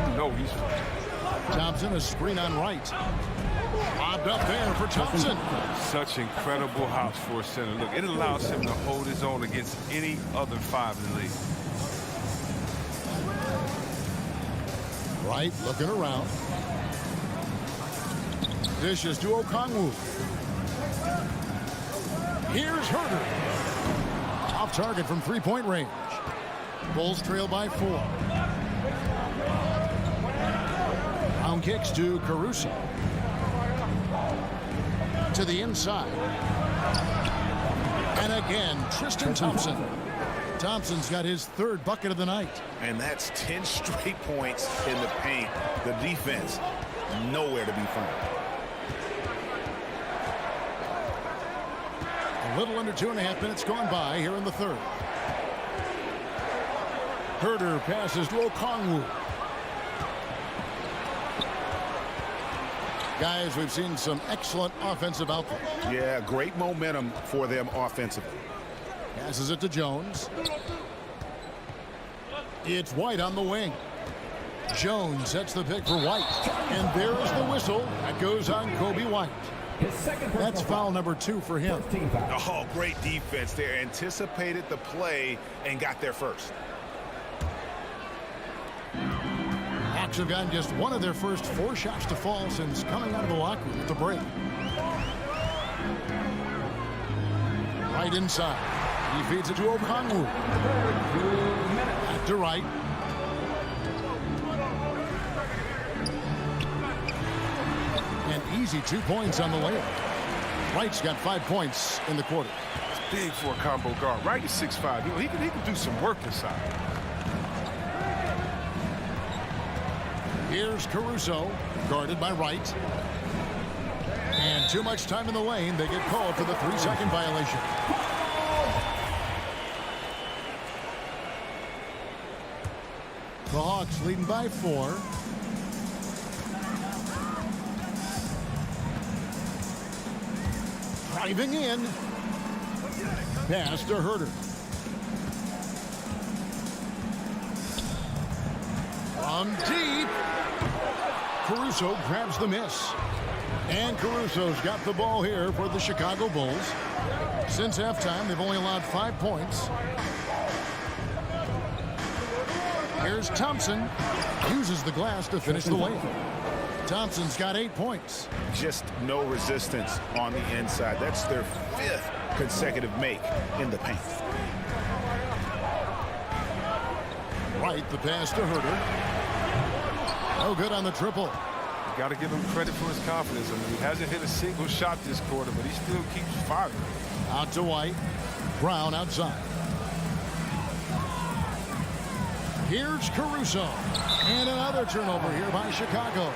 you know he's... Thompson, a screen on Wright. Bobbed up there for Thompson. Such incredible hops for a center. Look, it allows him to hold his own against any other 5 in the league. Wright looking around. Dishes to Okongwu. Here's Herter. Off target from three-point range. Bulls trail by 4. Brown kicks to Caruso. To the inside. And again, Tristan Thompson. Thompson's got his 3rd bucket of the night. And that's 10 straight points in the paint. The defense, nowhere to be found. A little under 2.5 minutes gone by here in the third. Herter passes to Okongwu. Guys, we've seen some excellent offensive output. Yeah, great momentum for them offensively. Passes it to Jones. It's White on the wing. Jones sets the pick for White. And there is the whistle. That goes on Kobe White. That's foul number 2 for him. Oh, great defense there. Anticipated the play and got there first. Hawks have gotten just one of their first 4 shots to fall since coming out of the locker room at the break. Right inside. He feeds it to Okongwu. Back to right. An easy 2 points on the layup. Wright's got 5 points in the quarter. It's big for a combo guard. Wright is 6'5". He can do some work inside. Here's Caruso, guarded by Wright. And too much time in the lane. They get called for the 3-second violation. The Hawks leading by 4. Driving in. Pass to Herter. From deep. Caruso grabs the miss. And Caruso's got the ball here for the Chicago Bulls. Since halftime, they've only allowed 5 points. Here's Thompson. Uses the glass to finish the lane. Thompson's got 8 points. Just no resistance on the inside. That's their 5th consecutive make in the paint. Right, the pass to Herter. No good on the triple. You got to give him credit for his confidence. I mean, he hasn't hit a single shot this quarter, but he still keeps firing. Out to White. Brown outside. Here's Caruso. And another turnover here by Chicago.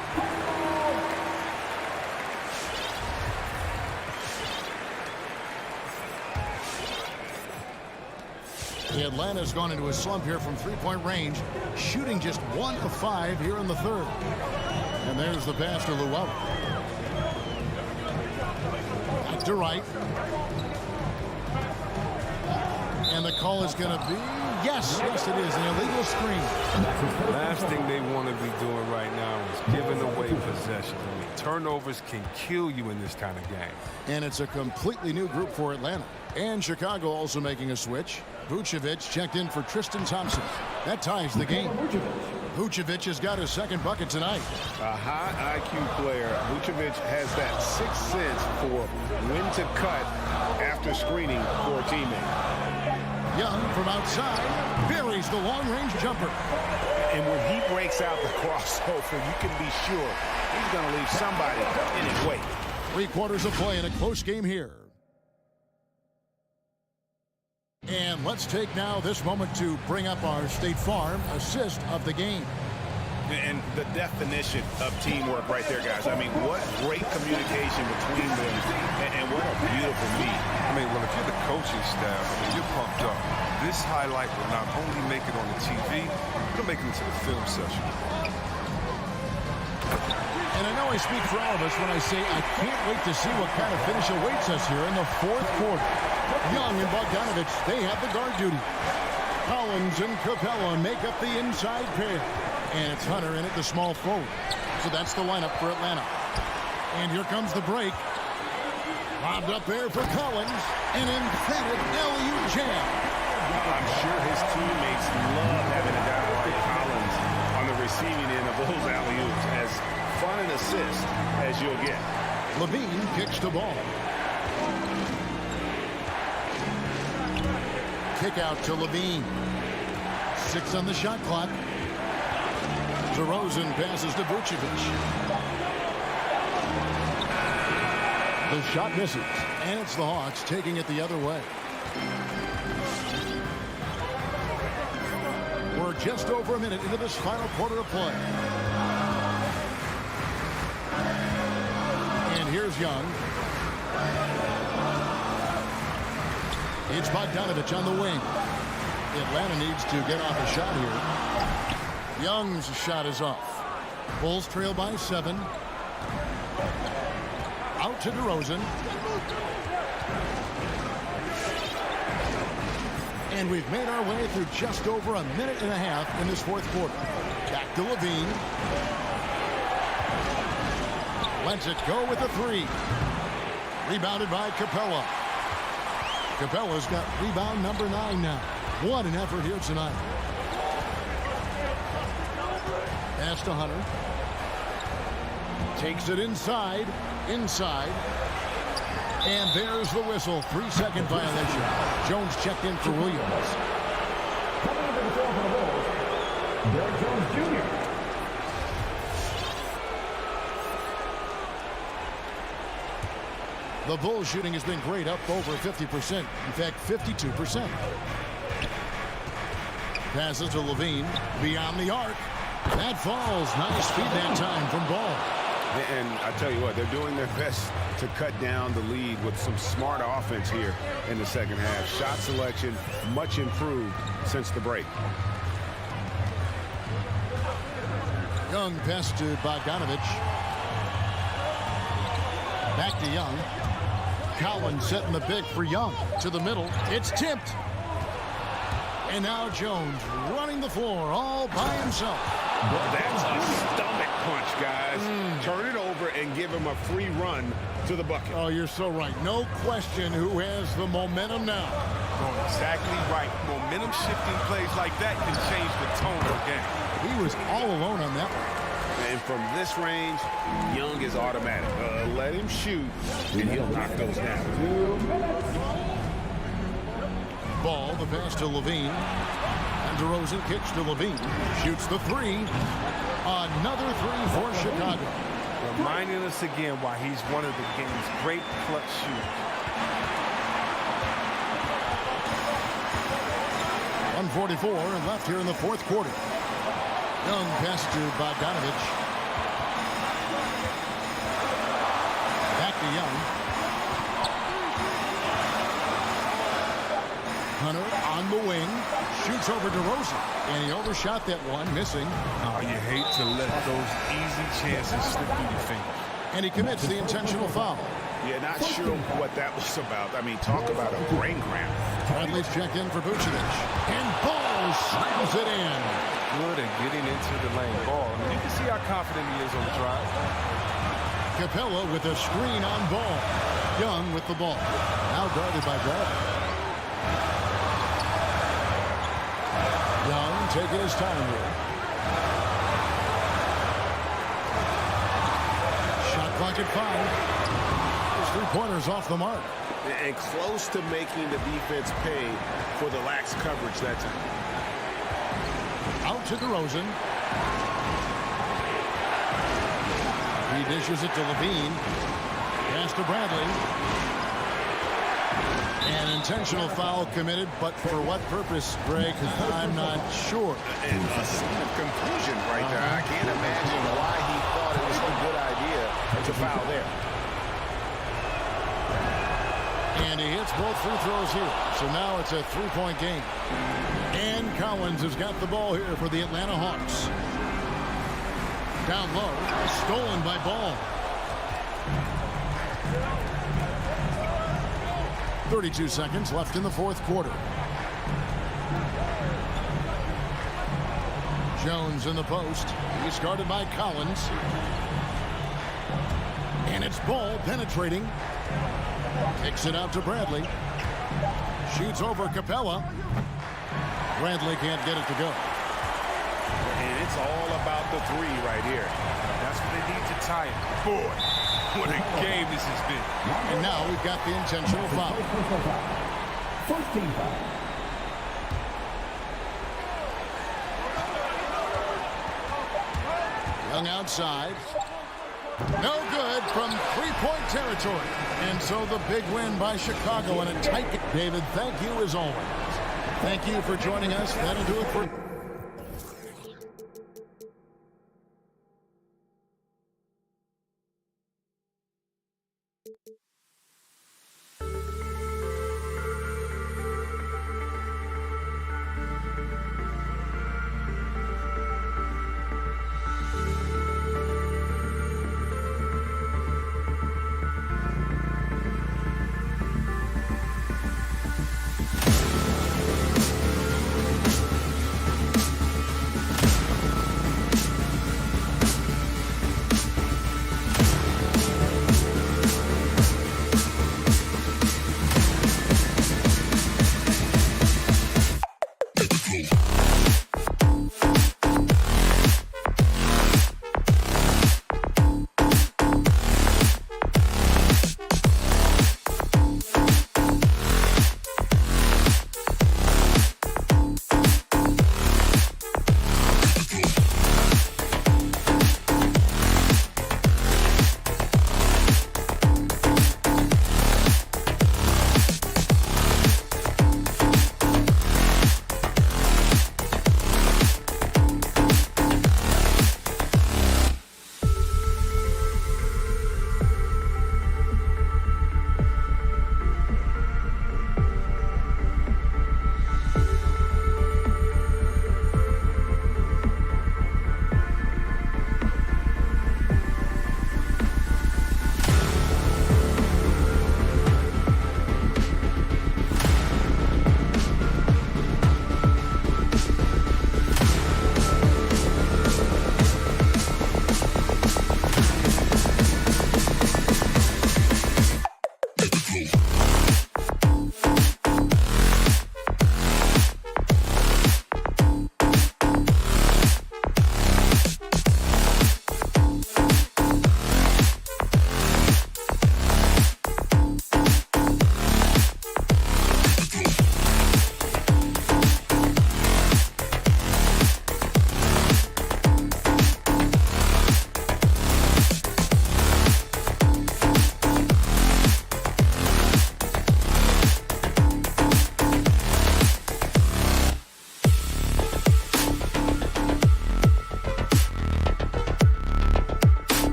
Atlanta's gone into a slump here from 3-point range, shooting just 1 of 5 here in the 3rd. And there's the pass to Llewellyn. Back to Wright. And the call is going to be, yes, it is, an illegal screen. Last thing they want to be doing right now is giving away possession. I mean, turnovers can kill you in this kind of game. And it's a completely new group for Atlanta. And Chicago also making a switch. Vucevic checked in for Tristan Thompson. That ties the game. Vucevic has got his 2nd bucket tonight. A high IQ player. Vucevic has that 6th sense for when to cut after screening for a teammate. Young from outside buries the long-range jumper. And when he breaks out the crossover, you can be sure he's going to leave somebody in his wake. 3 quarters of play in a close game here. And let's take now this moment to bring up our State Farm assist of the game. And the definition of teamwork right there, guys. I mean, what great communication between them, and what a beautiful meet. I mean, well, if you're the coaching staff, I mean, you're pumped up. This highlight will not only make it on the TV, it'll make it into the film session. And I know I speak for all of us when I say I can't wait to see what kind of finish awaits us here in the 4th quarter. Young and Bogdanovich, they have the guard duty. Collins and Capella make up the inside pair. And it's Hunter in at the small forward. So that's the lineup for Atlanta. And here comes the break. Lobbed up there for Collins. An emphatic LU jam. I'm sure his teammates love having a guy like Collins on the receiving end of those alley-oops. As fun an assist as you'll get. Levine kicks the ball. Kick out to Levine. 6 on the shot clock. DeRozan passes to Vucevic. The shot misses, and it's the Hawks taking it the other way. We're just over a minute into this final quarter of play. And here's Young. It's Bogdanovich on the wing. Atlanta needs to get off a shot here. Young's shot is off. Bulls trail by 7. Out to DeRozan. And we've made our way through just over a minute and a half in this 4th quarter. Back to Levine. Lets it go with a 3. Rebounded by Capella. Capella's got rebound number 9 now. What an effort here tonight. Pass to Hunter. Takes it inside. And there's the whistle. 3-second violation. Jones checked in for Williams. Derek Jones Jr. The Bulls shooting has been great, up over 50%. In fact, 52%. Passes to Levine. Beyond the arc. That falls. Nice speed that time from Ball. And I tell you what, they're doing their best to cut down the lead with some smart offense here in the second half. Shot selection much improved since the break. Young pass to Bogdanovich. Back to Young. Collins setting the pick for Young. To the middle. It's tipped. And now Jones running the floor all by himself. That's a stomach punch, guys. Turn it over and give him a free run to the bucket. Oh, you're so right. No question who has the momentum now. Going exactly right. Momentum shifting plays like that can change the tone of the game. He was all alone on that one. And from this range, Young is automatic. Let him shoot, and he'll knock those down. Ball, the pass to Levine. And DeRozan kicks to Levine. Shoots the 3. Another 3 for Chicago. Reminding us again why he's one of the game's great clutch shooters. 1:44 and left here in the fourth quarter. Young pass to Bogdanovich. Back to Young. Hunter on the wing. Shoots over DeRozan. And he overshot that one, missing. Oh, you hate to let those easy chances slip through your fingers. And he commits the intentional foul. Yeah, not sure what that was about. I mean, talk about a brain cramp. Bradley's checked in for Vucevic. And Ball slams it in. Good at getting into the lane. Ball. I mean, you can see how confident he is on the drive. Capella with a screen on Ball. Young with the ball. Now guarded by Bradley. Young taking his time here. Shot clock at 5. His 3-pointers off the mark. And close to making the defense pay for the lax coverage that time. Out to DeRozan. He dishes it to Levine. Pass to Bradley. An intentional foul committed, but for what purpose, Greg? I'm not sure. And a scene of confusion right there. I can't imagine why he thought it was a good idea to foul there. And he hits both free throws here. So now it's a 3-point game. And Collins has got the ball here for the Atlanta Hawks. Down low. Stolen by Ball. 32 seconds left in the fourth quarter. Jones in the post. He's guarded by Collins. And it's Ball penetrating. Kicks it out to Bradley. Shoots over Capella. Bradley can't get it to go. And it's all about the 3 right here. That's what they need to tie it. Boy, what a game this has been. And now we've got the intentional foul. First team foul. Young outside. No good from 3-point territory. And so the big win by Chicago in a tight game. David, thank you as always. Thank you for joining us. That'll do it for...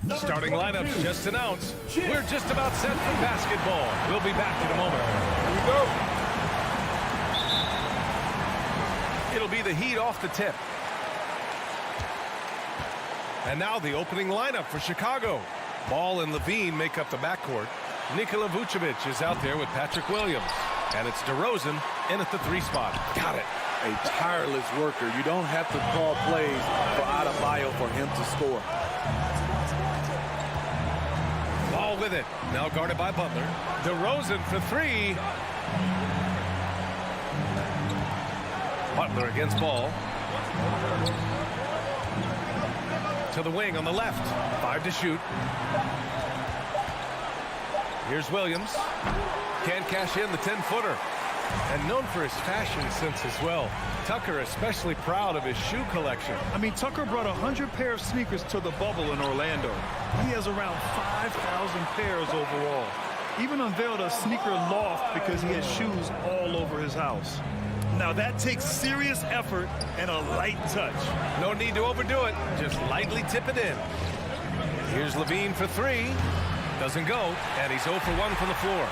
Starting lineups just announced. We're just about set for basketball. We'll be back in a moment. Here we go. It'll be the Heat off the tip. And now the opening lineup for Chicago. Ball and Levine make up the backcourt. Nikola Vucevic is out there with Patrick Williams. And it's DeRozan in at the 3 spot. Got it. A tireless worker. You don't have to call plays for Adebayo for him to score. Ball with it. Now guarded by Butler. DeRozan for 3. Butler against Ball. To the wing on the left. 5 to shoot. Here's Williams. Can't cash in the 10-footer. And known for his fashion sense as well. Tucker especially proud of his shoe collection. I mean, Tucker brought 100 pair of sneakers to the bubble in Orlando. He has around 5,000 pairs overall. Even unveiled a sneaker loft because he has shoes all over his house. Now that takes serious effort and a light touch. No need to overdo it. Just lightly tip it in. Here's Levine for 3. Doesn't go. And he's 0 for 1 from the floor.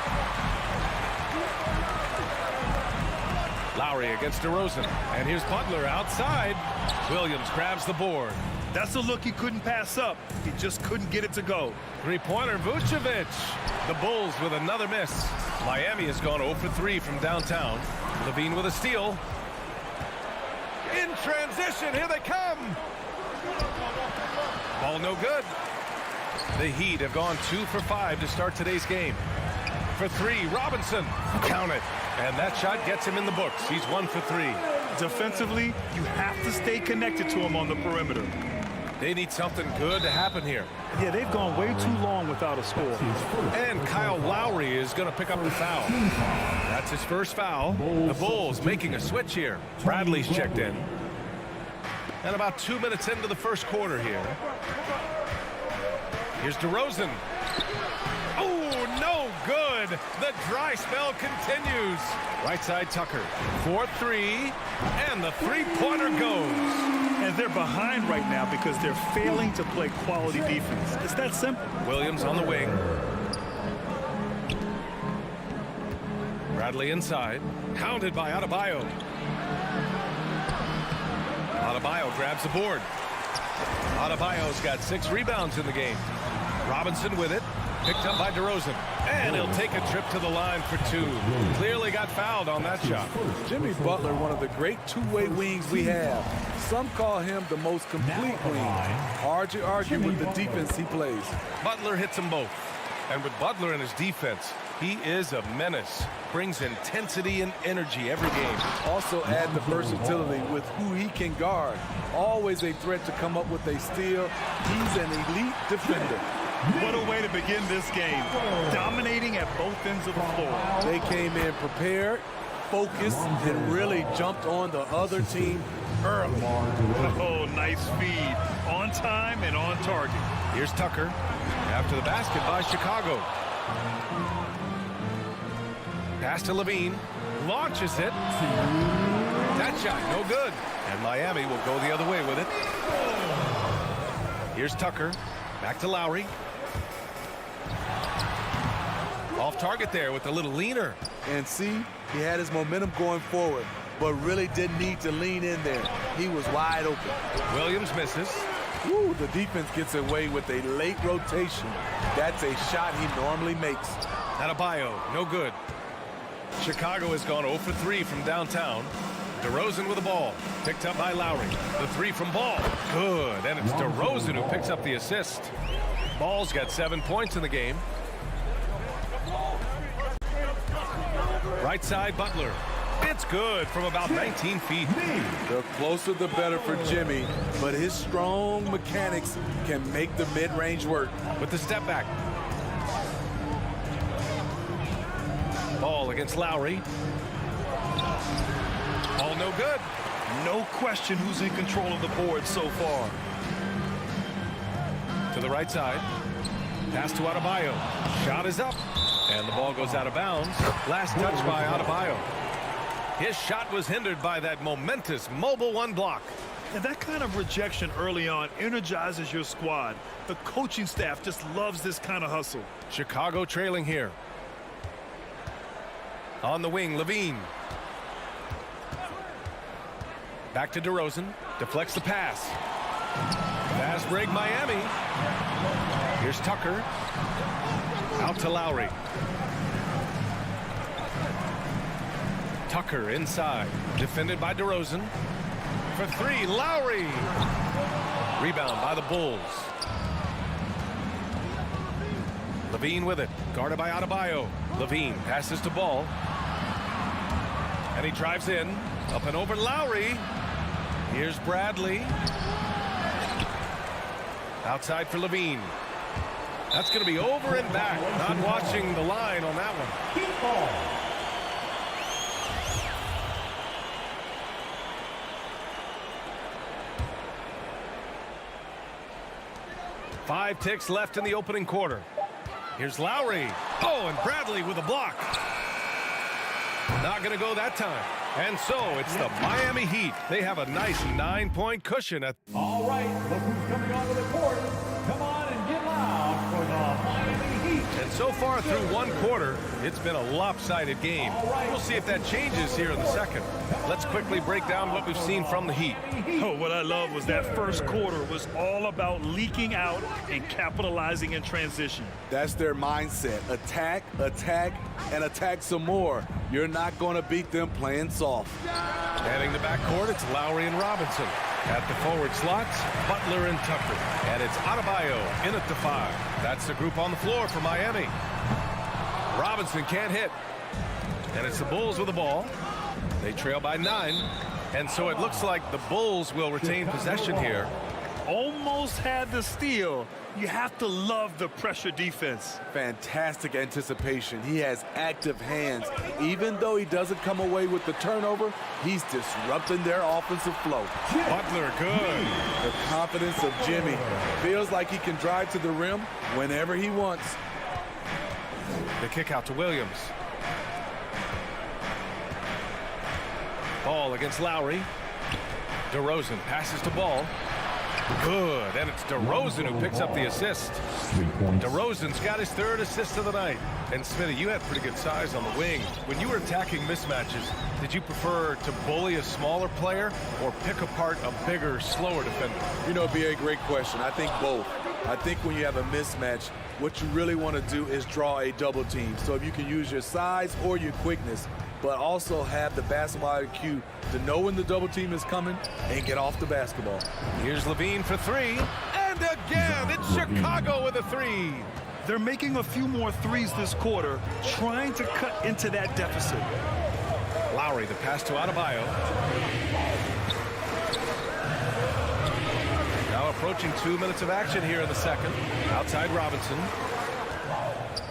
Lowry against DeRozan. And here's Butler outside. Williams grabs the board. That's a look he couldn't pass up. He just couldn't get it to go. 3-pointer Vucevic. The Bulls with another miss. Miami has gone 0 for 3 from downtown. Levine with a steal. In transition, here they come. Ball no good. The Heat have gone 2 for 5 to start today's game. For 3, Robinson. Count it. And that shot gets him in the books. He's 1 for 3. Defensively, you have to stay connected to him on the perimeter. They need something good to happen here. Yeah, they've gone way too long without a score. And Kyle Lowry is going to pick up the foul. That's his first foul. The Bulls making a switch here. Bradley's checked in. And about 2 minutes into the first quarter here. Here's DeRozan. Oh, no good. The dry spell continues. Right side Tucker. 4-3. And the 3-pointer goes. And they're behind right now because they're failing to play quality defense. It's that simple. Williams on the wing. Bradley inside. Hounded by Adebayo. Adebayo grabs the board. Adebayo's got 6 rebounds in the game. Robinson with it. Picked up by DeRozan. And he'll take a trip to the line for 2. Clearly got fouled on that shot. Jimmy Butler, one of the great two-way wings we have. Some call him the most complete wing. Hard to argue with the defense he plays. Butler hits them both. And with Butler in his defense, he is a menace. Brings intensity and energy every game. Also add the versatility with who he can guard. Always a threat to come up with a steal. He's an elite defender. What a way to begin this game. Dominating at both ends of the floor. They came in prepared, focused, and really jumped on the other team early. Oh, nice feed. On time and on target. Here's Tucker. After the basket by Chicago. Pass to Levine. Launches it. That shot, no good. And Miami will go the other way with it. Here's Tucker. Back to Lowry. Off target there with a little leaner. And see, he had his momentum going forward, but really didn't need to lean in there. He was wide open. Williams misses. Woo, the defense gets away with a late rotation. That's a shot he normally makes. Adebayo, no good. Chicago has gone 0 for 3 from downtown. DeRozan with the ball. Picked up by Lowry. The 3 from Ball. Good. And it's DeRozan who picks up the assist. Ball's got 7 points in the game. Right side, Butler. It's good from about 19 feet. The closer the better for Jimmy, but his strong mechanics can make the mid-range work. With the step back. Ball against Lowry. Ball no good. No question who's in control of the board so far. To the right side. Pass to Adebayo. Shot is up. And the ball goes out of bounds. Last touch by Adebayo. His shot was hindered by that momentous mobile 1 block. And that kind of rejection early on energizes your squad. The coaching staff just loves this kind of hustle. Chicago trailing here. On the wing, Levine. Back to DeRozan. Deflects the pass. Fast break, Miami. Here's Tucker. Out to Lowry. Tucker inside. Defended by DeRozan. For three, Lowry. Rebound by the Bulls. Levine with it. Guarded by Adebayo. Levine passes to Ball. And he drives in. Up and over Lowry. Here's Bradley. Outside for Levine. That's going to be over and back. Not watching the line on that one. 5 ticks left in the opening quarter. Here's Lowry. Oh, and Bradley with a block. Not going to go that time. And so it's the Miami Heat. They have a nice 9-point cushion. All right, look who's coming onto the court. Come on and get loud for the Miami Heat. And so far through one quarter, it's been a lopsided game. We'll see if that changes here in the second. Let's quickly break down what we've seen from the Heat. Oh, what I love was that first quarter was all about leaking out and capitalizing in transition. That's their mindset. Attack, attack, and attack some more. You're not going to beat them playing soft. Heading the backcourt, it's Lowry and Robinson. At the forward slots, Butler and Tucker. And it's Adebayo in at the 5. That's the group on the floor for Miami. Robinson can't hit. And it's the Bulls with the ball. They trail by 9. And so it looks like the Bulls will retain possession here. Almost had the steal. You have to love the pressure defense. Fantastic anticipation. He has active hands. Even though he doesn't come away with the turnover, he's disrupting their offensive flow. Butler, good. The confidence of Jimmy. Feels like he can drive to the rim whenever he wants. The kick out to Williams. Ball against Lowry. DeRozan passes to Ball. Good, and it's DeRozan who picks up the assist. DeRozan's got his 3rd assist of the night. And Smitty, you had pretty good size on the wing. When you were attacking mismatches, did you prefer to bully a smaller player or pick apart a bigger, slower defender? You know, it'd be a great question. I think both. I think when you have a mismatch, what you really want to do is draw a double team. So if you can use your size or your quickness, but also have the basketball IQ to know when the double team is coming and get off the basketball. Here's Levine for 3. And again, it's Chicago with a 3. They're making a few more threes this quarter, trying to cut into that deficit. Lowry, the pass to Adebayo. Now approaching 2 minutes of action here in the second. Outside Robinson.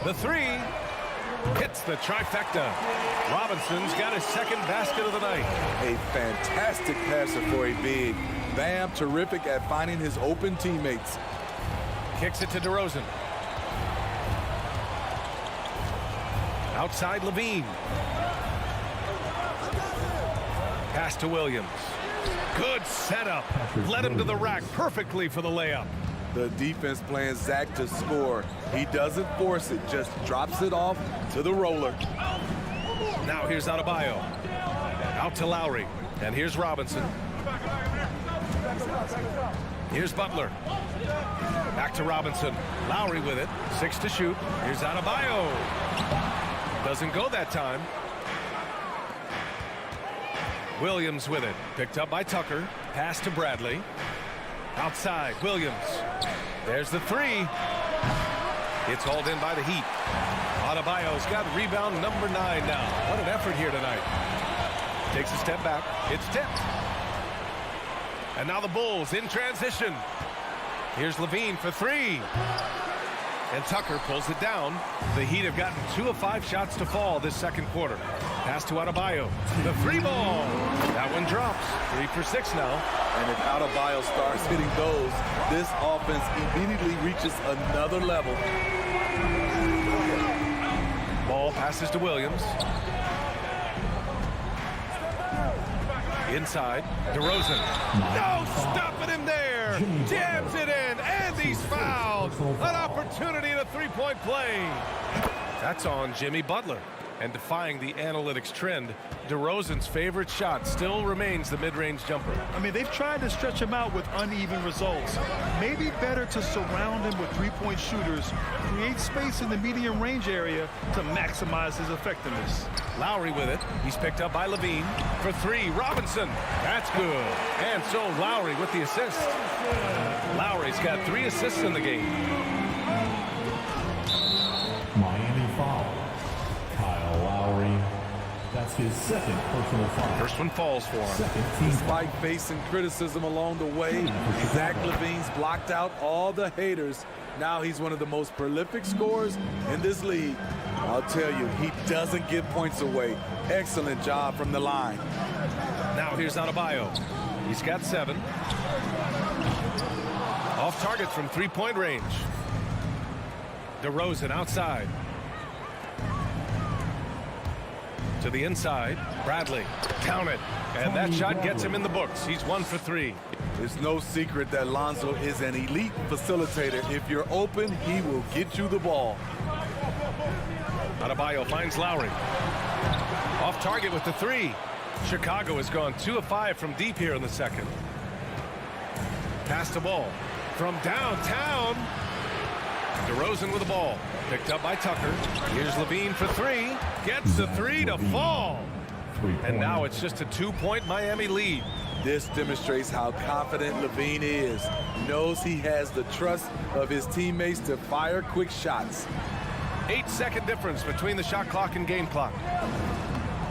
The 3. Hits the trifecta. Robinson's got his 2nd basket of the night. A fantastic passer for a big. Bam, terrific at finding his open teammates. Kicks it to DeRozan. Outside Levine. Pass to Williams. Good setup. Led him to the rack perfectly for the layup. The defense playing Zach to score. He doesn't force it, just drops it off to the roller. Now here's Adebayo. Out to Lowry. And here's Robinson. Here's Butler. Back to Robinson. Lowry with it. 6 to shoot. Here's Adebayo. Doesn't go that time. Williams with it. Picked up by Tucker. Pass to Bradley. Outside, Williams. There's the 3. It's hauled in by the Heat. Adebayo's got rebound number 9 now. What an effort here tonight. Takes a step back. It's tipped. And now the Bulls in transition. Here's Levine for 3. And Tucker pulls it down. The Heat have gotten 2 of 5 shots to fall this second quarter. Pass to Adebayo. The 3 ball. That one drops. 3 for 6 now. And if Adebayo starts hitting those, this offense immediately reaches another level. Ball Ball passes to Williams. Inside, DeRozan. No stopping him there. Jams it in, and he's fouled. An opportunity in a three-point play. That's on Jimmy Butler. And defying the analytics trend, DeRozan's favorite shot still remains the mid-range jumper. I mean, they've tried to stretch him out with uneven results. Maybe better to surround him with three-point shooters, create space in the medium range area to maximize his effectiveness. Lowry with it. He's picked up by Levine. For three, Robinson. That's good. And so Lowry with the assist. Lowry's got 3 assists in the game. Miami foul. Kyle Lowry. That's his second personal foul. First one falls for him. Despite facing criticism along the way, Zach LaVine's blocked out all the haters. Now he's one of the most prolific scorers in this league. I'll tell you, he doesn't give points away. Excellent job from the line. Now here's Adebayo. He's got 7. Off target from three-point range. DeRozan outside. To the inside, Bradley. Count it. And that shot gets him in the books. He's 1 for 3. It's no secret that Lonzo is an elite facilitator. If you're open, he will get you the ball. Adebayo finds Lowry. Off target with the 3. Chicago has gone 2 of 5 from deep here in the second. Pass the ball from downtown. DeRozan with the ball. Picked up by Tucker. Here's Levine for 3. Gets the 3 to fall. And now it's just a 2-point Miami lead. This demonstrates how confident Levine is. He knows he has the trust of his teammates to fire quick shots. 8-second difference between the shot clock and game clock.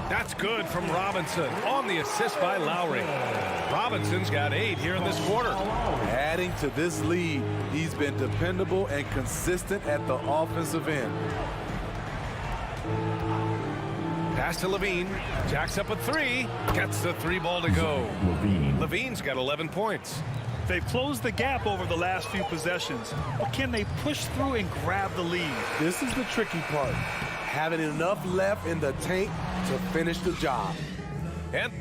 That's good from Robinson on the assist by Lowry. Robinson's got 8 here in this quarter. Adding to this lead, he's been dependable and consistent at the offensive end. Pass to Levine. Jacks up a 3. Gets the 3 ball to go. Levine's got 11 points. They've closed the gap over the last few possessions, but can they push through and grab the lead? This is the tricky part. Having enough left in the tank to finish the job. And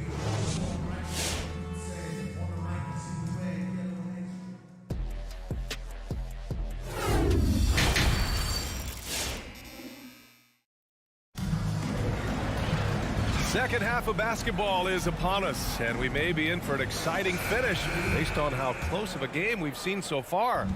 second half of basketball is upon us, and we may be in for an exciting finish based on how close of a game we've seen so far.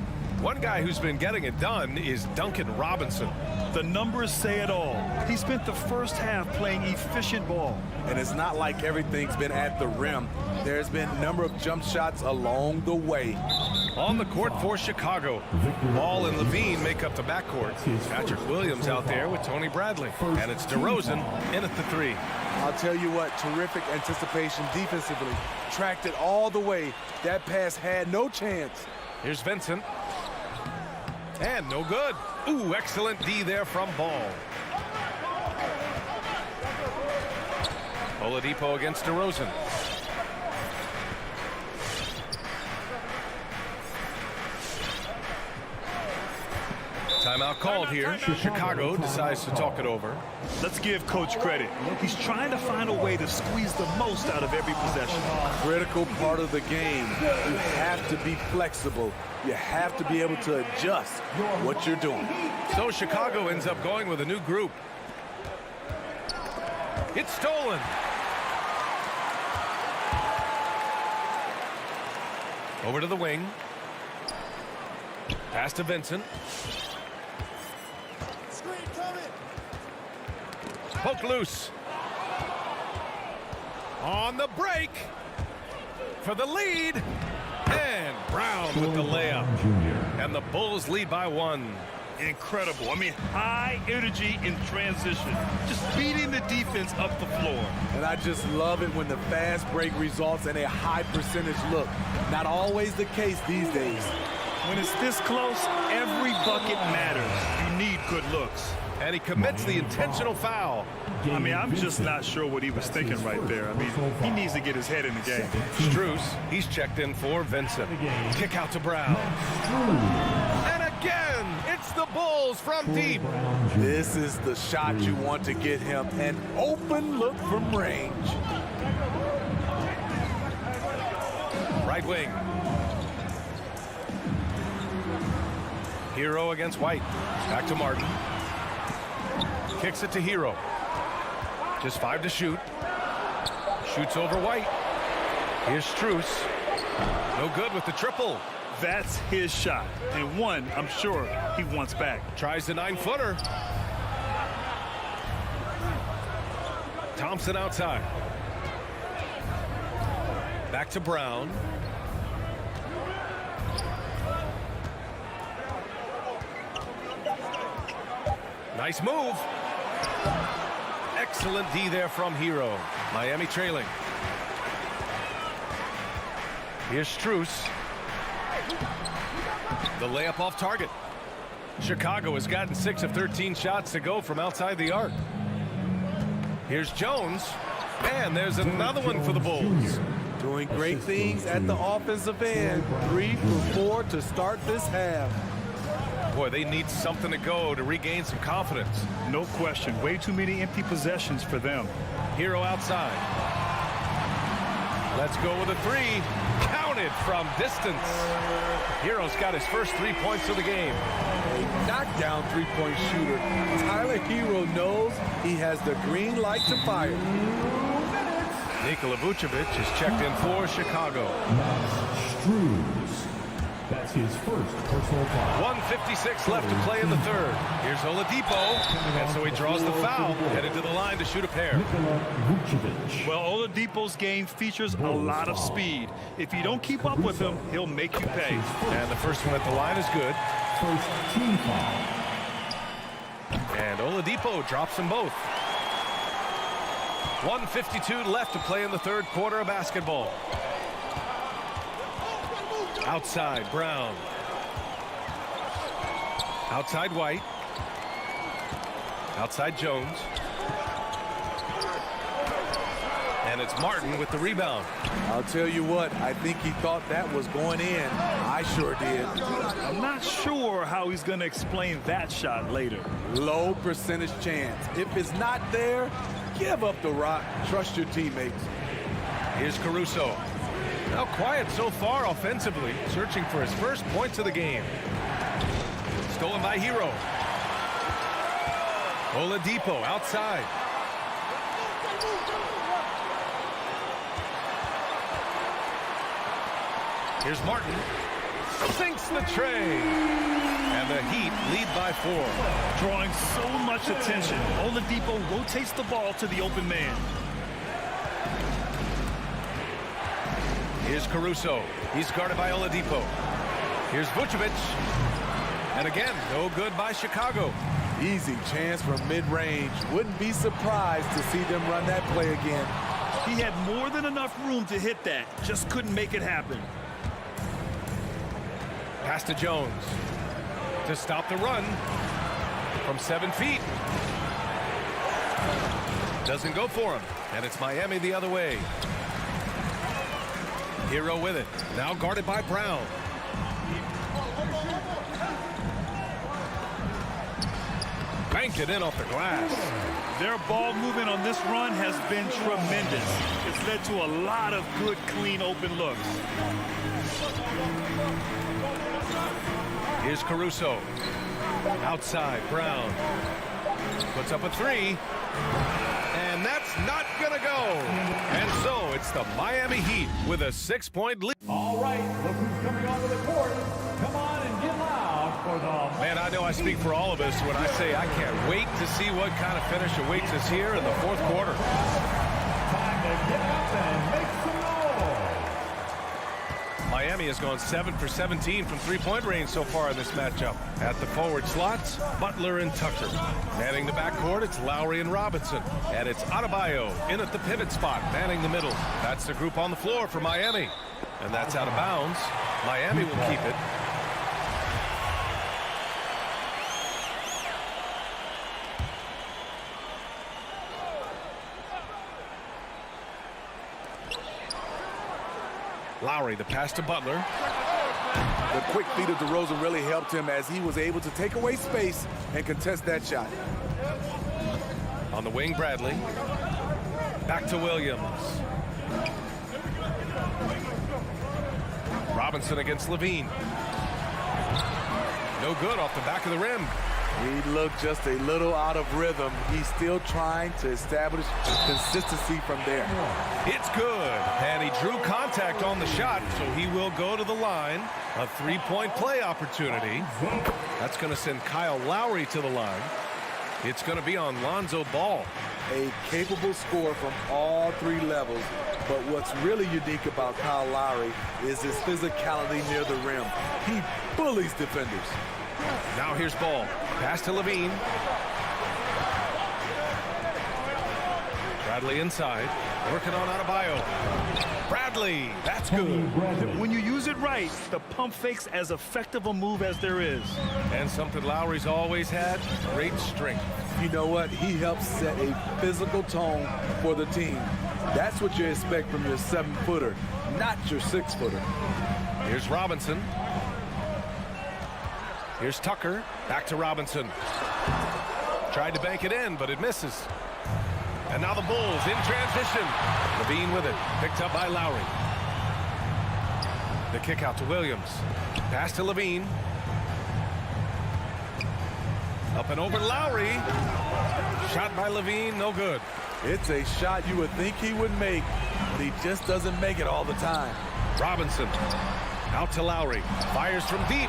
One guy who's been getting it done is Duncan Robinson. The numbers say it all. He spent the first half playing efficient ball. And it's not like everything's been at the rim. There's been a number of jump shots along the way. On the court for Chicago, Ball and Levine make up the backcourt. Patrick Williams out there with Tony Bradley. And it's DeRozan in at the 3. I'll tell you what, terrific anticipation defensively. Tracked it all the way. That pass had no chance. Here's Vincent. And no good. Ooh, excellent D there from Ball. Oladipo against DeRozan. Timeout called here. Chicago decides to talk it over. Let's give Coach credit. He's trying to find a way to squeeze the most out of every possession. Critical part of the game. You have to be flexible. You have to be able to adjust what you're doing. So Chicago ends up going with a new group. It's stolen. Over to the wing. Pass to Vincent. Poke loose. On the break. For the lead. And Brown with the layup. And the Bulls lead by 1. Incredible. I mean, high energy in transition. Just beating the defense up the floor. And I just love it when the fast break results in a high percentage look. Not always the case these days. When it's this close, every bucket matters. You need good looks. And he commits the intentional foul. I mean, I'm just not sure what he was thinking right there. I mean, he needs to get his head in the game. Strus, he's checked in for Vincent. Kick out to Brown. And again, it's the Bulls from deep. This is the shot you want to get him. An open look from range. Right wing. Hero against White. Back to Martin. Kicks it to Hero. Just 5 to shoot. Shoots over White. Here's Strus. No good with the triple. That's his shot, and one I'm sure he wants back. Tries the 9-footer. Thompson outside. Back to Brown. Nice move. Excellent D there from Hero. Miami trailing. Here's Strus. The layup off target. Chicago has gotten 6 of 13 shots to go from outside the arc. Here's Jones. And there's another one for the Bulls. Doing great things at the offensive end. 3 for 4 to start this half. Boy, they need something to go to regain some confidence. No question. Way too many empty possessions for them. Hero outside. Let's go with a 3. Counted from distance. Hero's got his first 3 points of the game. A knockdown three-point shooter. Tyler Hero knows he has the green light to fire. Nikola Vucevic is checked in for Chicago. Strus. That's his first personal foul. 1:56 left to play in the third. Here's Oladipo, and so he draws the foul, headed to the line to shoot a pair. Well, Oladipo's game features a lot of speed. If you don't keep up with him, he'll make you pay. And the first one at the line is good. First team foul. And Oladipo drops them both. 1:52 left to play in the third quarter of basketball. Outside, Brown. Outside, White. Outside, Jones. And it's Martin with the rebound. I'll tell you what, I think he thought that was going in. I sure did. I'm not sure how he's going to explain that shot later. Low percentage chance. If it's not there, give up the rock. Trust your teammates. Here's Caruso. Now quiet so far offensively, searching for his first points of the game. Stolen by Hero. Oladipo outside. Here's Martin. Sinks the tray. And the Heat lead by 4. Drawing so much attention, Oladipo rotates the ball to the open man. Here's Caruso. He's guarded by Oladipo. Here's Vucevic. And again, no good by Chicago. Easy chance from mid-range. Wouldn't be surprised to see them run that play again. He had more than enough room to hit that. Just couldn't make it happen. Pass to Jones. To stop the run from 7 feet. Doesn't go for him. And it's Miami the other way. Hero with it. Now guarded by Brown. Banked it in off the glass. Their ball movement on this run has been tremendous. It's led to a lot of good, clean, open looks. Here's Caruso. Outside, Brown. Puts up a 3. And that's not going to go. And so it's the Miami Heat with a 6-point lead. All right, look who's coming onto the court. Come on and get loud for the... Man, I know I speak for all of us when I say I can't wait to see what kind of finish awaits us here in the fourth quarter. Time to get up and make some noise. Miami has gone 7 for 17 from three-point range so far in this matchup. At the forward slots, Butler and Tucker. Manning the backcourt, it's Lowry and Robinson. And it's Adebayo in at the pivot spot, manning the middle. That's the group on the floor for Miami. And that's out of bounds. Miami will keep it. Lowry, the pass to Butler. The quick feet of DeRozan really helped him as he was able to take away space and contest that shot. On the wing, Bradley. Back to Williams. Robinson against Levine. No good off the back of the rim. He looked just a little out of rhythm. He's still trying to establish consistency from there. It's good. And he drew contact on the shot, so he will go to the line. A three-point play opportunity. That's going to send Kyle Lowry to the line. It's going to be on Lonzo Ball. A capable scorer from all three levels. But what's really unique about Kyle Lowry is his physicality near the rim. He bullies defenders. Now here's Ball. Pass to Levine. Bradley inside. Working on Adebayo. Bradley. That's good. When you use it right, the pump fake's as effective a move as there is. And something Lowry's always had, great strength. You know what? He helps set a physical tone for the team. That's what you expect from your 7-footer, not your 6-footer. Here's Robinson. Here's Tucker. Back to Robinson. Tried to bank it in, but it misses. And now the Bulls in transition. Levine with it. Picked up by Lowry. The kick out to Williams. Pass to Levine. Up and over Lowry. Shot by Levine, no good. It's a shot you would think he would make, but he just doesn't make it all the time. Robinson out to Lowry. Fires from deep.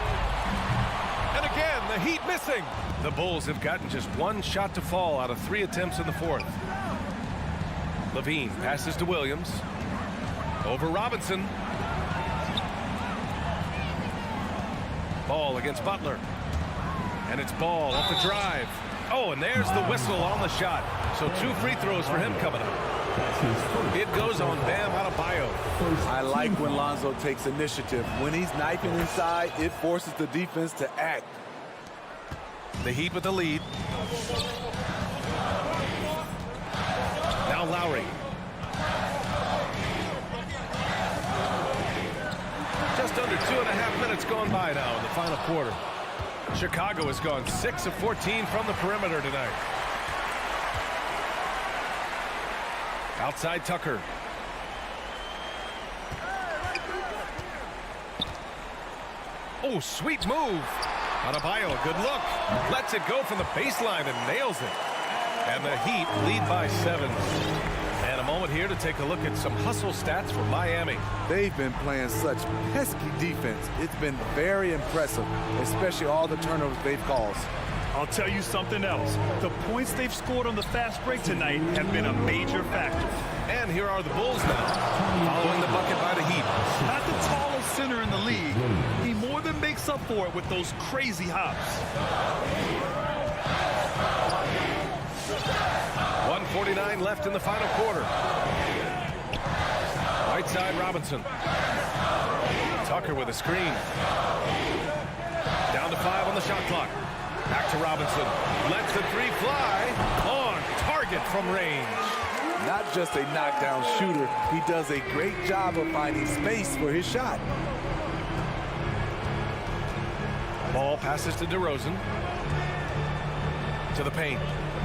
And again, the Heat missing. The Bulls have gotten just one shot to fall out of 3 attempts in the fourth. Levine passes to Williams. Over Robinson. Ball against Butler. And it's Ball off the drive. Oh, and there's the whistle on the shot. So 2 free throws for him coming up. It goes on Bam Adebayo. I like when Lonzo takes initiative. When he's knifing inside, it forces the defense to act. The Heat with the lead. Now Lowry. Just under 2.5 minutes gone by now in the final quarter. Chicago has gone 6 of 14 from the perimeter tonight. Outside Tucker. Oh, sweet move. Adebayo, good look. Lets it go from the baseline and nails it. And the Heat lead by 7. And a moment here to take a look at some hustle stats for Miami. They've been playing such pesky defense. It's been very impressive, especially all the turnovers they've caused. I'll tell you something else. The points they've scored on the fast break tonight have been a major factor. And here are the Bulls now, following the bucket by the Heat. Not the tallest center in the league. He more than makes up for it with those crazy hops. 1:49 left in the final quarter. Right side Robinson. Tucker with a screen. Down to 5 on the shot clock. Back to Robinson. Lets the 3 fly. On target from range. Not just a knockdown shooter, he does a great job of finding space for his shot. Ball passes to DeRozan. To the paint.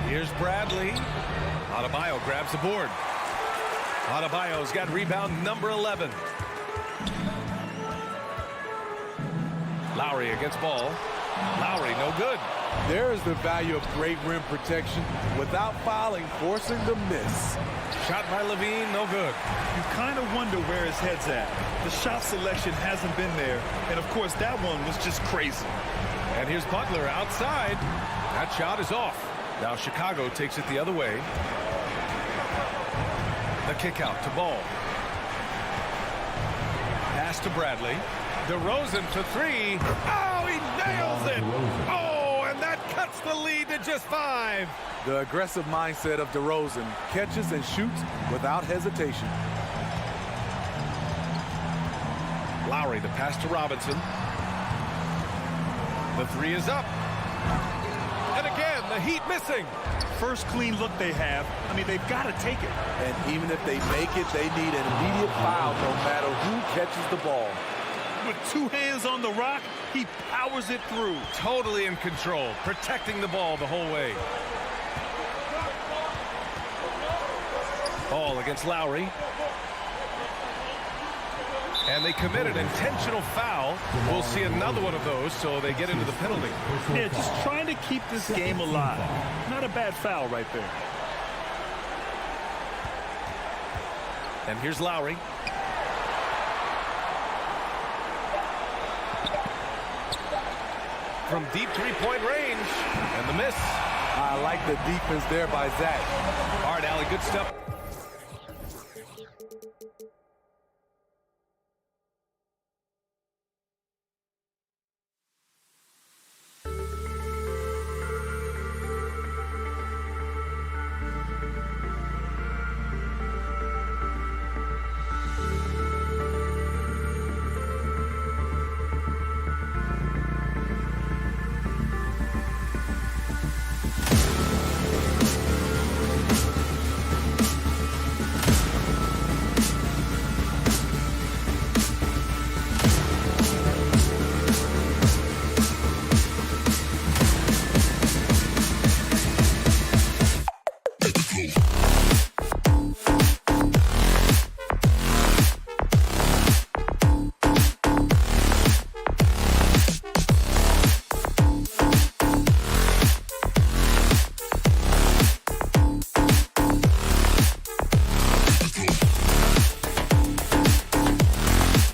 Here's Bradley. Adebayo grabs the board. Adebayo's got rebound number 11. Lowry against Ball. Lowry no good. There is the value of great rim protection without fouling, forcing the miss. Shot by Levine, no good. You kind of wonder where his head's at. The shot selection hasn't been there. And, of course, that one was just crazy. And here's Butler outside. That shot is off. Now Chicago takes it the other way. The kick out to Ball. Pass to Bradley. DeRozan for 3. Oh, he nails it. Oh, and that cuts the lead to just 5. The aggressive mindset of DeRozan catches and shoots without hesitation. Lowry, the pass to Robinson. The 3 is up. And again, the Heat missing. First clean look they have. I mean, they've got to take it. And even if they make it, they need an immediate foul no matter who catches the ball. With 2 hands on the rock, he powers it through. Totally in control, protecting the ball the whole way. Ball against Lowry. And they commit an intentional foul. We'll see another one of those, so they get into the penalty. Yeah, just trying to keep this game alive. Not a bad foul right there. And here's Lowry. From deep three-point range. And the miss. I like the defense there by Zach. All right, Allie, good stuff.